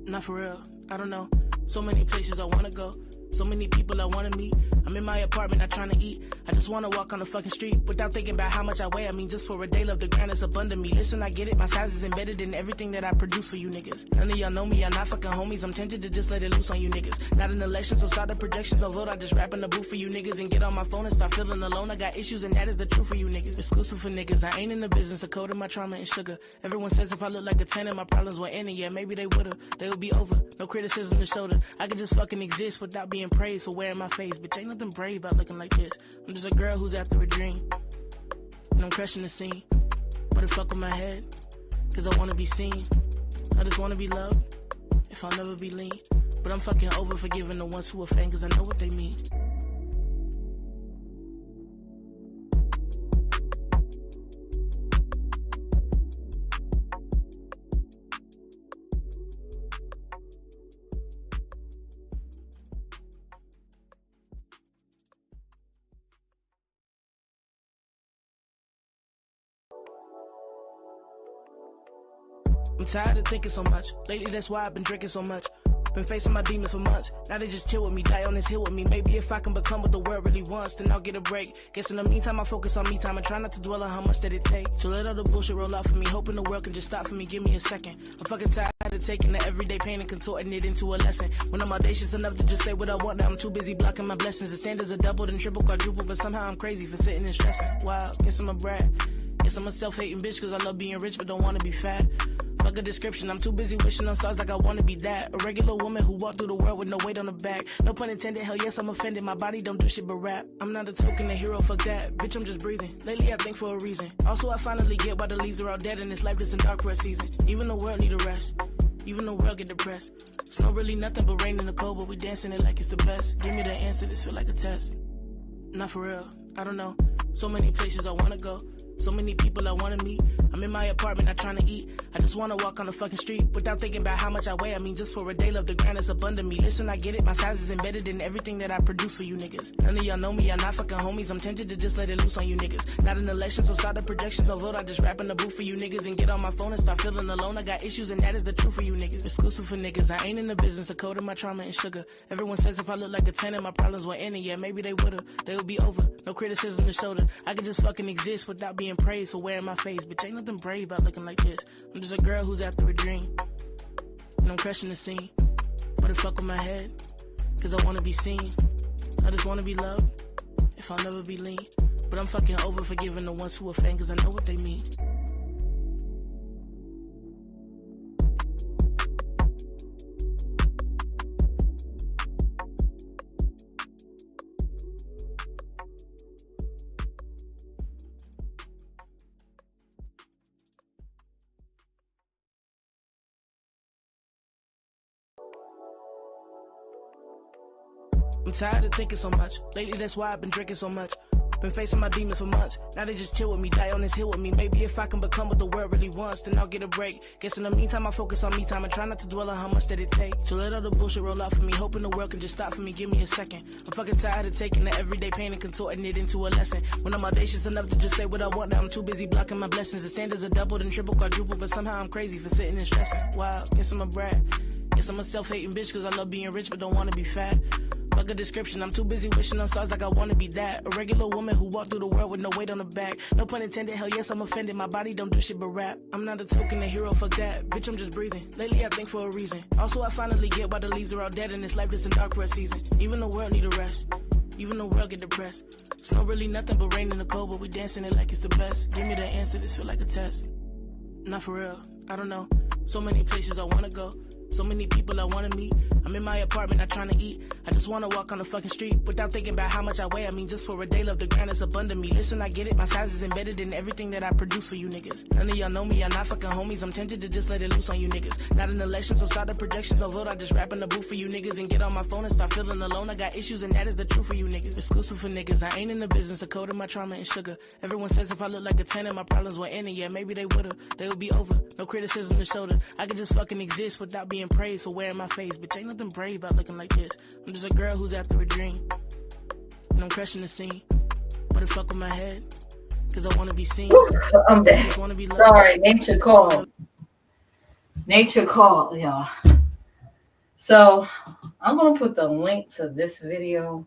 Not for real, I don't know. So many places I wanna go. So many people I wanna meet. I'm in my apartment, not trying to eat. I just wanna walk on the fucking street without thinking about how much I weigh. I mean, just for a day, love the grind is abundant me. Listen, I get it, my size is embedded in everything that I produce for you niggas. None of y'all know me, I'm not fucking homies. I'm tempted to just let it loose on you niggas. Not an election, so start the projections. No vote, I just rap in the booth for you niggas and get on my phone and start feeling alone. I got issues and that is the truth for you niggas. Exclusive for niggas, I ain't in the business of coding my trauma and sugar. Everyone says if I look like a 10 and my problems were ending, yeah, maybe they would've. They would be over, no criticism to shoulder. I could just fucking exist without being praised for wearing my face. Bitch, ain't nothing brave about looking like this. I'm just a girl who's after a dream, and I'm crushing the scene. But it fuck with my head, cause I wanna be seen. I just wanna be loved, if I'll never be lean. But I'm fucking over forgiving the ones who offend, cause I know what they mean. I'm tired of thinking so much. Lately, that's why I've been drinking so much. Been facing my demons for months. Now they just chill with me, die on this hill with me. Maybe if I can become what the world really wants, then I'll get a break. Guess in the meantime, I focus on me time and try not to dwell on how much that it takes. So let all the bullshit roll out for me, hoping the world can just stop for me. Give me a second. I'm fucking tired of taking the everyday pain and contorting it into a lesson. When I'm audacious enough to just say what I want, now I'm too busy blocking my blessings. The standards are doubled and triple, quadruple, but somehow I'm crazy for sitting and stressing. Wow, guess I'm a brat. Guess I'm a self-hating bitch cause I love being rich but don't wanna be fat. Fuck a description, I'm too busy wishing on stars like I wanna be that. A regular woman who walked through the world with no weight on her back. No pun intended, hell yes I'm offended. My body don't do shit but rap. I'm not a token, a hero, fuck that. Bitch, I'm just breathing. Lately I think for a reason. Also I finally get why the leaves are all dead in this life that's in dark for a season. Even the world need a rest. Even the world get depressed. Snow really nothing but rain in the cold, but we dancing it like it's the best. Give me the answer, this feel like a test. Not for real, I don't know. So many places I wanna go. So many people I wanna meet. I'm in my apartment, not trying to eat. I just wanna walk on the fucking street without thinking about how much I weigh. I mean, just for a day, love the grind is abundant me. Listen, I get it, my size is embedded in everything that I produce for you niggas. None of y'all know me, I'm not fucking homies. I'm tempted to just let it loose on you niggas. Not an election, so start the projections. No vote, I just rap in the booth for you niggas and get on my phone and start feeling alone. I got issues and that is the truth for you niggas. Exclusive for niggas, I ain't in the business of coding my trauma and sugar. Everyone says if I look like a 10 and my problems were ending, yeah, maybe they would've. They would be over, no criticism to shoulder. I could just fucking exist without being praised for wearing my face. Bitch, ain't nothing brave about looking like this. I'm just a girl who's after a dream, and I'm crushing the scene. But it fuck with my head, cause I wanna be seen. I just wanna be loved, if I'll never be lean. But I'm fucking over forgiving the ones who offend, cause I know what they mean. I'm tired of thinking so much. Lately, that's why I've been drinking so much. Been facing my demons for months. Now they just chill with me, die on this hill with me. Maybe if I can become what the world really wants, then I'll get a break. Guess in the meantime, I focus on me time and try not to dwell on how much that it takes. So let all the bullshit roll out for me, hoping the world can just stop for me. Give me a second. I'm fucking tired of taking the everyday pain and contorting it into a lesson. When I'm audacious enough to just say what I want, now I'm too busy blocking my blessings. The standards are doubled and triple, quadruple, but somehow I'm crazy for sitting and stressing. Wow, guess I'm a brat. Guess I'm a self-hating bitch cause I love being rich but don't wanna be fat. Fuck a description, I'm too busy wishing on stars like I wanna be that. A regular woman who walked through the world with no weight on her back. No pun intended, hell yes I'm offended. My body don't do shit but rap. I'm not a token, a hero, fuck that. Bitch, I'm just breathing. Lately I think for a reason. Also I finally get why the leaves are all dead in this life that's in dark for a season. Even the world need a rest. Even the world get depressed. It's not really nothing but rain in the cold, but we dancing it like it's the best. Give me the answer, this feel like a test. Not for real, I don't know. So many places I wanna go. So many people I wanna meet. I'm in my apartment, not trying to eat. I just wanna walk on the fucking street without thinking about how much I weigh. I mean, just for a day, love the grind is abundant me. Listen, I get it, my size is embedded in everything that I produce for you niggas. None of y'all know me, I'm not fucking homies. I'm tempted to just let it loose on you niggas. Not an election, so start the projections, no vote. I just rap in the booth for you niggas and get on my phone and start feeling alone. I got issues and that is the truth for you niggas. Exclusive for niggas, I ain't in the business of coding my trauma and sugar. Everyone says if I look like a 10 and my problems were ending, yeah, maybe they would've. They would be over, no criticism to shoulder. I could just fucking exist without being praised for wearing my face. Bitch, ain't nothing brave about looking like this. I'm just a girl who's after a dream, and I'm crushing the scene. But it fuck with my head, cause I wanna be seen. I'm dead. Sorry, nature call. Nature call, y'all. So I'm gonna put the link to this video.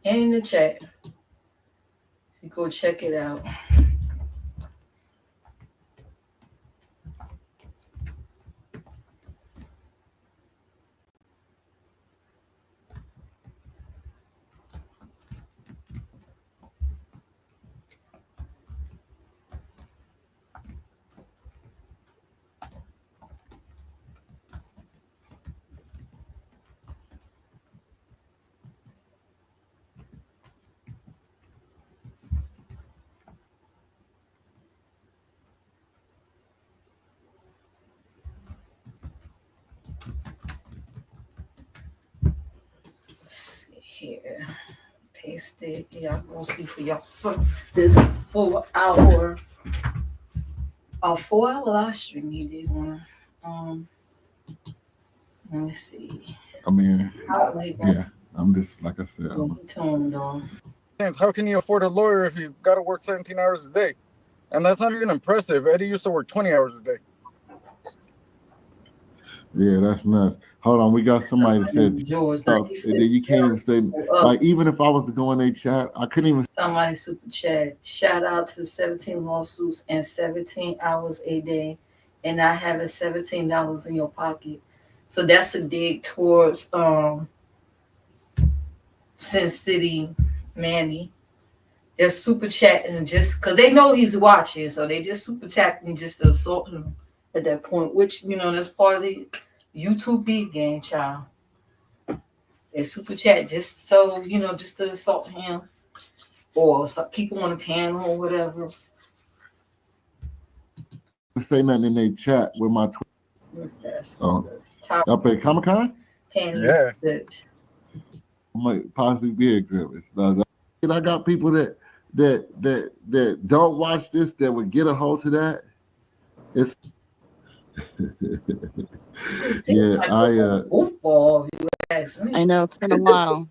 In the chat. So go check it out. Here, paste it. Y'all gonna see for y'all. This 4 hour, a 4 hour live stream he did one. Let me see. I mean, yeah, I'm just like I said. How can you afford a lawyer if you got to work 17 hours a day? And that's not even impressive. Eddie used to work 20 hours a day. Yeah, that's nuts. Hold on, we got somebody that said you can't even say, like, even if I was to go in their chat, I couldn't even. Somebody super chat. Shout out to 17 lawsuits and 17 hours a day, and not having $17 in your pocket. So that's a dig towards SinCity Manny. They're super chatting just because they know he's watching, so they just super chatting just to assault him at that point, which, you know, that's part of the YouTube beat game, child. They super chat just so, you know, just to assault him or some people on the panel or whatever. Say nothing in their chat with my up at Comic-Con? Yeah. Might possibly be a grip. I got people that don't watch this that would get a hold of that. It's yeah, goofball. I know it's been a while.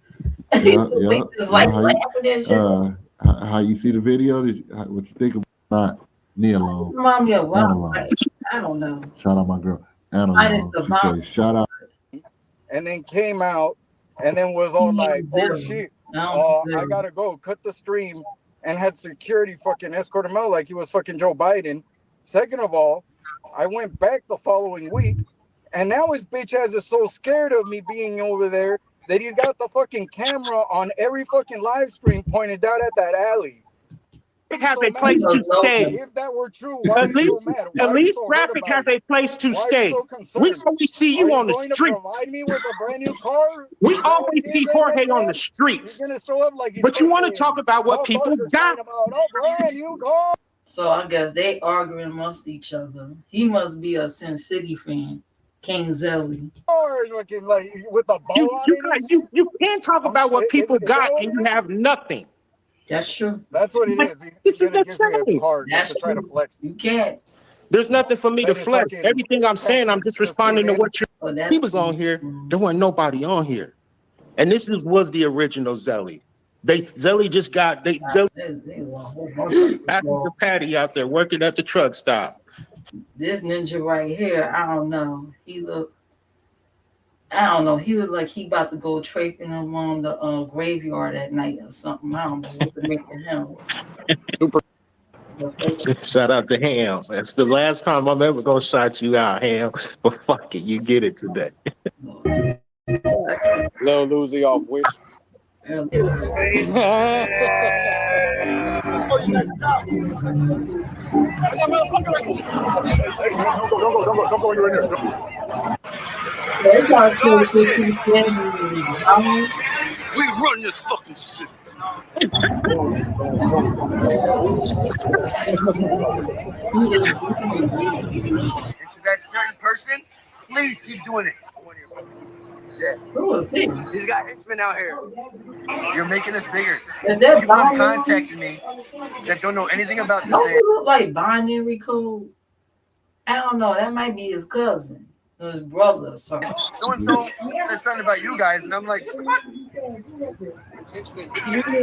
How you see the video? What you think about Neil? Remind me of I don't know. Shout out my girl. Shout out. And then came out and then was all like, oh shit, I gotta go cut the stream, and had security fucking escort him out like he was fucking Joe Biden. Second of all, I went back the following week, and now his bitch ass is so scared of me being over there that he's got the fucking camera on every fucking live stream pointed out at that alley. Rapid has a place to stay. If that were true, why are you so mad? At least Rapid has a place to stay. We always see you on the streets. Provide me with a brand new car? We always see Jorge on the streets. You're gonna show up like but you want to talk about what people got? Brand new car. So I guess they arguing amongst each other. He must be a SinCity fan. King Zelly. Looking like with a bow on you can't talk about what people got and you have nothing. That's true. That's what it is. This is gonna give me a card That's just to try to flex. You can't. There's nothing for me to flex. Everything I'm saying, I'm just responding to what you. He was on here. There wasn't nobody on here, and this was the original Zelly. Zelly just got after the Patty out there working at the truck stop. This ninja right here, I don't know. He look like he about to go traipsing along the graveyard at night or something. I don't know what to make of him. Super. Shout out to Ham. That's the last time I'm ever gonna shout you out, Ham. But fuck it, you get it today. Lil Lucy off Wish. Oh, you guys stop. Don't go anywhere near. We run this fucking shit. To that certain person, please keep doing it. Yeah. Who is he? He's got henchmen out here. You're making us bigger. Is that people have binary? contacted me that don't know anything about this. Don't it look like binary code? I don't know. That might be his cousin, or his brother, or something. So and so said something about you guys, and I'm like, what?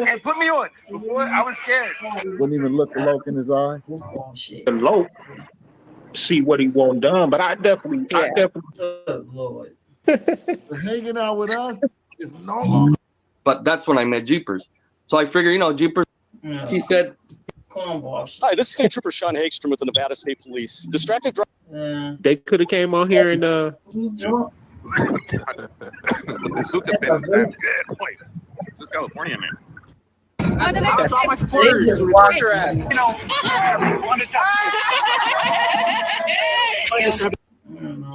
And put me on. Before I was scared. Wouldn't even look the Loke in his eye. Oh shit. The Loke see what he won't done, but I definitely. Good Lord. Hanging out with us is no longer. But that's when I met Jeepers. So I figure, Jeepers, he said, Hi, this is State Trooper Sean Hagstrom with the Nevada State Police. Distracted driver. They could have came on here and Who's drunk? This is California, man. That's all my supporters.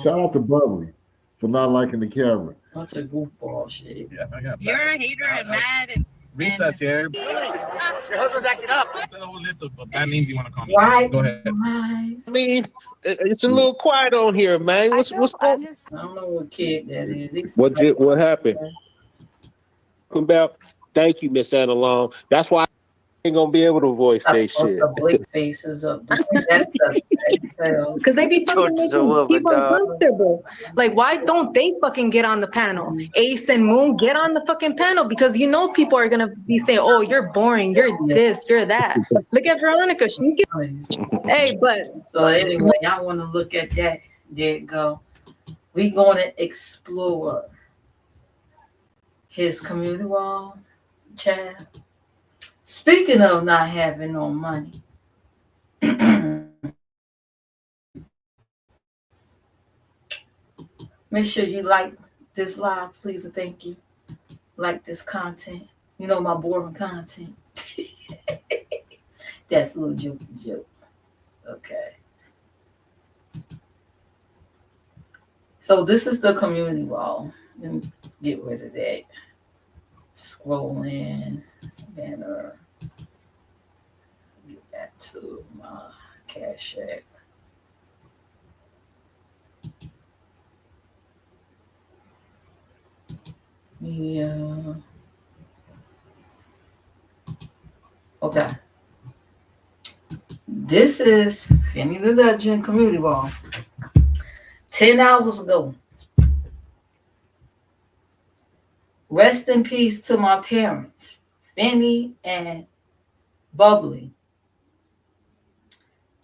Shout out to Bubbly for not liking the camera. Bunch of goofball shit. Yeah, I got You're a hater and mad and recess here. your husband's acting up. That's a whole list of bad names you want to call me. Right. Go ahead. I mean, it's a little quiet on here, man. What's going on? I don't know what kid that is. What happened? About thank you, Miss Anna Long. That's why I ain't gonna be able to voice that shit. Blake faces up. That's because they be fucking making people uncomfortable. Like, why don't they fucking get on the panel? Ace and Moon, get on the fucking panel because people are gonna be saying, "Oh, you're boring. You're this. You're that." Look at Veronica. She's hey, but so anyway, y'all want to look at that? There you go. We going to explore his community wall, Chad. Speaking of not having no money, make sure you like this live, please, and thank you. Like this content. My boring content. That's a little joke. Okay. So this is the community wall. Let me get rid of that. Scroll in. Banner. Get back to my Cash App. Yeah. Okay. This is Finny da Legend community wall. 10 hours ago. Rest in peace to my parents, Finny and Bubbly,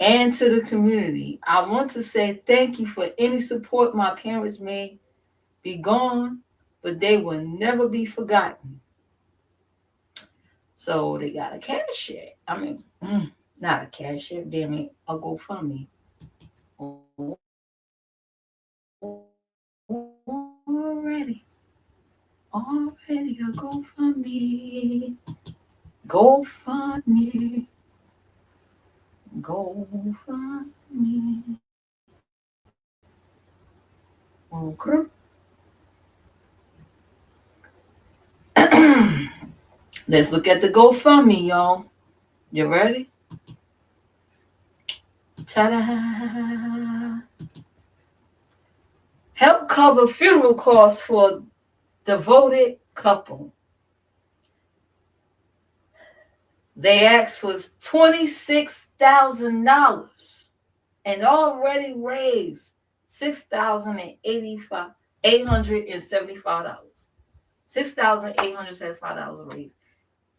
and to the community. I want to say thank you for any support my parents may be gone, but they will never be forgotten. So they got a Cash App. I mean, not a Cash App, damn it, a GoFundMe. Already a GoFundMe. GoFundMe. Go find me. Okay. Let's look at the GoFundMe, y'all. You ready? Ta-da! Help cover funeral costs for devoted couple. They asked for $26,000 and already raised $6,875. $6,875 raised.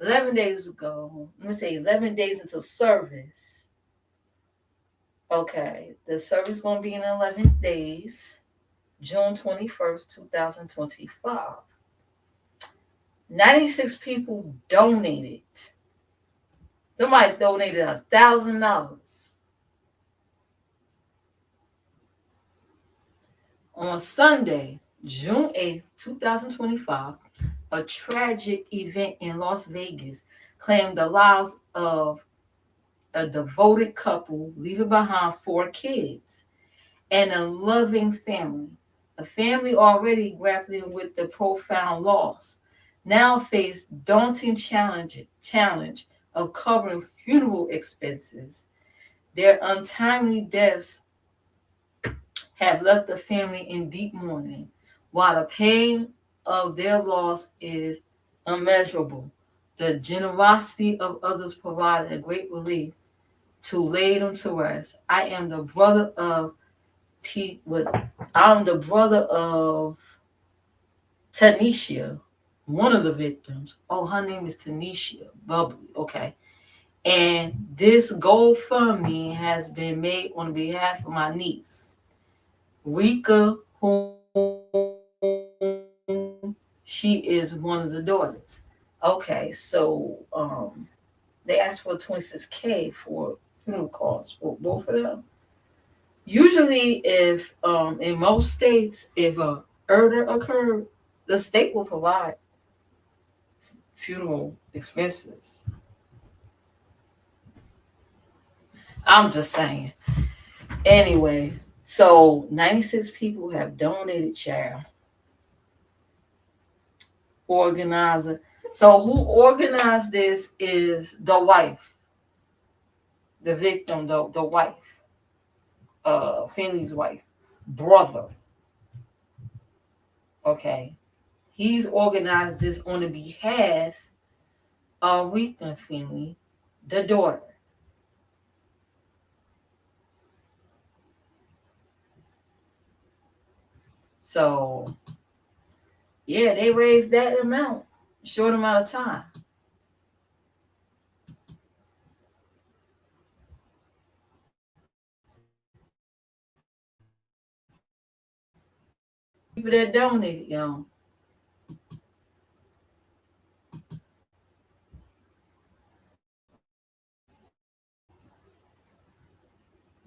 11 days ago, let me say 11 days until service. Okay, the service is going to be in 11 days, June 21st, 2025. 96 people donated. Somebody donated $1,000. On Sunday, June 8th, 2025, a tragic event in Las Vegas claimed the lives of a devoted couple leaving behind 4 kids and a loving family. A family already grappling with the profound loss now faced daunting challenge of covering funeral expenses. Their untimely deaths have left the family in deep mourning, while the pain of their loss is unmeasurable. The generosity of others provided a great relief to lay them to rest. I am the brother of Tanisha, one of the victims. Oh, her name is Tanisha Bubbly. Okay. And this GoFundMe has been made on behalf of my niece, Rika, who she is one of the daughters. Okay, so they asked for $26K for funeral costs for both of them. Usually, if in most states, if a murder occurred, the state will provide funeral expenses. I'm just saying. Anyway, so 96 people have donated, child. Organizer. So who organized this is the wife, the victim, the wife, Finley's wife, brother. Okay. He's organized this on the behalf of Rita Finley, the daughter. So, yeah, they raised that amount, short amount of time. People that donated, y'all.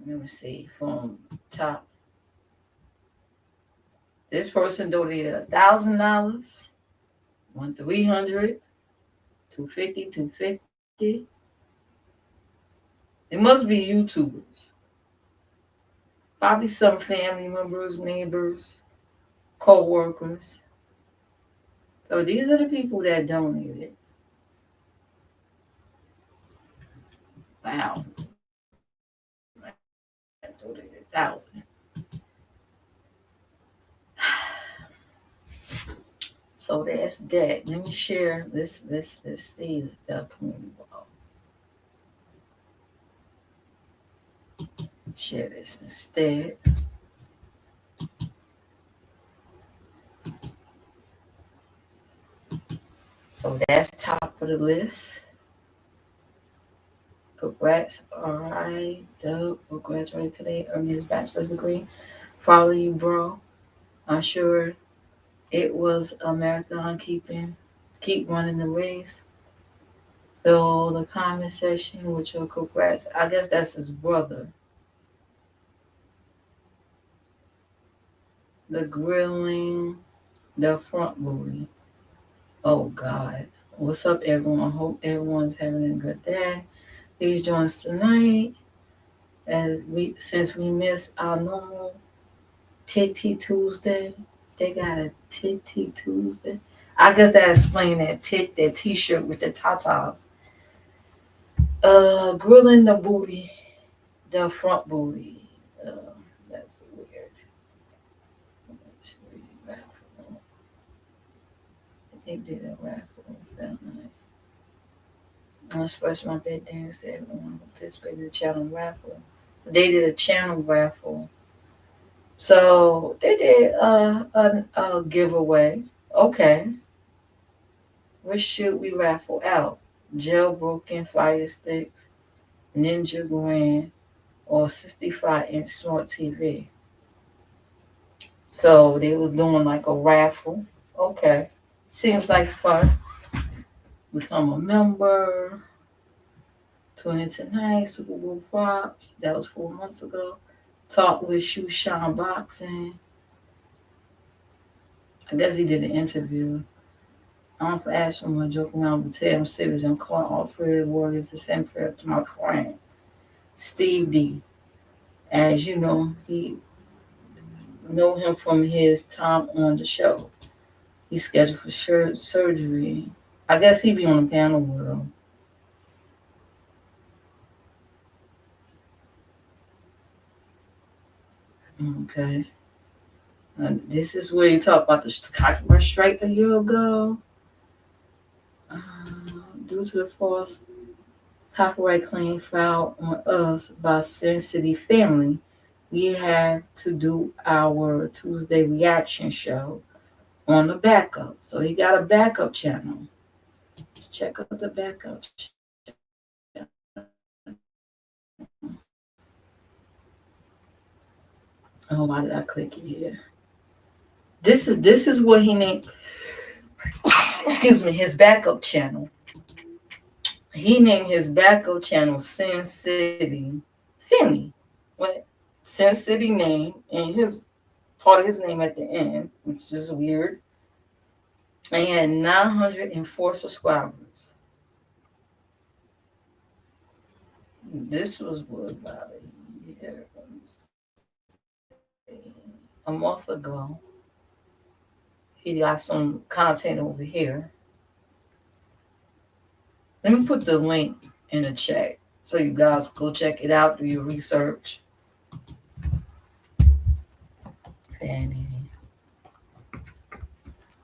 Let me see from top. This person donated $1,000, $300, $250, $250. It must be YouTubers. Probably some family members, neighbors, co-workers. So these are the people that donated. Wow. I donated 1,000. So that's that. Let me share this see the community wall. Share this instead. So that's top of the list. Congrats. All right. Doug will graduate today, earning his bachelor's degree. Follow you, bro. I'm sure it was a marathon. Keep running the race. Fill the comment section with your congrats. I guess that's his brother. The grilling, the front booty. Oh, God. What's up, everyone? Hope everyone's having a good day. Please join us tonight Since we missed our normal Titty Tuesday, they got a Titty Tuesday. I guess that explains that t-shirt with the tatas. Grilling the booty, the front booty. That's weird. I think they did a raffle that night. I was first my bed dance that everyone participated in the channel raffle. They did a channel raffle. So they did a giveaway. Okay. What should we raffle out? Jailbroken Fire Sticks, Ninja Grand, or 65-inch smart TV. So they was doing like a raffle. Okay. Seems like fun. Become a member. Tune in tonight. Super Bowl props. That was 4 months ago. Talk with Shoe Shine Boxing. I guess he did an interview. I don't ask for my joke around, but today I'm serious. I'm calling all three of the warriors to send prayer to my friend, Steve D. As you know, he know him from his time on the show. He's scheduled for surgery. I guess he be on the panel with him. Okay. And this is where you talk about the copyright strike a year ago. Due to the false copyright claim filed on us by SinCity family, we had to do our Tuesday reaction show on the backup. So he got a backup channel. Let's check out the backup channel. Oh, why did I click it here? This is what he named, excuse me, his backup channel. He named his backup channel SinCity Finny. What? SinCity name and his part of his name at the end, which is weird. And he had 904 subscribers. This was about a month ago. He got some content over here. Let me put the link in the chat so you guys go check it out, do your research. Fanny,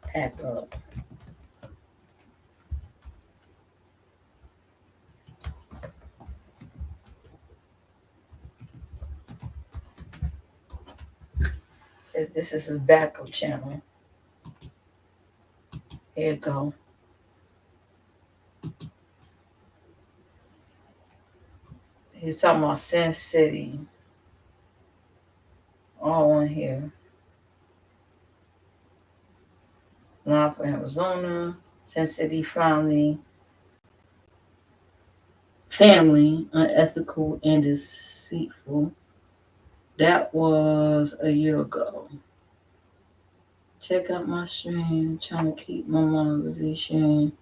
pack up. This is his backup channel. Here you go. He's talking about SinCity. All on here. Live from Arizona. SinCity family, unethical and deceitful. That was a year ago. Check out my stream. Trying to keep my monetization.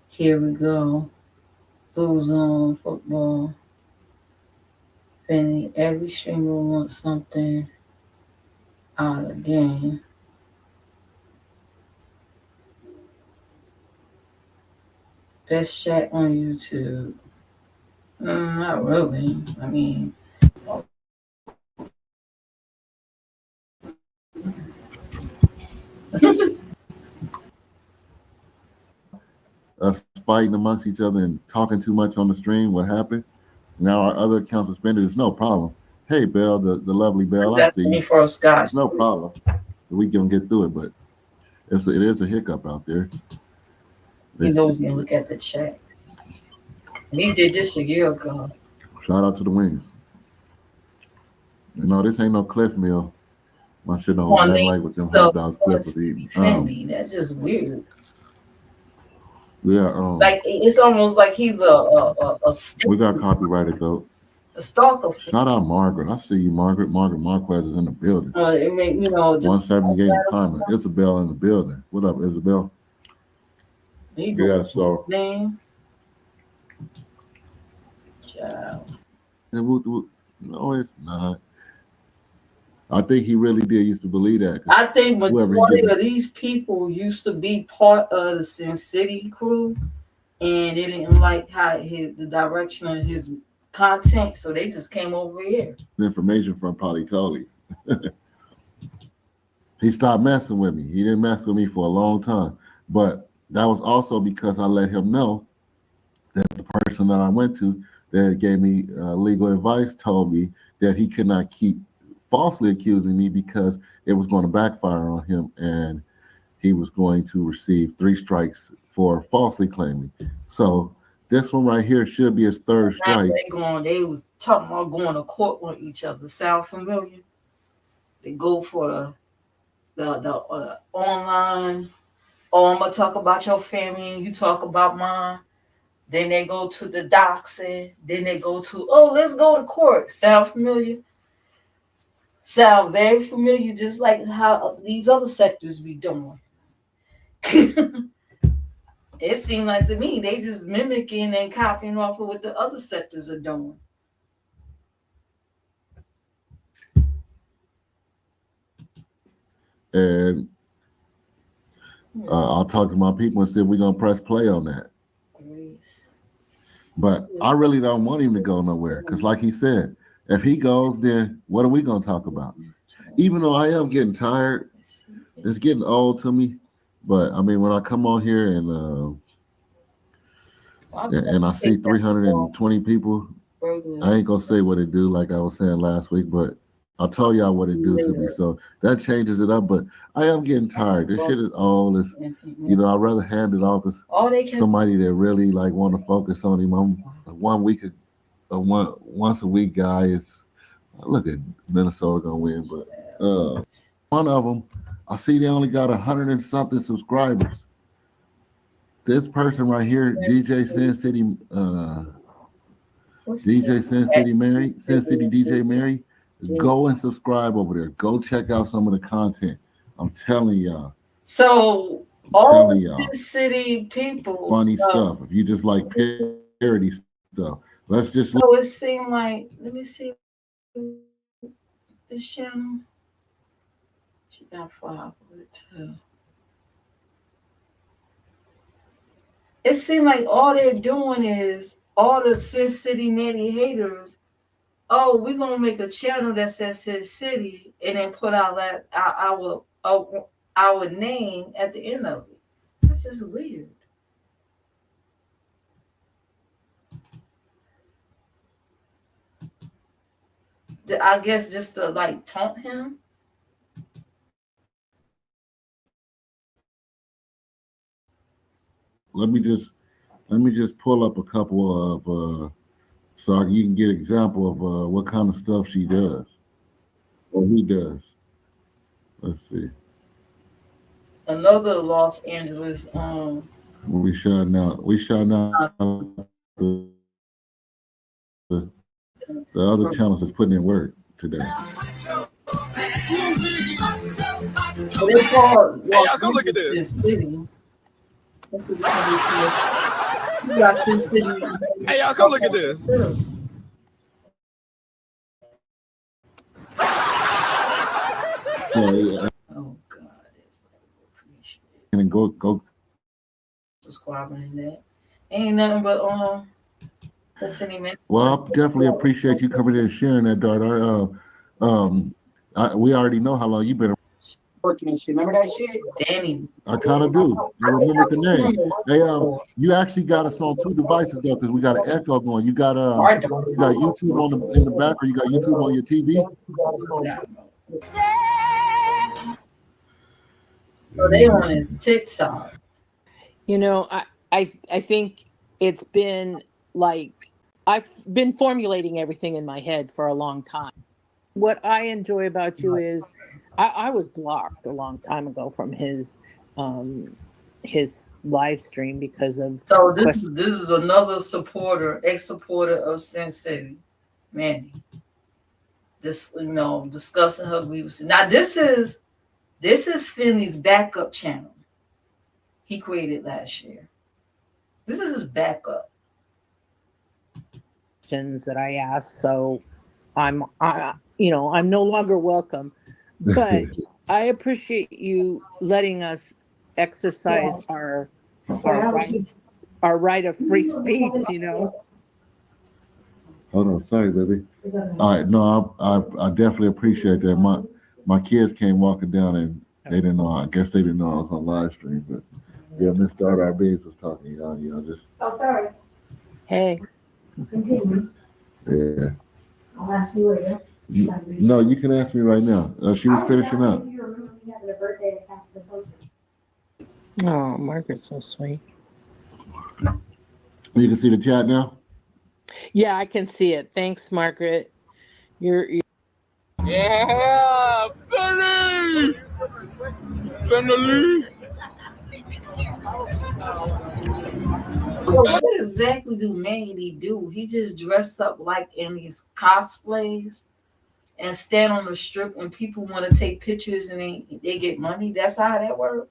Here we go. Blue Zone football. Finny, every streamer wants something out of the game. Best chat on YouTube. Not really. I mean, us fighting amongst each other and talking too much on the stream. What happened? Now our other account suspended. It's no problem. Hey, Belle, the lovely Belle, I see you. It's no problem. We can get through it, but it is a hiccup out there. He knows you look at the chat. We did this a year ago. Shout out to the Wings. You know, this ain't no Cliff Meal. My shit don't look like what them hot dogs Cliff was eating. That's just weird. Yeah. Like it's almost like he's a we got copyrighted though. A stalker. Shout out Margaret. I see you, Margaret. Margaret Marquez is in the building. It may, you know, 178 comment. Isabel in the building. What up, Isabel? Yeah, so man. Child. And No, it's not. I think he really did used to believe that. I think majority of these people used to be part of the Sin City crew, and they didn't like how the direction of his content, so they just came over here. Information from probably Tully. He stopped messing with me. He didn't mess with me for a long time, but that was also because I let him know that the person that I went to that gave me legal advice told me that he could not keep falsely accusing me because it was going to backfire on him and he was going to receive 3 strikes for falsely claiming. So this one right here should be his 3rd strike. They was talking about going to court on each other. Sound familiar? They go for the online. Oh, I'm gonna talk about your family and you talk about mine. Then they go to the doxing. Then they go to, oh, let's go to court. Sound familiar? Sound very familiar, just like how these other sectors be doing. It seemed like to me they just mimicking and copying off of what the other sectors are doing. And I'll talk to my people and see if we're going to press play on that. But I really don't want him to go nowhere because like he said, if he goes, then what are we going to talk about? Even though I am getting tired, it's getting old to me. But, I mean, when I come on here and I see 320 people, I ain't going to say what it do like I was saying last week, but I'll tell y'all what it do to me. So that changes it up. But I am getting tired. This shit is old. It's, you know, I'd rather hand it off to somebody that really like want to focus on him. I'm once a week guy. It's look at Minnesota gonna win, but one of them, I see they only got 100 and something subscribers. This person right here, DJ SinCity, DJ SinCity Manny, SinCity DJ Mary. Go and subscribe over there. Go check out some of the content. I'm telling y'all. So all the city people, funny stuff. If you just like parody stuff, let's just. So it seemed like, let me see this channel. She got 5 with it too. It seemed like all they're doing is all the SinCity Manny haters. Oh, we're gonna make a channel that says Sin City and then put out that our name at the end of it. That's just weird. I guess just to like taunt him. Let me just pull up a couple of so you can get an example of what kind of stuff she does or he does. Let's see. Another Los Angeles. We shouting out the other channels that's putting in work today. But it's called Hey, y'all come look at this. City. Hey, y'all come look at this. Yeah. Oh God. And go Subscribing in that. Ain't nothing but well, I definitely appreciate you coming in and sharing that, daughter. We already know how long you've been working and shit. Remember that shit? Danny. I kind of do. I remember the name. Hey, you actually got us on 2 devices though, because we got an echo going. You got YouTube on in the back, or you got YouTube on your TV? So they on his TikTok. You know, I think it's been like I've been formulating everything in my head for a long time. What I enjoy about you is I was blocked a long time ago from his live stream because of. So this is another ex-supporter of Sin City Manny. Just discussing her grievances. Now this is Finny's backup channel. He created last year. This is his backup. Questions that I asked, so I'm no longer welcome. But I appreciate you letting us exercise our rights, our right of free speech. Hold on, sorry, baby. All right, no, I definitely appreciate that. My kids came walking down and they didn't know. I guess they didn't know I was on live stream, but yeah, Miss Daughter Beans was talking. Just. Oh, sorry. Hey. Continue. Yeah. I'll ask you later. No, you can ask me right now. She was finishing up. Oh, Margaret's so sweet. You can see the chat now? Yeah, I can see it. Thanks, Margaret. You're... Yeah, Finny! Finally! So what exactly do Manny do? He just dress up like in these cosplays and stand on the strip and people want to take pictures and they get money. That's how that works.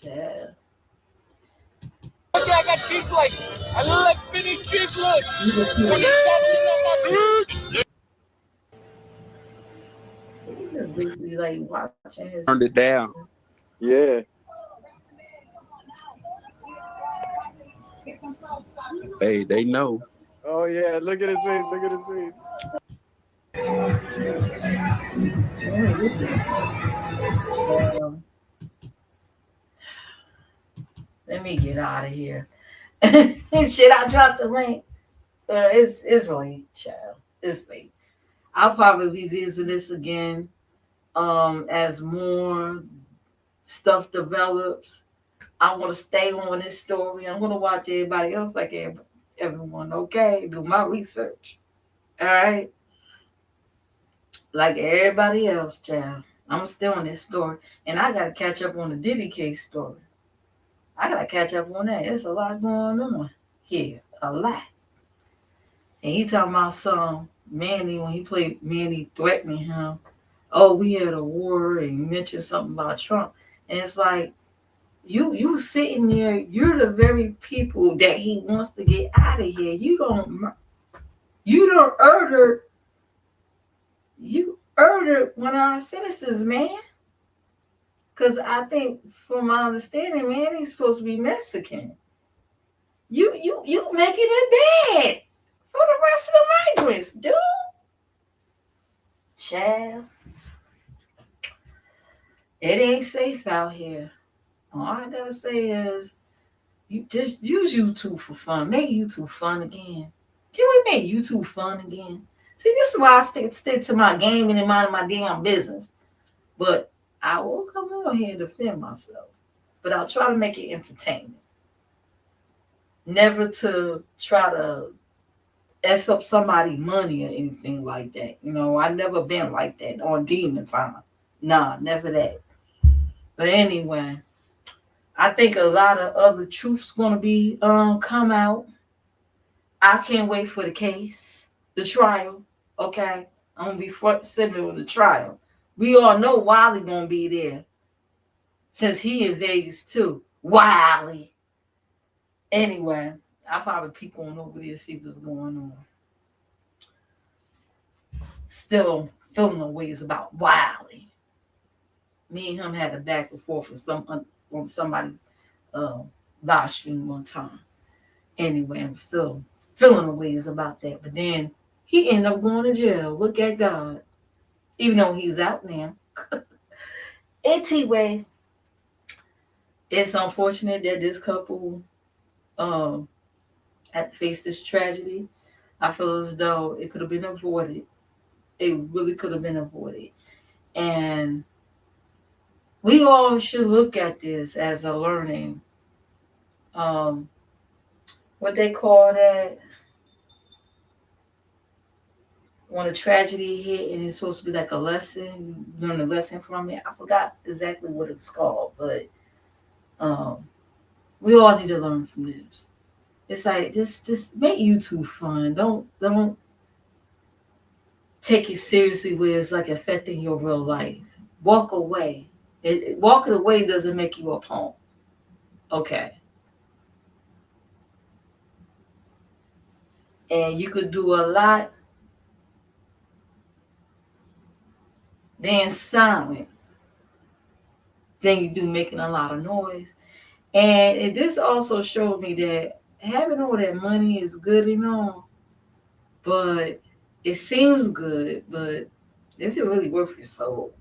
Yeah. Okay, I got cheeks like I look like Finny's cheeks look. Basically like watching his. Turned it down. Yeah. Hey, they know. Oh yeah, look at his face. Look at his face. Let me get out of here. Shit, I dropped the link. It's late, child. It's late. I'll probably revisit this again as more stuff develops. I want to stay on this story. I'm going to watch everybody else like everyone, okay? Do my research. All right? Like everybody else, child. I'm still on this story. And I got to catch up on the Diddy case story. I got to catch up on that. There's a lot going on here. A lot. And he talking about some Manny, when he played Manny threatening him. Oh, we had a war, and he mentioned something about Trump. And it's like, you sitting there, you're the very people that he wants to get out of here. You murdered one of our citizens, man. Because I think, from my understanding, man, he's supposed to be Mexican. You making it bad for the rest of the migrants, dude. Child. It ain't safe out here. All I gotta say is, you just use YouTube for fun. Make YouTube fun again. Can we make YouTube fun again? See, this is why I stick to my gaming and mind my damn business. But I will come on here and defend myself. But I'll try to make it entertaining. Never to try to F up somebody's money or anything like that. I never been like that on demon time. Nah, never that. But anyway, I think a lot of other truth's gonna be come out. I can't wait for the case, the trial. Okay, I'm gonna be front center on the trial. We all know Wiley gonna be there, since he in Vegas too. Wiley. Anyway, I'll probably peek on over there to see what's going on. Still feeling no ways about Wiley. Me and him had a back and forth on somebody live stream one time. Anyway, I'm still feeling the ways about that. But then he ended up going to jail. Look at God. Even though he's out now. Anyway, it's unfortunate that this couple had to face this tragedy. I feel as though it could have been avoided. It really could have been avoided. And we all should look at this as a learning. What they call that? When a tragedy hit and it's supposed to be like a lesson, you learn a lesson from it. I forgot exactly what it's called, but we all need to learn from this. It's like just make YouTube fun. Don't take it seriously where it's like affecting your real life. Walk away. Walking away doesn't make you a punk. Okay. And you could do a lot being silent than you do making a lot of noise. And this also showed me that having all that money is good and all, but it seems good, but is it really worth your soul?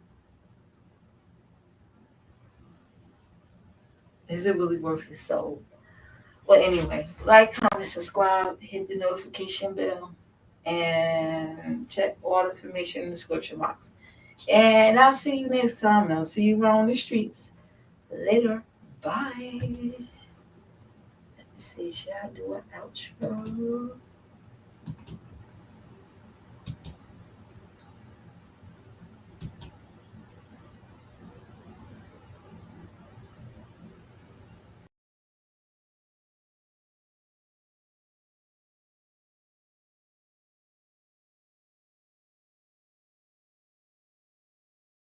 Is it really worth your soul? Well, anyway, like, comment, subscribe, hit the notification bell, and check all the information in the description box. And I'll see you next time. I'll see you around the streets. Later. Bye. Let me see. Should I do an outro?